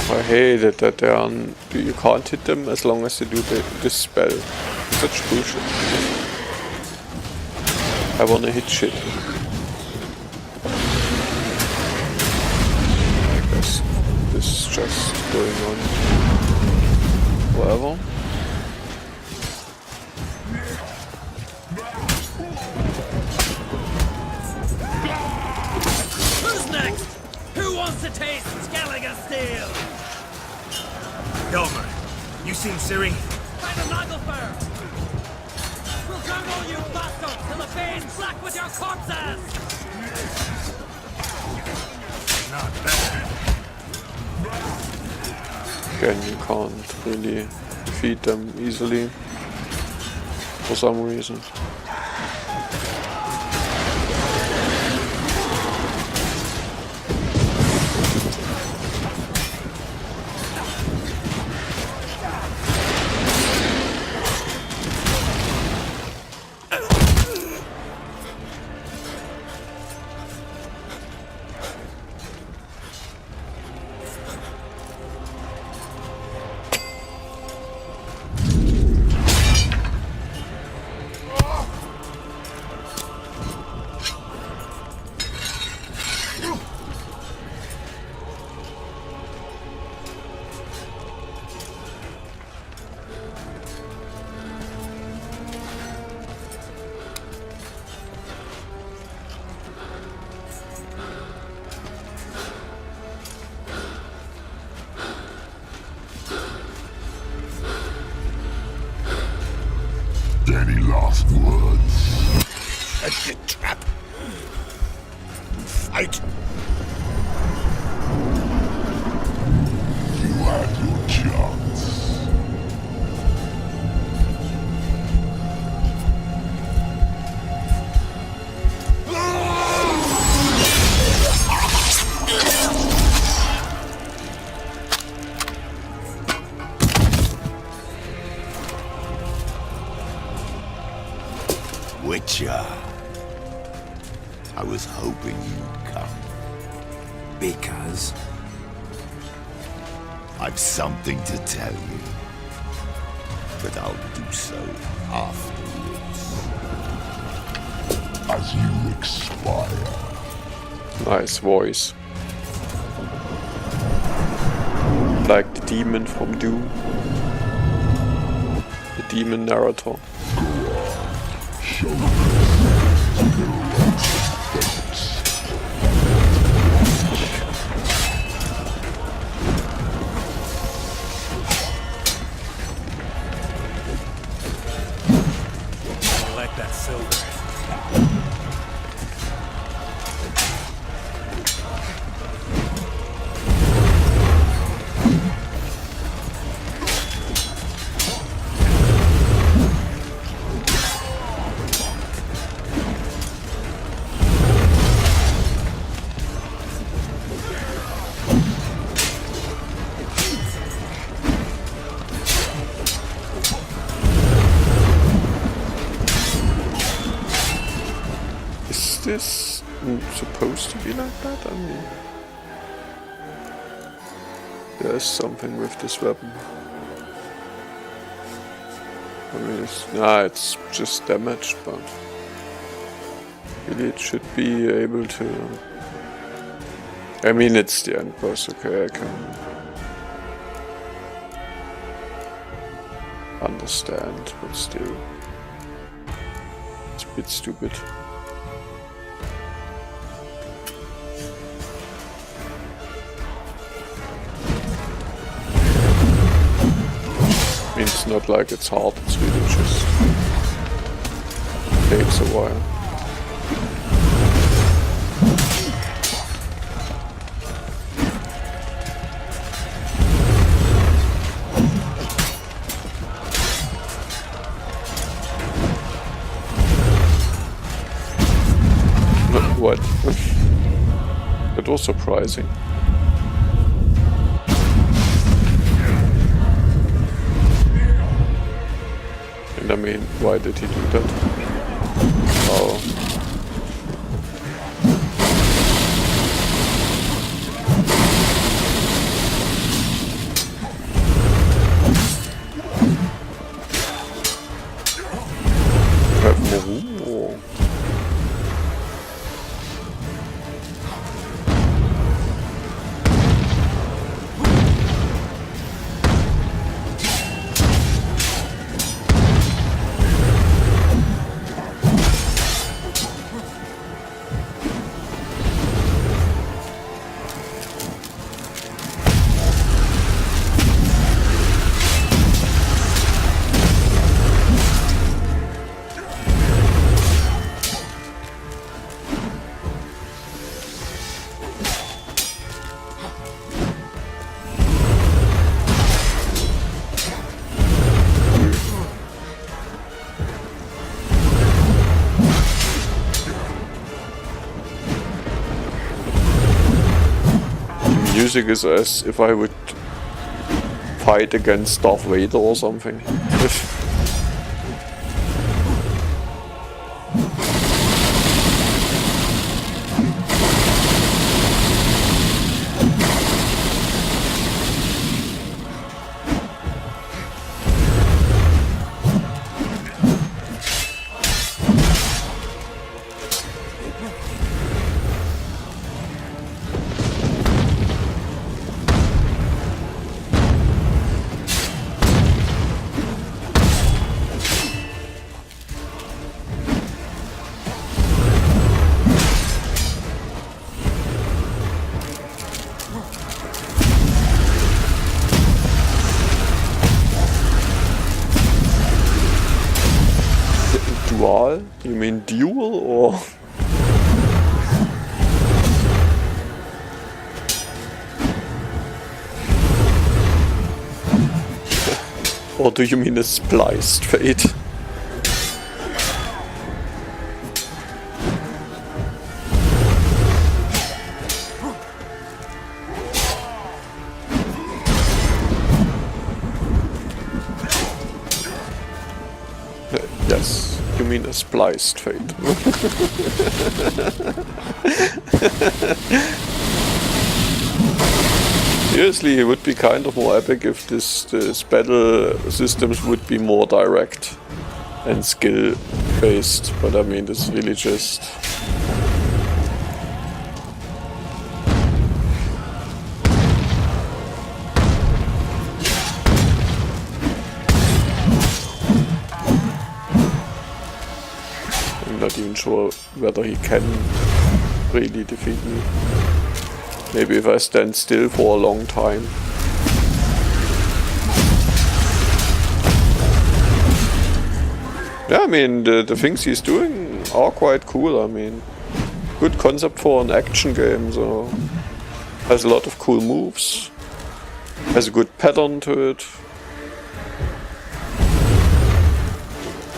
I hate it that they are you can't hit them as long as you do this spell. Such bullshit. I wanna hit shit. I guess this is just going on forever. Who's next? Who wants to taste Skellige steel? Hjalmar, you seen Ciri? By the Naglfar! We'll drown all you bastards till the veins black with your corpses! Not bad. Again, you can't really defeat them easily for some reason. Any last words? Set the trap. Fight. You had your chance. Witcher. I was hoping you'd come. Because? I've something to tell you. But I'll do so afterwards. As you expire. Nice voice. Like the demon from Doom. demon narrator. Collect that silver. Is this supposed to be like that? I mean, there's something with this weapon. I mean, it's just damaged, but really it should be able to. I mean, it's the end boss. Okay, I can understand, but still, it's a bit stupid. I mean, it's not like it's hard, it's really just takes a while. What? That was surprising. And I mean, why did he do that? Oh. Have more. Music is as if I would fight against Darth Vader or something. Dual? You mean dual or? Or do you mean a spliced fate? Yes, you mean a spliced fate. Seriously, it would be kind of more epic if this battle systems would be more direct and skill based, but I mean, it's really just... sure whether he can really defeat me. Maybe if I stand still for a long time. Yeah, I mean, the things he's doing are quite cool. I mean, good concept for an action game, so has a lot of cool moves, has a good pattern to it.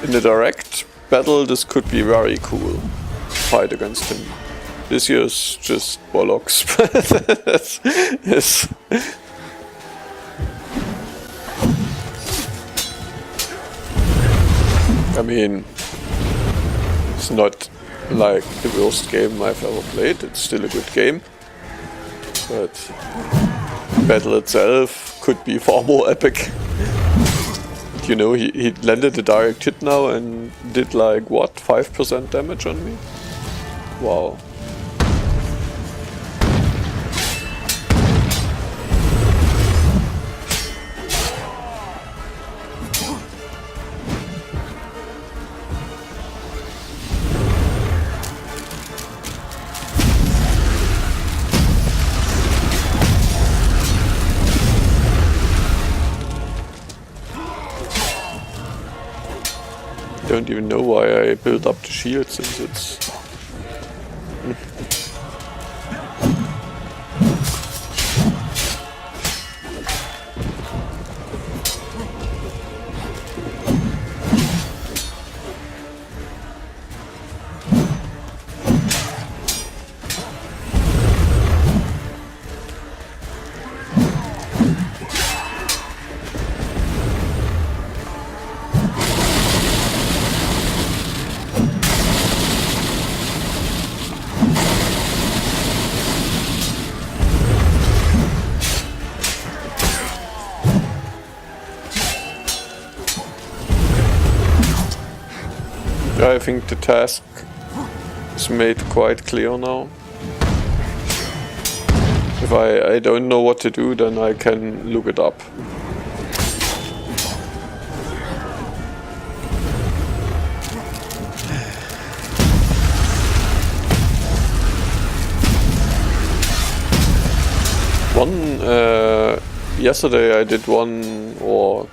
In a direct battle, this could be very cool. Fight against him. This here is just bollocks. Yes. I mean, it's not like the worst game I've ever played. It's still a good game, but battle itself could be far more epic. You know, he landed a direct hit now and did like, what, 5% damage on me? Wow. Don't even know why I built up the shield since it's... I think the task is made quite clear now. If I don't know what to do, then I can look it up. Yesterday I did one, or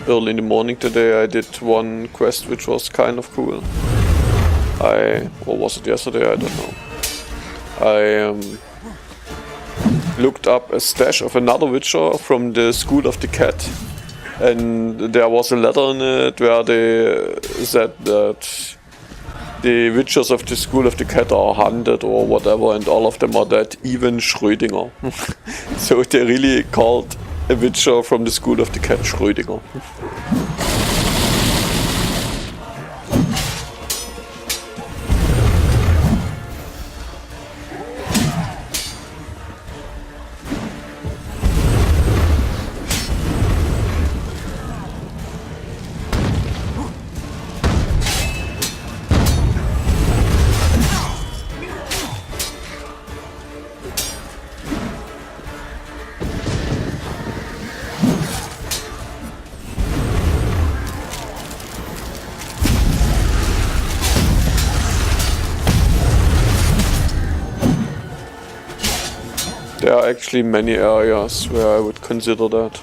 early in the morning today I did one quest which was kind of cool. Or was it yesterday? I don't know. I looked up a stash of another Witcher from the School of the Cat, and there was a letter in it where they said that the Witchers of the School of the Cat are hunted or whatever, and all of them are dead, even Schrödinger. So they really called a Witcher from the School of the Cat Schrödinger. There are actually many areas where I would consider that.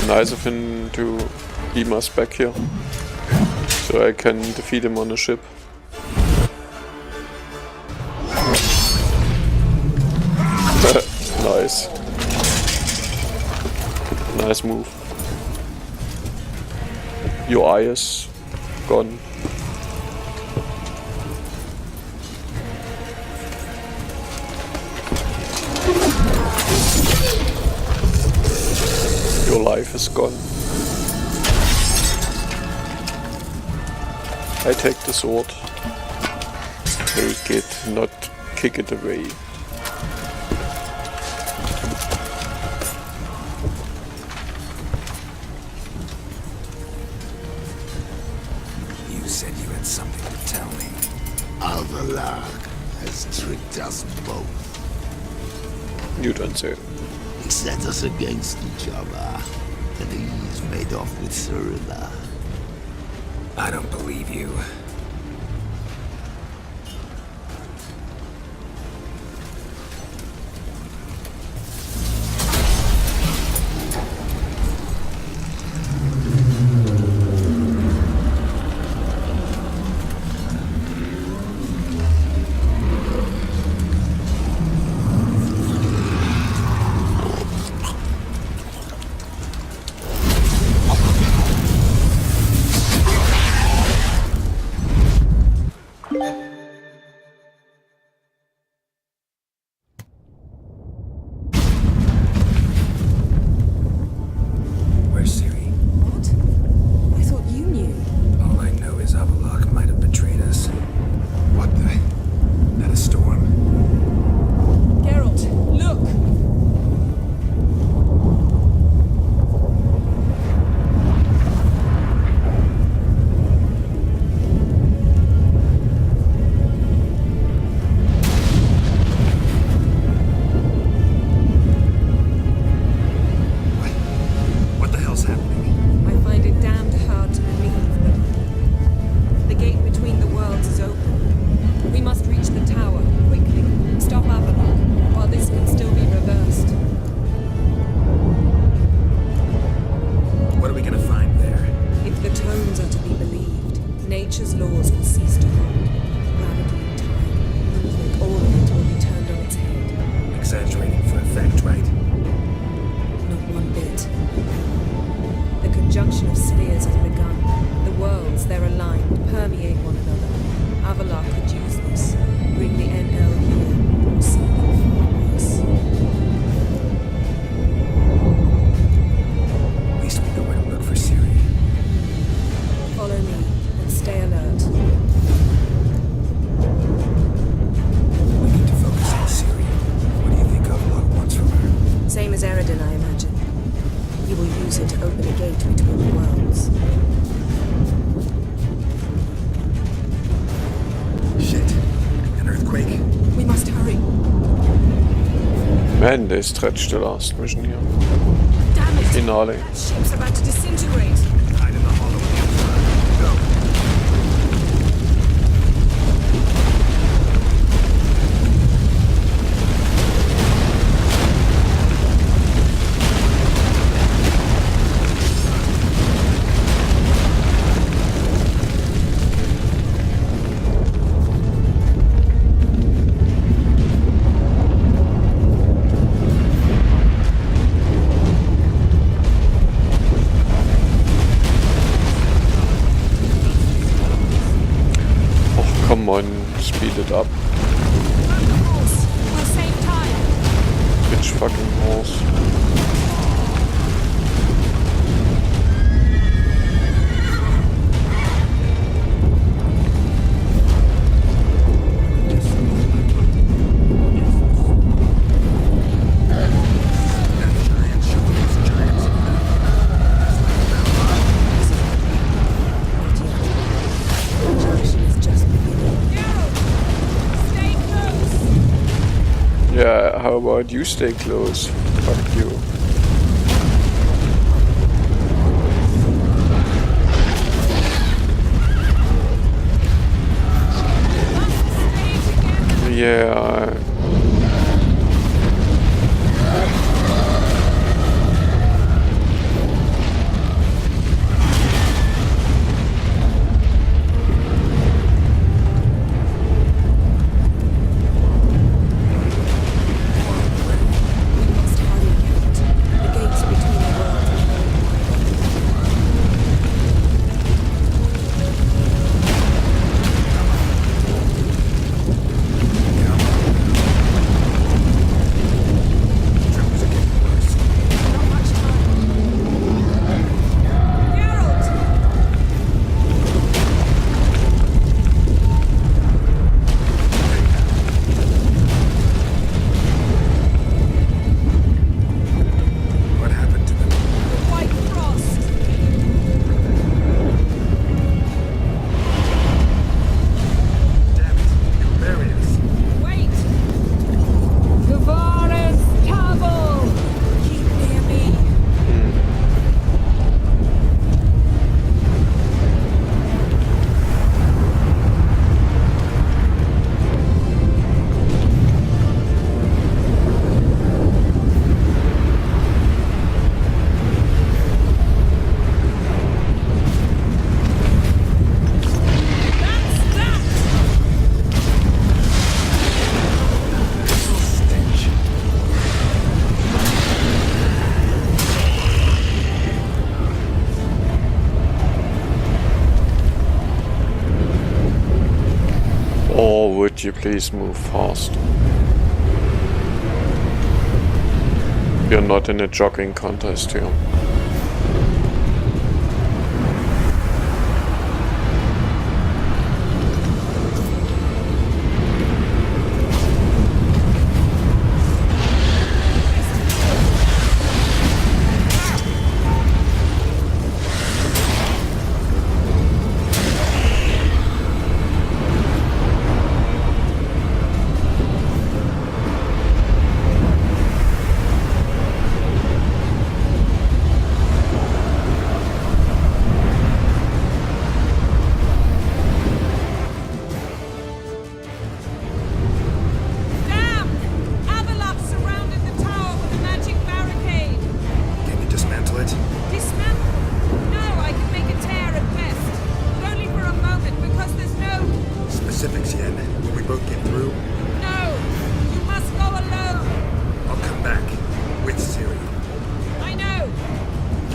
Nice of him to beam us back here, so I can defeat him on a ship. Nice. Nice move. Your eye is gone. Your life is gone. I take the sword. Take it, not kick it away. something to tell me. Avalar has tricked us both. You don't say. He set us against each other, and he's made off with Cirilla. I don't believe you. Where's Ciri? What? I thought you knew. All I know is Avallac'h might have betrayed us. What the? That a storm? Geralt, look! What the hell's happening? I find it damned hard to believe, but the gate between the worlds is open. We must reach the tower, quickly. Stop Avallac'h, while this can still be reversed. What are we gonna find there? If the tomes are to be believed, nature's laws will cease to hold. Gravity and time, all of it will be turned on its head. Exaggerating for effect, right? Not one bit. The conjunction of spheres has begun. The worlds, they're aligned, permeate one another. Avallac'h could use this. Bring the NL here, or something far worse. At least we know where to look for Ciri. Follow me, and stay alert. We need to focus on Ciri. What do you think Avallac'h wants from her? Same as Eredin, I imagine. He will use it to open a gate between the worlds. Shit. An earthquake? We must hurry. Man, they stretched the last mission here. Damn it! Finale. That ship's about to disintegrate. Hide in the hollow of the outside. Go. Come on, speed it up. Horse, we'll save time. Bitch fucking horse. Yeah, how about you stay close? Fuck you. Yeah. Could you please move fast? You're not in a jogging contest here.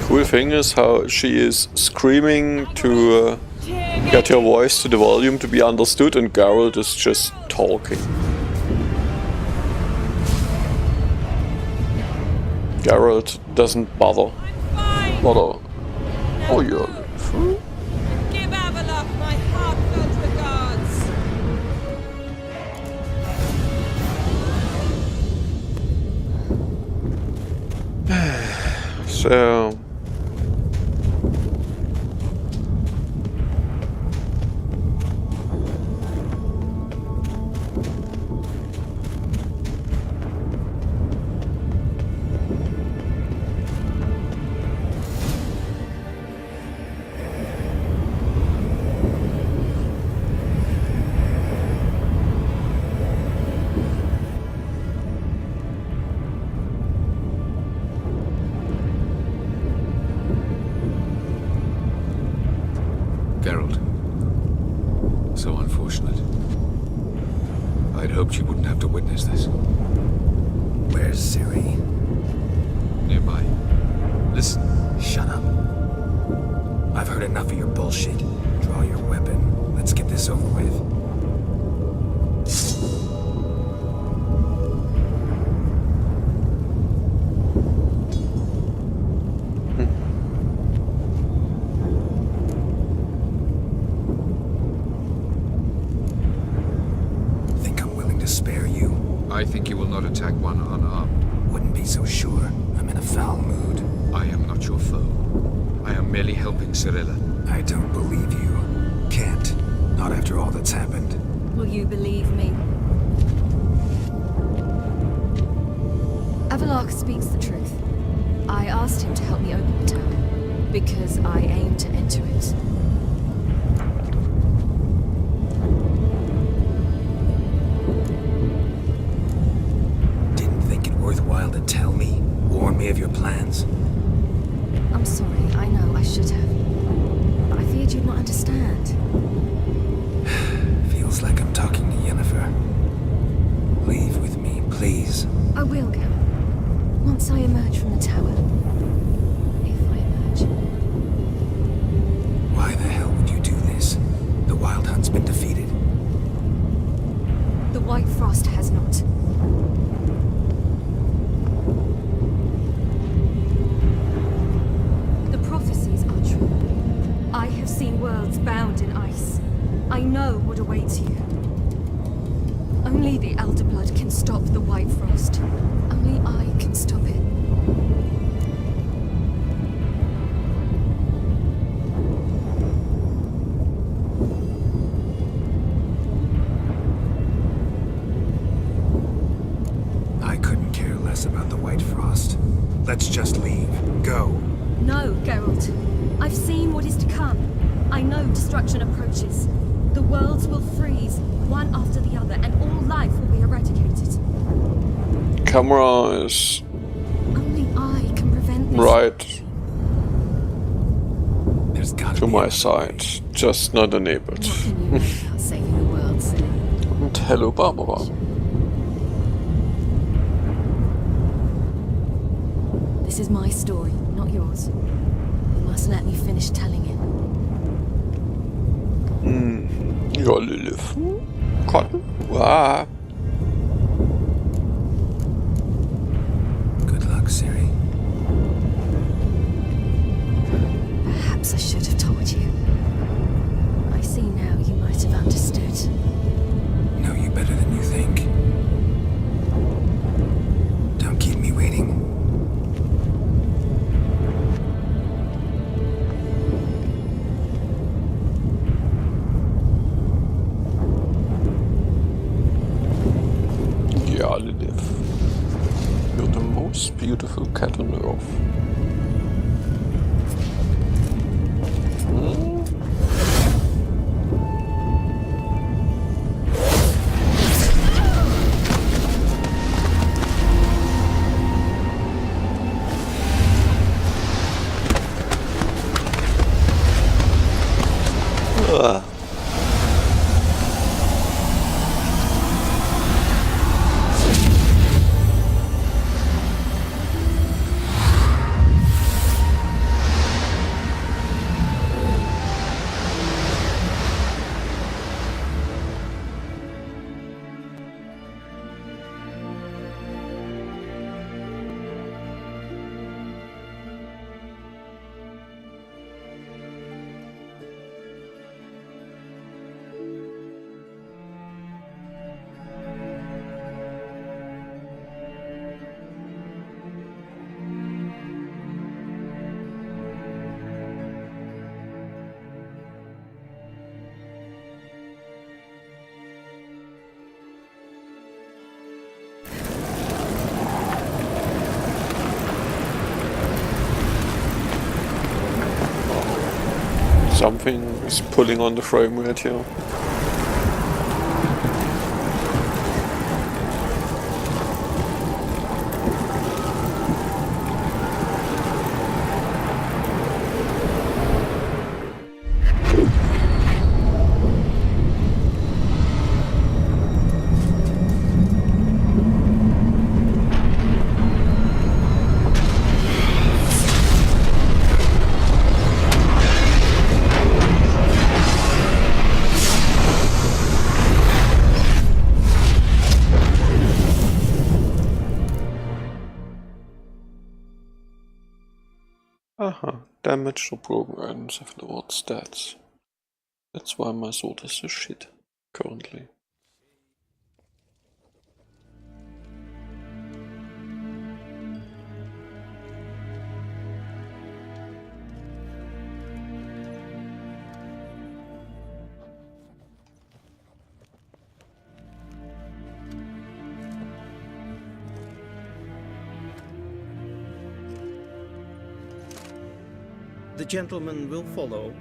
Cool thing is how she is screaming to get her voice to the volume to be understood, and Geralt is just talking. Geralt doesn't bother. Oh, you're fool. Give Avalok my heartfelt regards. So Geralt. So unfortunate. I'd hoped you wouldn't have to witness this. Where's Ciri? Nearby. Listen. Shut up. I've heard enough of your bullshit. Draw your weapon. Let's get this over with. I think you will not attack one unarmed. Wouldn't be so sure. I'm in a foul mood. I am not your foe. I am merely helping Cirilla. I don't believe you. Can't. Not after all that's happened. Will you believe me? Avalok speaks the truth. I asked him to help me open the tower, because I aim to enter it. Worthwhile to tell me? Warn me of your plans? I'm sorry, I know I should have. But I feared you'd not understand. Feels like I'm talking to Yennefer. Leave with me, please. I will go. Once I emerge from the tower. If I emerge. Why the hell would you do this? The Wild Hunt's been defeated. The White Frost has not. I have seen worlds bound in ice. I know what awaits you. Only the Elder Blood can stop the White Frost. Only I can stop it. I couldn't care less about the White Frost. Let's just leave. Go. No, Geralt. I've seen what is to come. I know destruction approaches. The worlds will freeze, one after the other, and all life will be eradicated. Camera is only I can prevent this. Right. There's got to my side, just not enabled. What can you know about saving the world, silly? And hello, Barbara. This is my story, not yours. Must let me finish telling it. Ja, Lilith. Cotton? Ah. Good luck, Ciri. Perhaps I should have told you. I see now you might have understood. Know you better than you think. Don't keep me waiting. Yeah, Lilith. You're the most beautiful cat on earth. Ugh. Something is pulling on the frame rate here. Aha, damaged or broken items have lowered stats. That's why my sword is so shit currently. The gentleman will follow.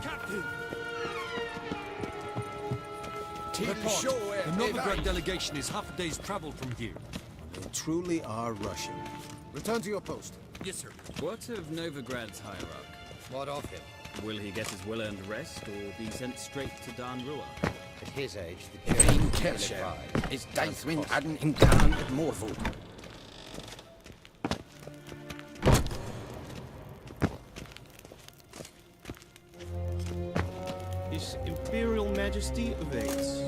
Captain! Report. The Novigrad delegation is half a day's travel from here. They truly are rushing. Return to your post. Yes, sir. What of Novigrad's hierarch? What of him? Will he get his well-earned rest or be sent straight to Dan Rua? At his age, the Jane Kelcher is Daithwin Adden in Khan at Morvud. His Imperial Majesty awaits.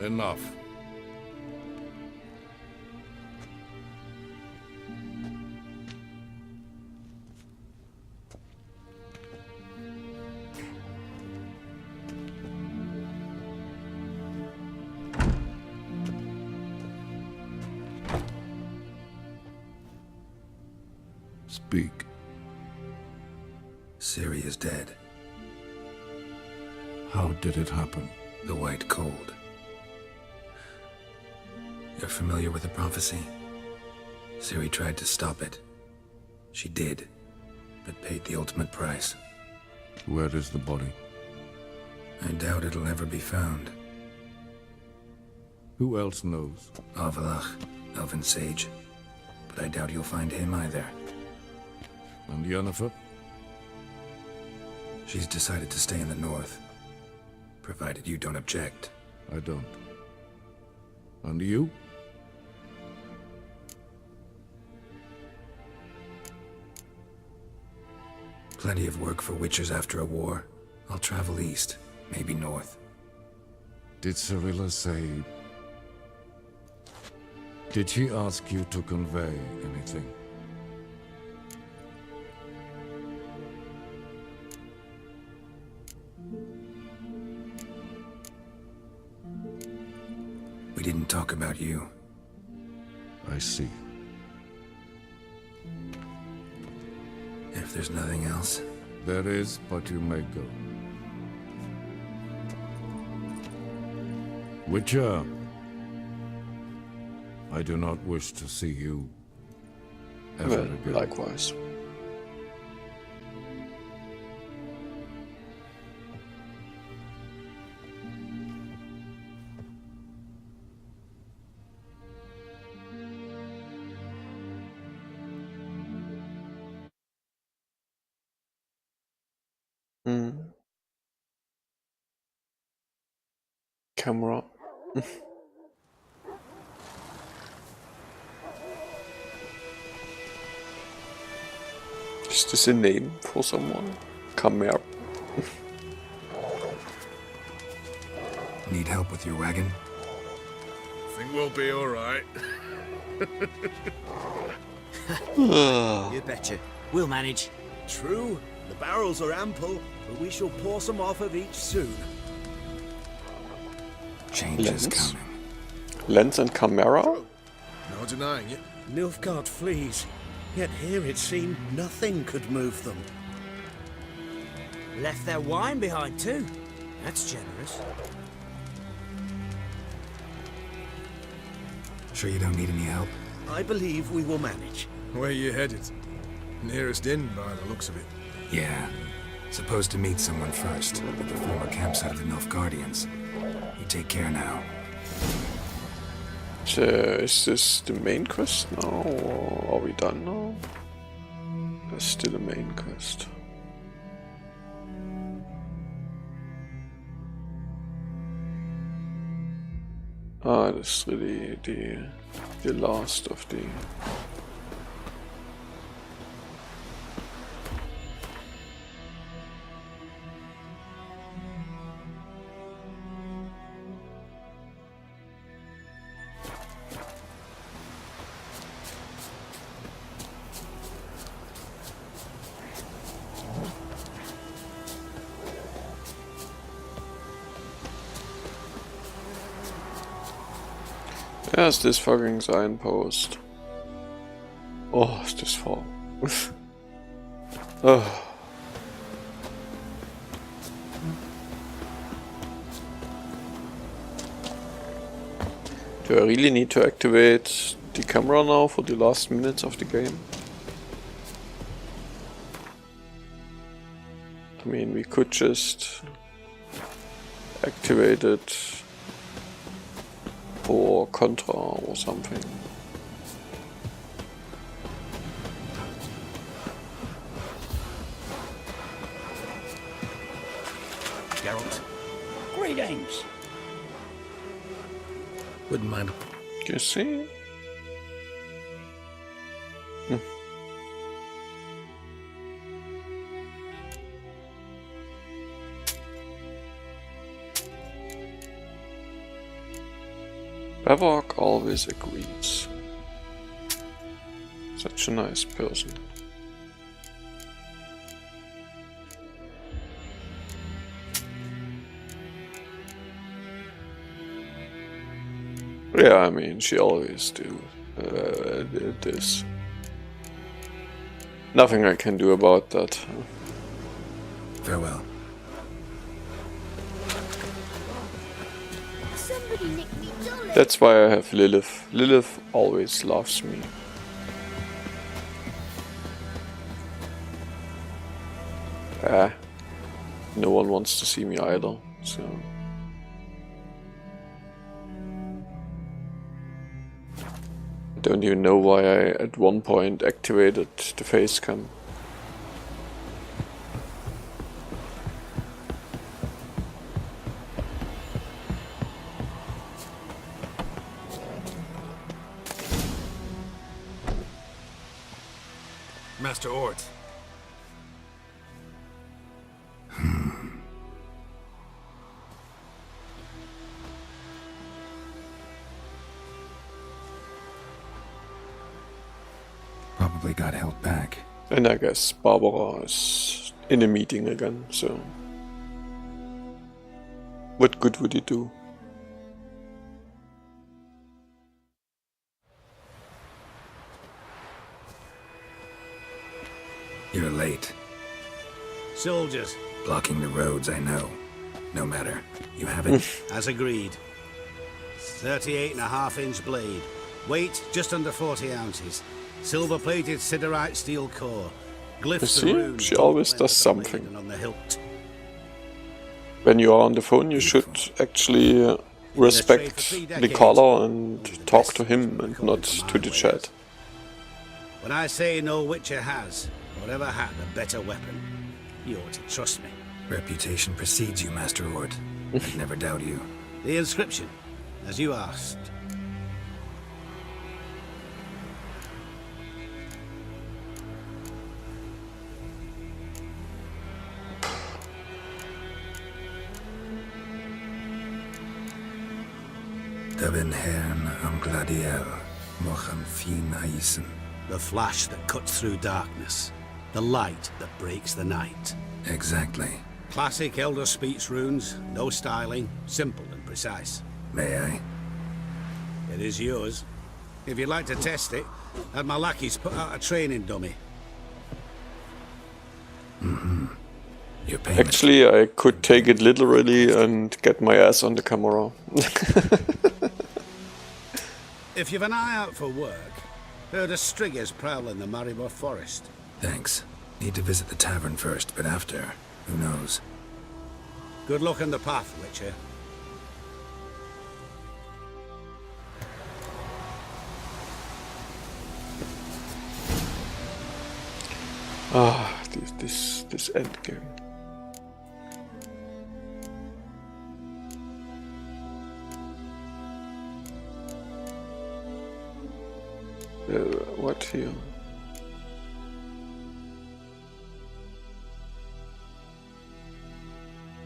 Enough. Speak. Ciri is dead. How did it happen? The White Cold. You're familiar with the prophecy? Ciri tried to stop it. She did, but paid the ultimate price. Where is the body? I doubt it'll ever be found. Who else knows? Avallac'h, Elven Sage. But I doubt you'll find him either. And Yennefer? She's decided to stay in the north. Provided you don't object. I don't. And you? Plenty of work for witchers after a war. I'll travel east, maybe north. Did Cirilla say... Did she ask you to convey anything? We didn't talk about you. I see. If there's nothing else... There is, but you may go. Witcher, I do not wish to see you ever Well, again. likewise. Camera. Is this a name for someone? Camera. Need help with your wagon? Think we'll be alright. You betcha. We'll manage. True. The barrels are ample, but we shall pour some off of each soon. Change is coming. Lens and camera? No denying it. Nilfgaard flees, yet here it seemed nothing could move them. Left their wine behind too. That's generous. Sure you don't need any help? I believe we will manage. Where you headed? Nearest inn by the looks of it. Yeah. Supposed to meet someone first, at the former campsite of the Nilfgaardians. You take care now. Is this the main quest now, or are we done now? There's still a main quest. Ah, that's really the last of the... There's this fucking signpost. Oh, is this far? Oh. Do I really need to activate the camera now for the last minutes of the game? I mean, we could just activate it for Contra or something. Geralt. Greetings. Wouldn't mind. You see? Bavok always agrees. Such a nice person. Yeah, I mean, she always do this. Nothing I can do about that. Farewell. Somebody nicked me dolly. That's why I have Lilith. Lilith always loves me. No one wants to see me either, so... I don't even know why I at one point activated the face cam. Master Ort. Probably got held back. And I guess Barbara is in a meeting again, so what good would it do? You're late. Soldiers. Blocking the roads, I know. No matter. You have it? As agreed. 38.5-inch blade. Weight just under 40 ounces. Silver-plated siderite steel core. You Glyphs see, and runes she always does something. on the hilt. When you are on the phone, you should actually respect the caller and talk to him and not to the chat. When I say no Witcher has, or ever had, a better weapon, you ought to trust me. Reputation precedes you, Master Ort. I'd never doubt you. The inscription, as you asked. Devin Hern am Gladiel, Mochan Fin Aisen. The flash that cuts through darkness. The light that breaks the night. Exactly. Classic Elder Speech runes, no styling, simple and precise. May I? It is yours. If you'd like to test it, have my lackeys put out a training dummy. Your payment. Actually, I could take it literally and get my ass on the camera. If you've an eye out for work, heard of Striggers prowling the Maribor forest. Thanks. Need to visit the tavern first, but after, who knows? Good luck on the path, Witcher. Ah, this end game. What here?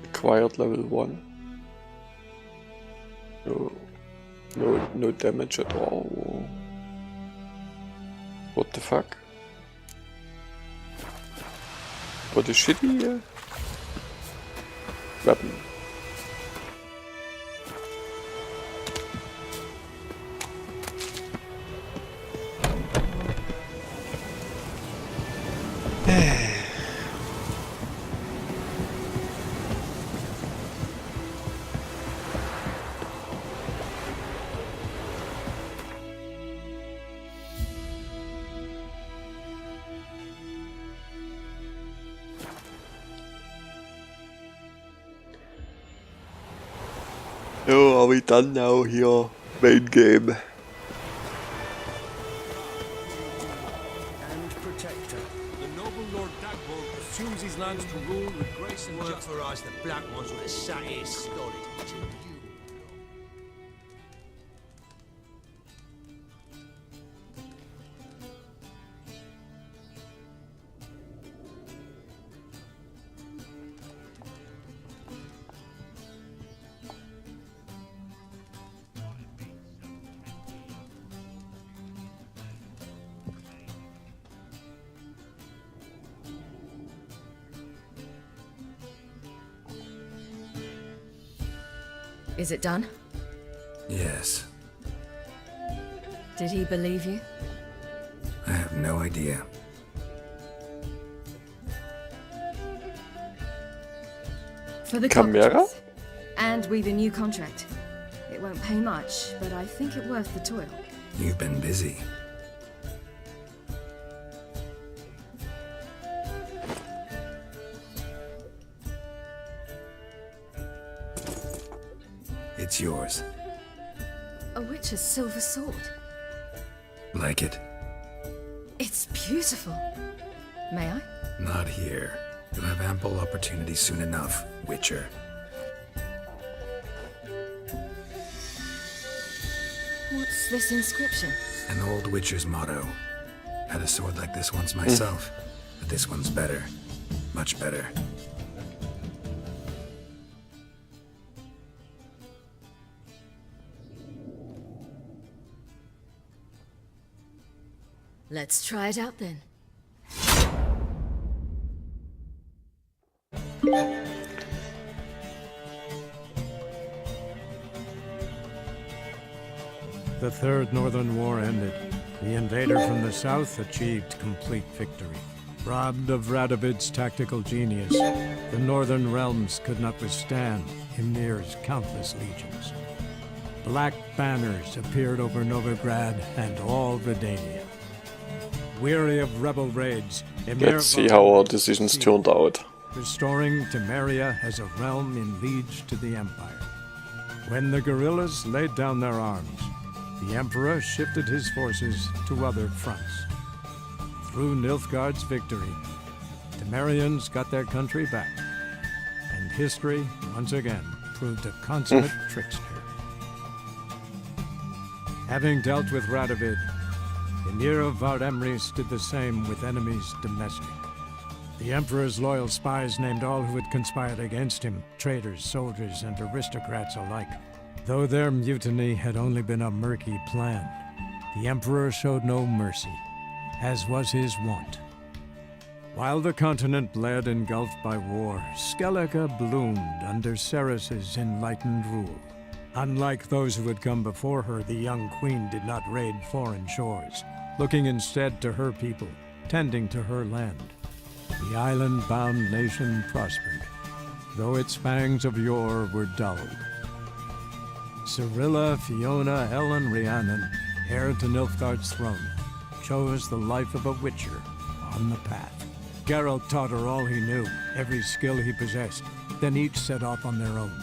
Acquired level 1. No damage at all. What the fuck? What a shitty weapon. Oh, are we done now here? Main game. And protector. The noble Lord Dagbold assumes his lands to rule with grace and justice. For us, the black ones would have sat here stolid. Is it done? Yes. Did he believe you? I have no idea. For the Camera? cocktails. And we've a new contract. It won't pay much, but I think it worth the toil. You've been busy. It's yours. A witch's silver sword. Like it? It's beautiful. May I? Not here. You'll have ample opportunity soon enough, Witcher. What's this inscription? An old Witcher's motto. Had a sword like this once myself, but this one's better. Much better. Let's try it out then. The Third Northern War ended. The invader from the south achieved complete victory. Robbed of Radovid's tactical genius, the Northern realms could not withstand Ymir's countless legions. Black banners appeared over Novigrad and all Redania. Weary of rebel raids, Ymir Let's see how our decisions turned out. restoring Temeria as a realm in liege to the Empire. When the guerrillas laid down their arms, the Emperor shifted his forces to other fronts. Through Nilfgaard's victory, Temerians got their country back, and history, once again, proved a consummate trickster. Having dealt with Radovid, Ymir of Vard Emreis did the same with enemies domestic. The Emperor's loyal spies named all who had conspired against him, traitors, soldiers, and aristocrats alike. Though their mutiny had only been a murky plan, the Emperor showed no mercy, as was his wont. While the continent bled engulfed by war, Skellige bloomed under Ceres's enlightened rule. Unlike those who had come before her, the young queen did not raid foreign shores, looking instead to her people, tending to her land. The island-bound nation prospered, though its fangs of yore were dulled. Cirilla, Fiona, Ellen, Rhiannon, heir to Nilfgaard's throne, chose the life of a witcher on the path. Geralt taught her all he knew, every skill he possessed, then each set off on their own.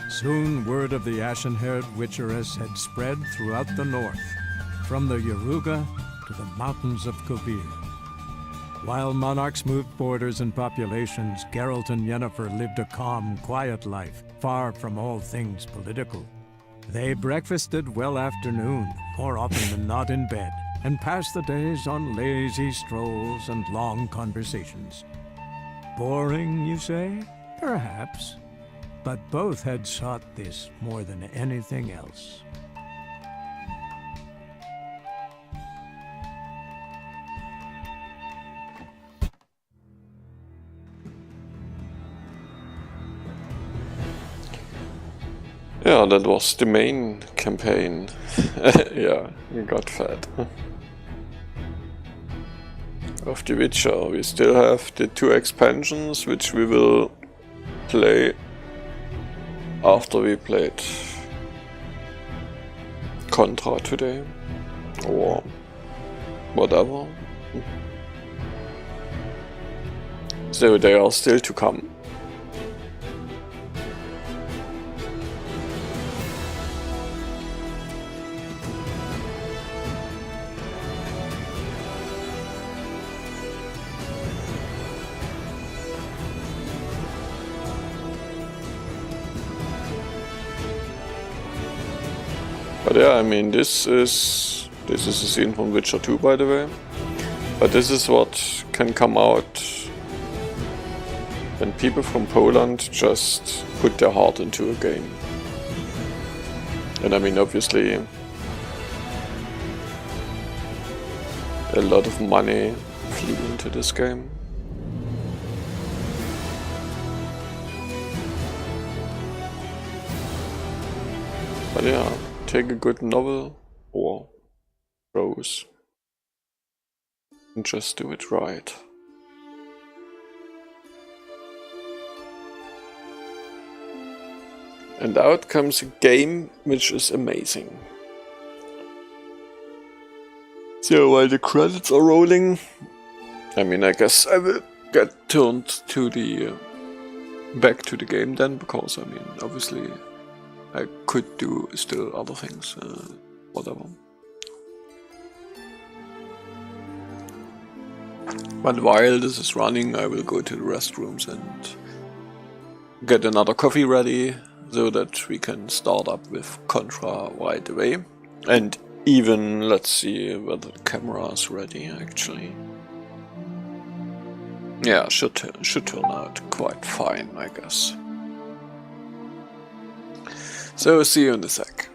Soon word of the ashen-haired witcheress had spread throughout the north, from the Yaruga to the mountains of Kovir. While monarchs moved borders and populations, Geralt and Yennefer lived a calm, quiet life, far from all things political. They breakfasted well after noon, more often than not in bed, and passed the days on lazy strolls and long conversations. Boring, you say? Perhaps. But both had sought this more than anything else. Yeah, that was the main campaign. Yeah, we got fed. Of The Witcher, we still have the 2 expansions, which we will play after we played Contra today, or whatever. So they are still to come. But yeah, I mean, this is a scene from Witcher 2, by the way. But this is what can come out when people from Poland just put their heart into a game. And I mean, obviously, a lot of money flew into this game. But yeah, take a good novel or prose and just do it right. And out comes a game which is amazing. So while the credits are rolling, I mean, I guess I will get turned to the back to the game then, because I mean, obviously I could do still other things, whatever. But while this is running, I will go to the restrooms and get another coffee ready, so that we can start up with Contra right away. And even, let's see whether the camera is ready actually. Yeah, should turn out quite fine, I guess. So see you in a sec.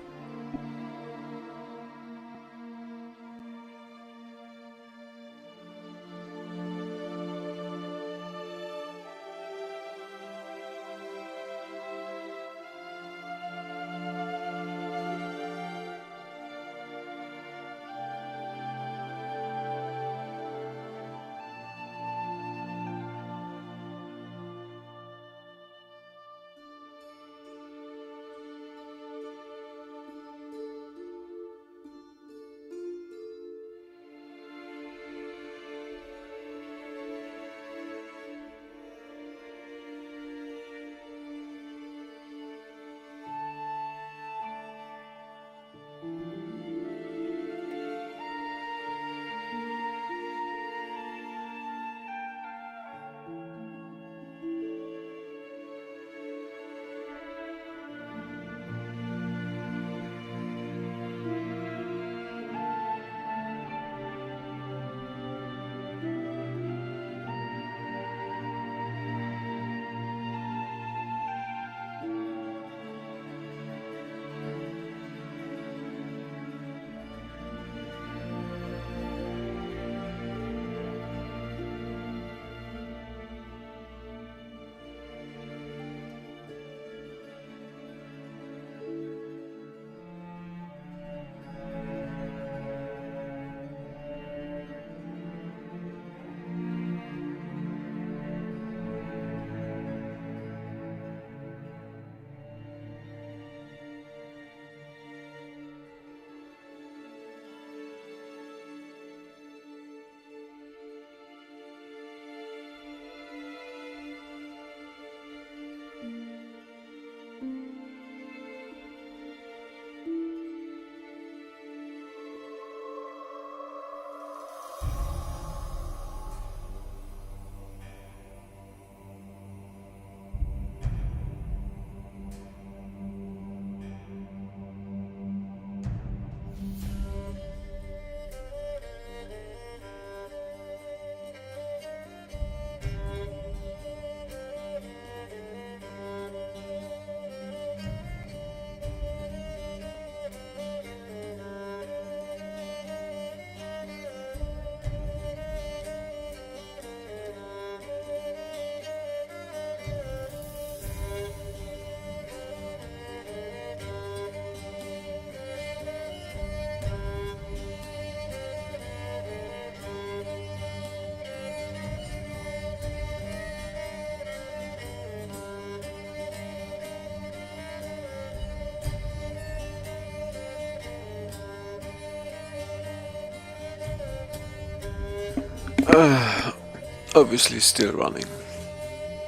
Obviously still running.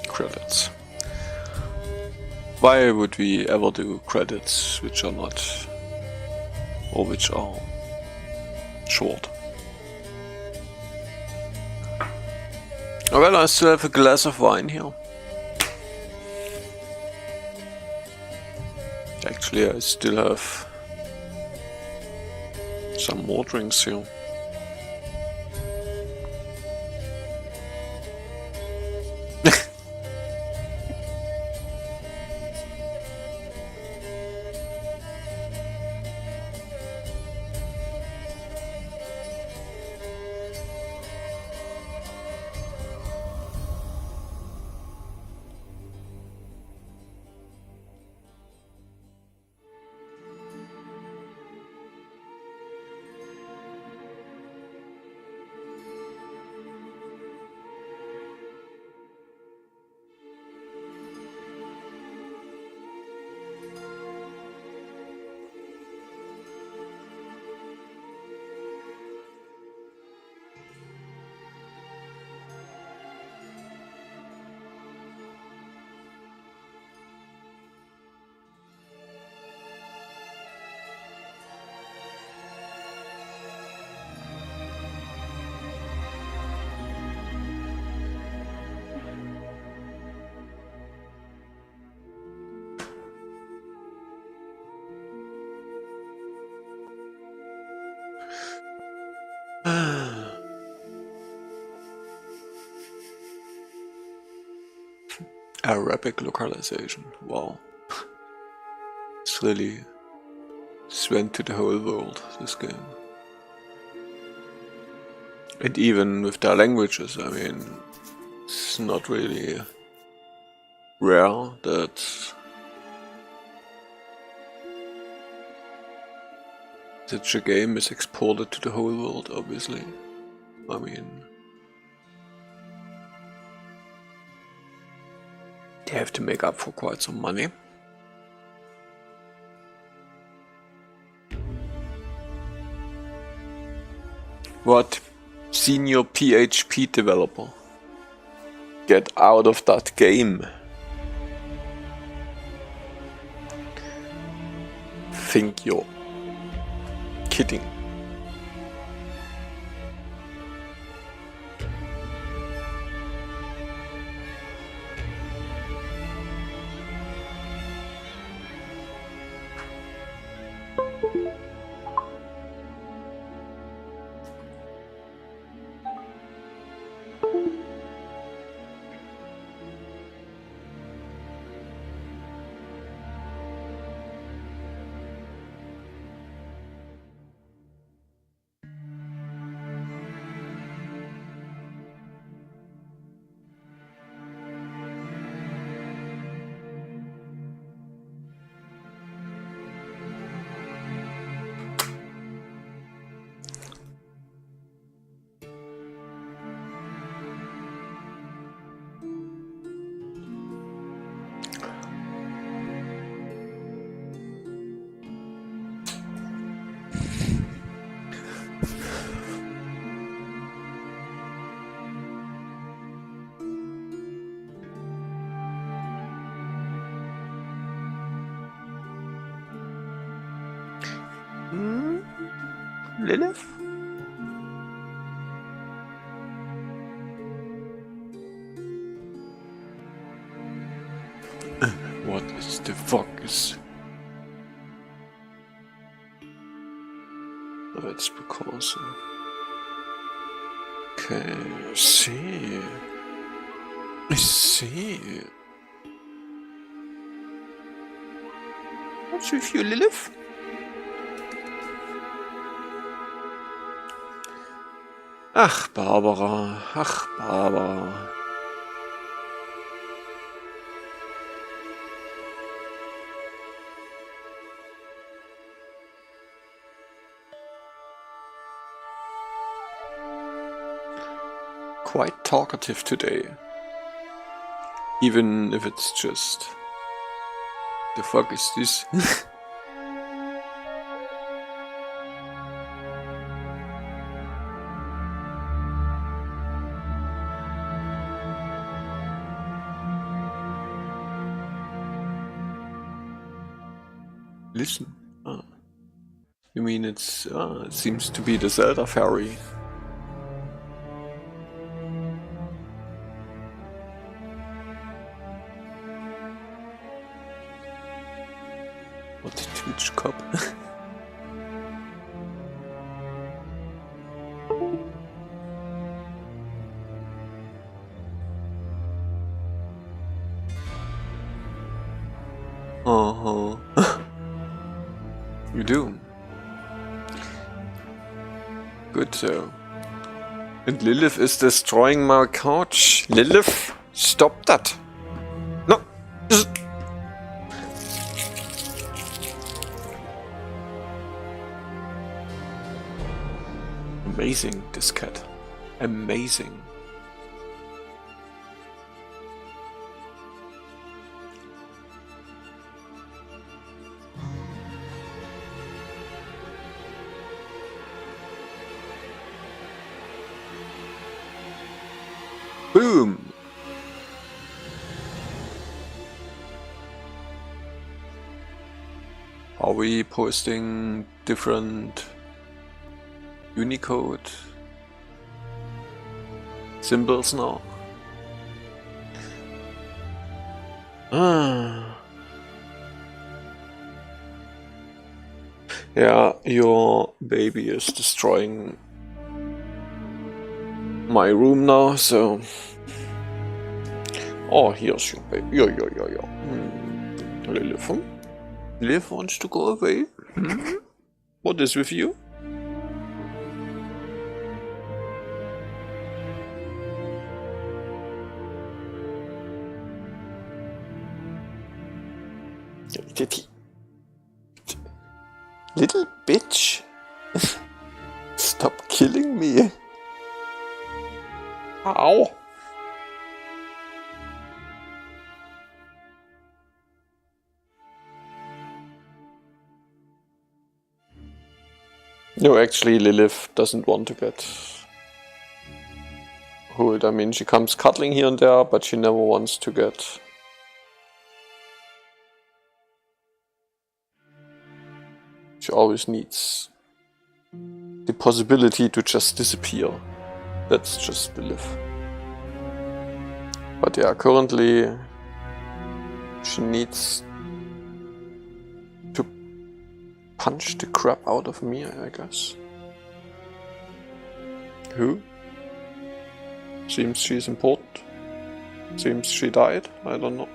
Credits. Why would we ever do credits which are not, or which are short? Oh, well, I still have a glass of wine here. Actually, I still have some more drinks here. Arabic localization. Wow. It's really went to the whole world, this game. And even with their languages, I mean, it's not really rare that such a game is exported to the whole world, obviously. I mean, they have to make up for quite some money. What? Senior PHP developer? Get out of that game. Think you're kidding. Lilith? What is the fuck is... That's because... Okay, I see. I see. What's with you, Lilith? Ach, Barbara. Ach, Barbara. Quite talkative today. Even if it's just... The fuck is this? Listen. Ah. You mean it's... it seems to be the Zelda fairy. What the Twitch cup? Uh-huh. You do. Good so. And Lilith is destroying my couch. Lilith, stop that. No. Amazing, this cat. Amazing. Boom! Are we posting different Unicode symbols now? Ah. Yeah, your baby is destroying my room now, so Oh, here's your baby. Yo. Lilith. Lilith wants to go away. What is with you? Little bitch. Stop killing me. Ow. No, actually Lilith doesn't want to get hold. I mean, she comes cuddling here and there, but she never wants to get... She always needs the possibility to just disappear. That's just Lilith. But yeah, currently she needs to punch the crap out of me, I guess. Who? Seems she's important. Seems she died, I don't know.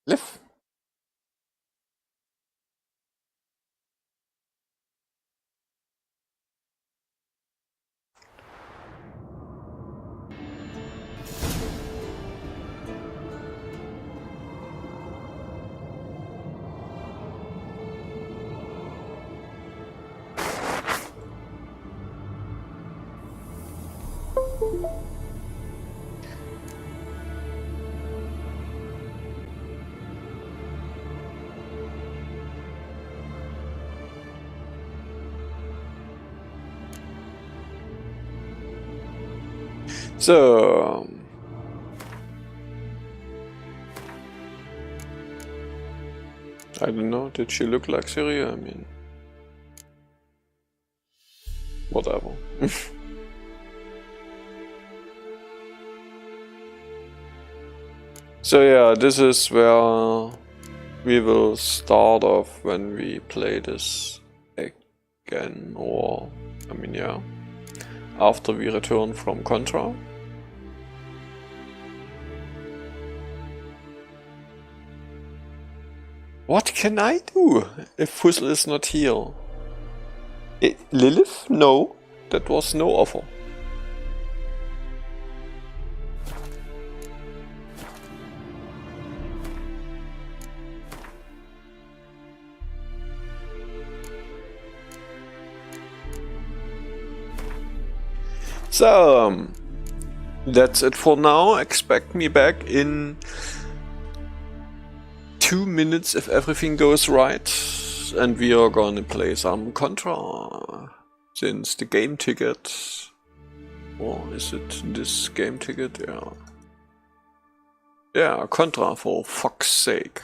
Liv? So, I don't know, did she look like Syria? I mean, whatever. So yeah, this is where we will start off when we play this again, or, I mean, yeah, after we return from Contra. What can I do if Fussel is not here? Lilith? No, that was no offer. So, that's it for now. Expect me back in 2 minutes if everything goes right, and we are gonna play some Contra, since the game ticket, or is it this game ticket? Yeah, Contra, for fuck's sake.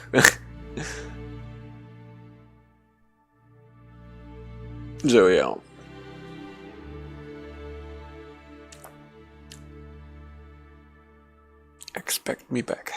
So yeah. Expect me back.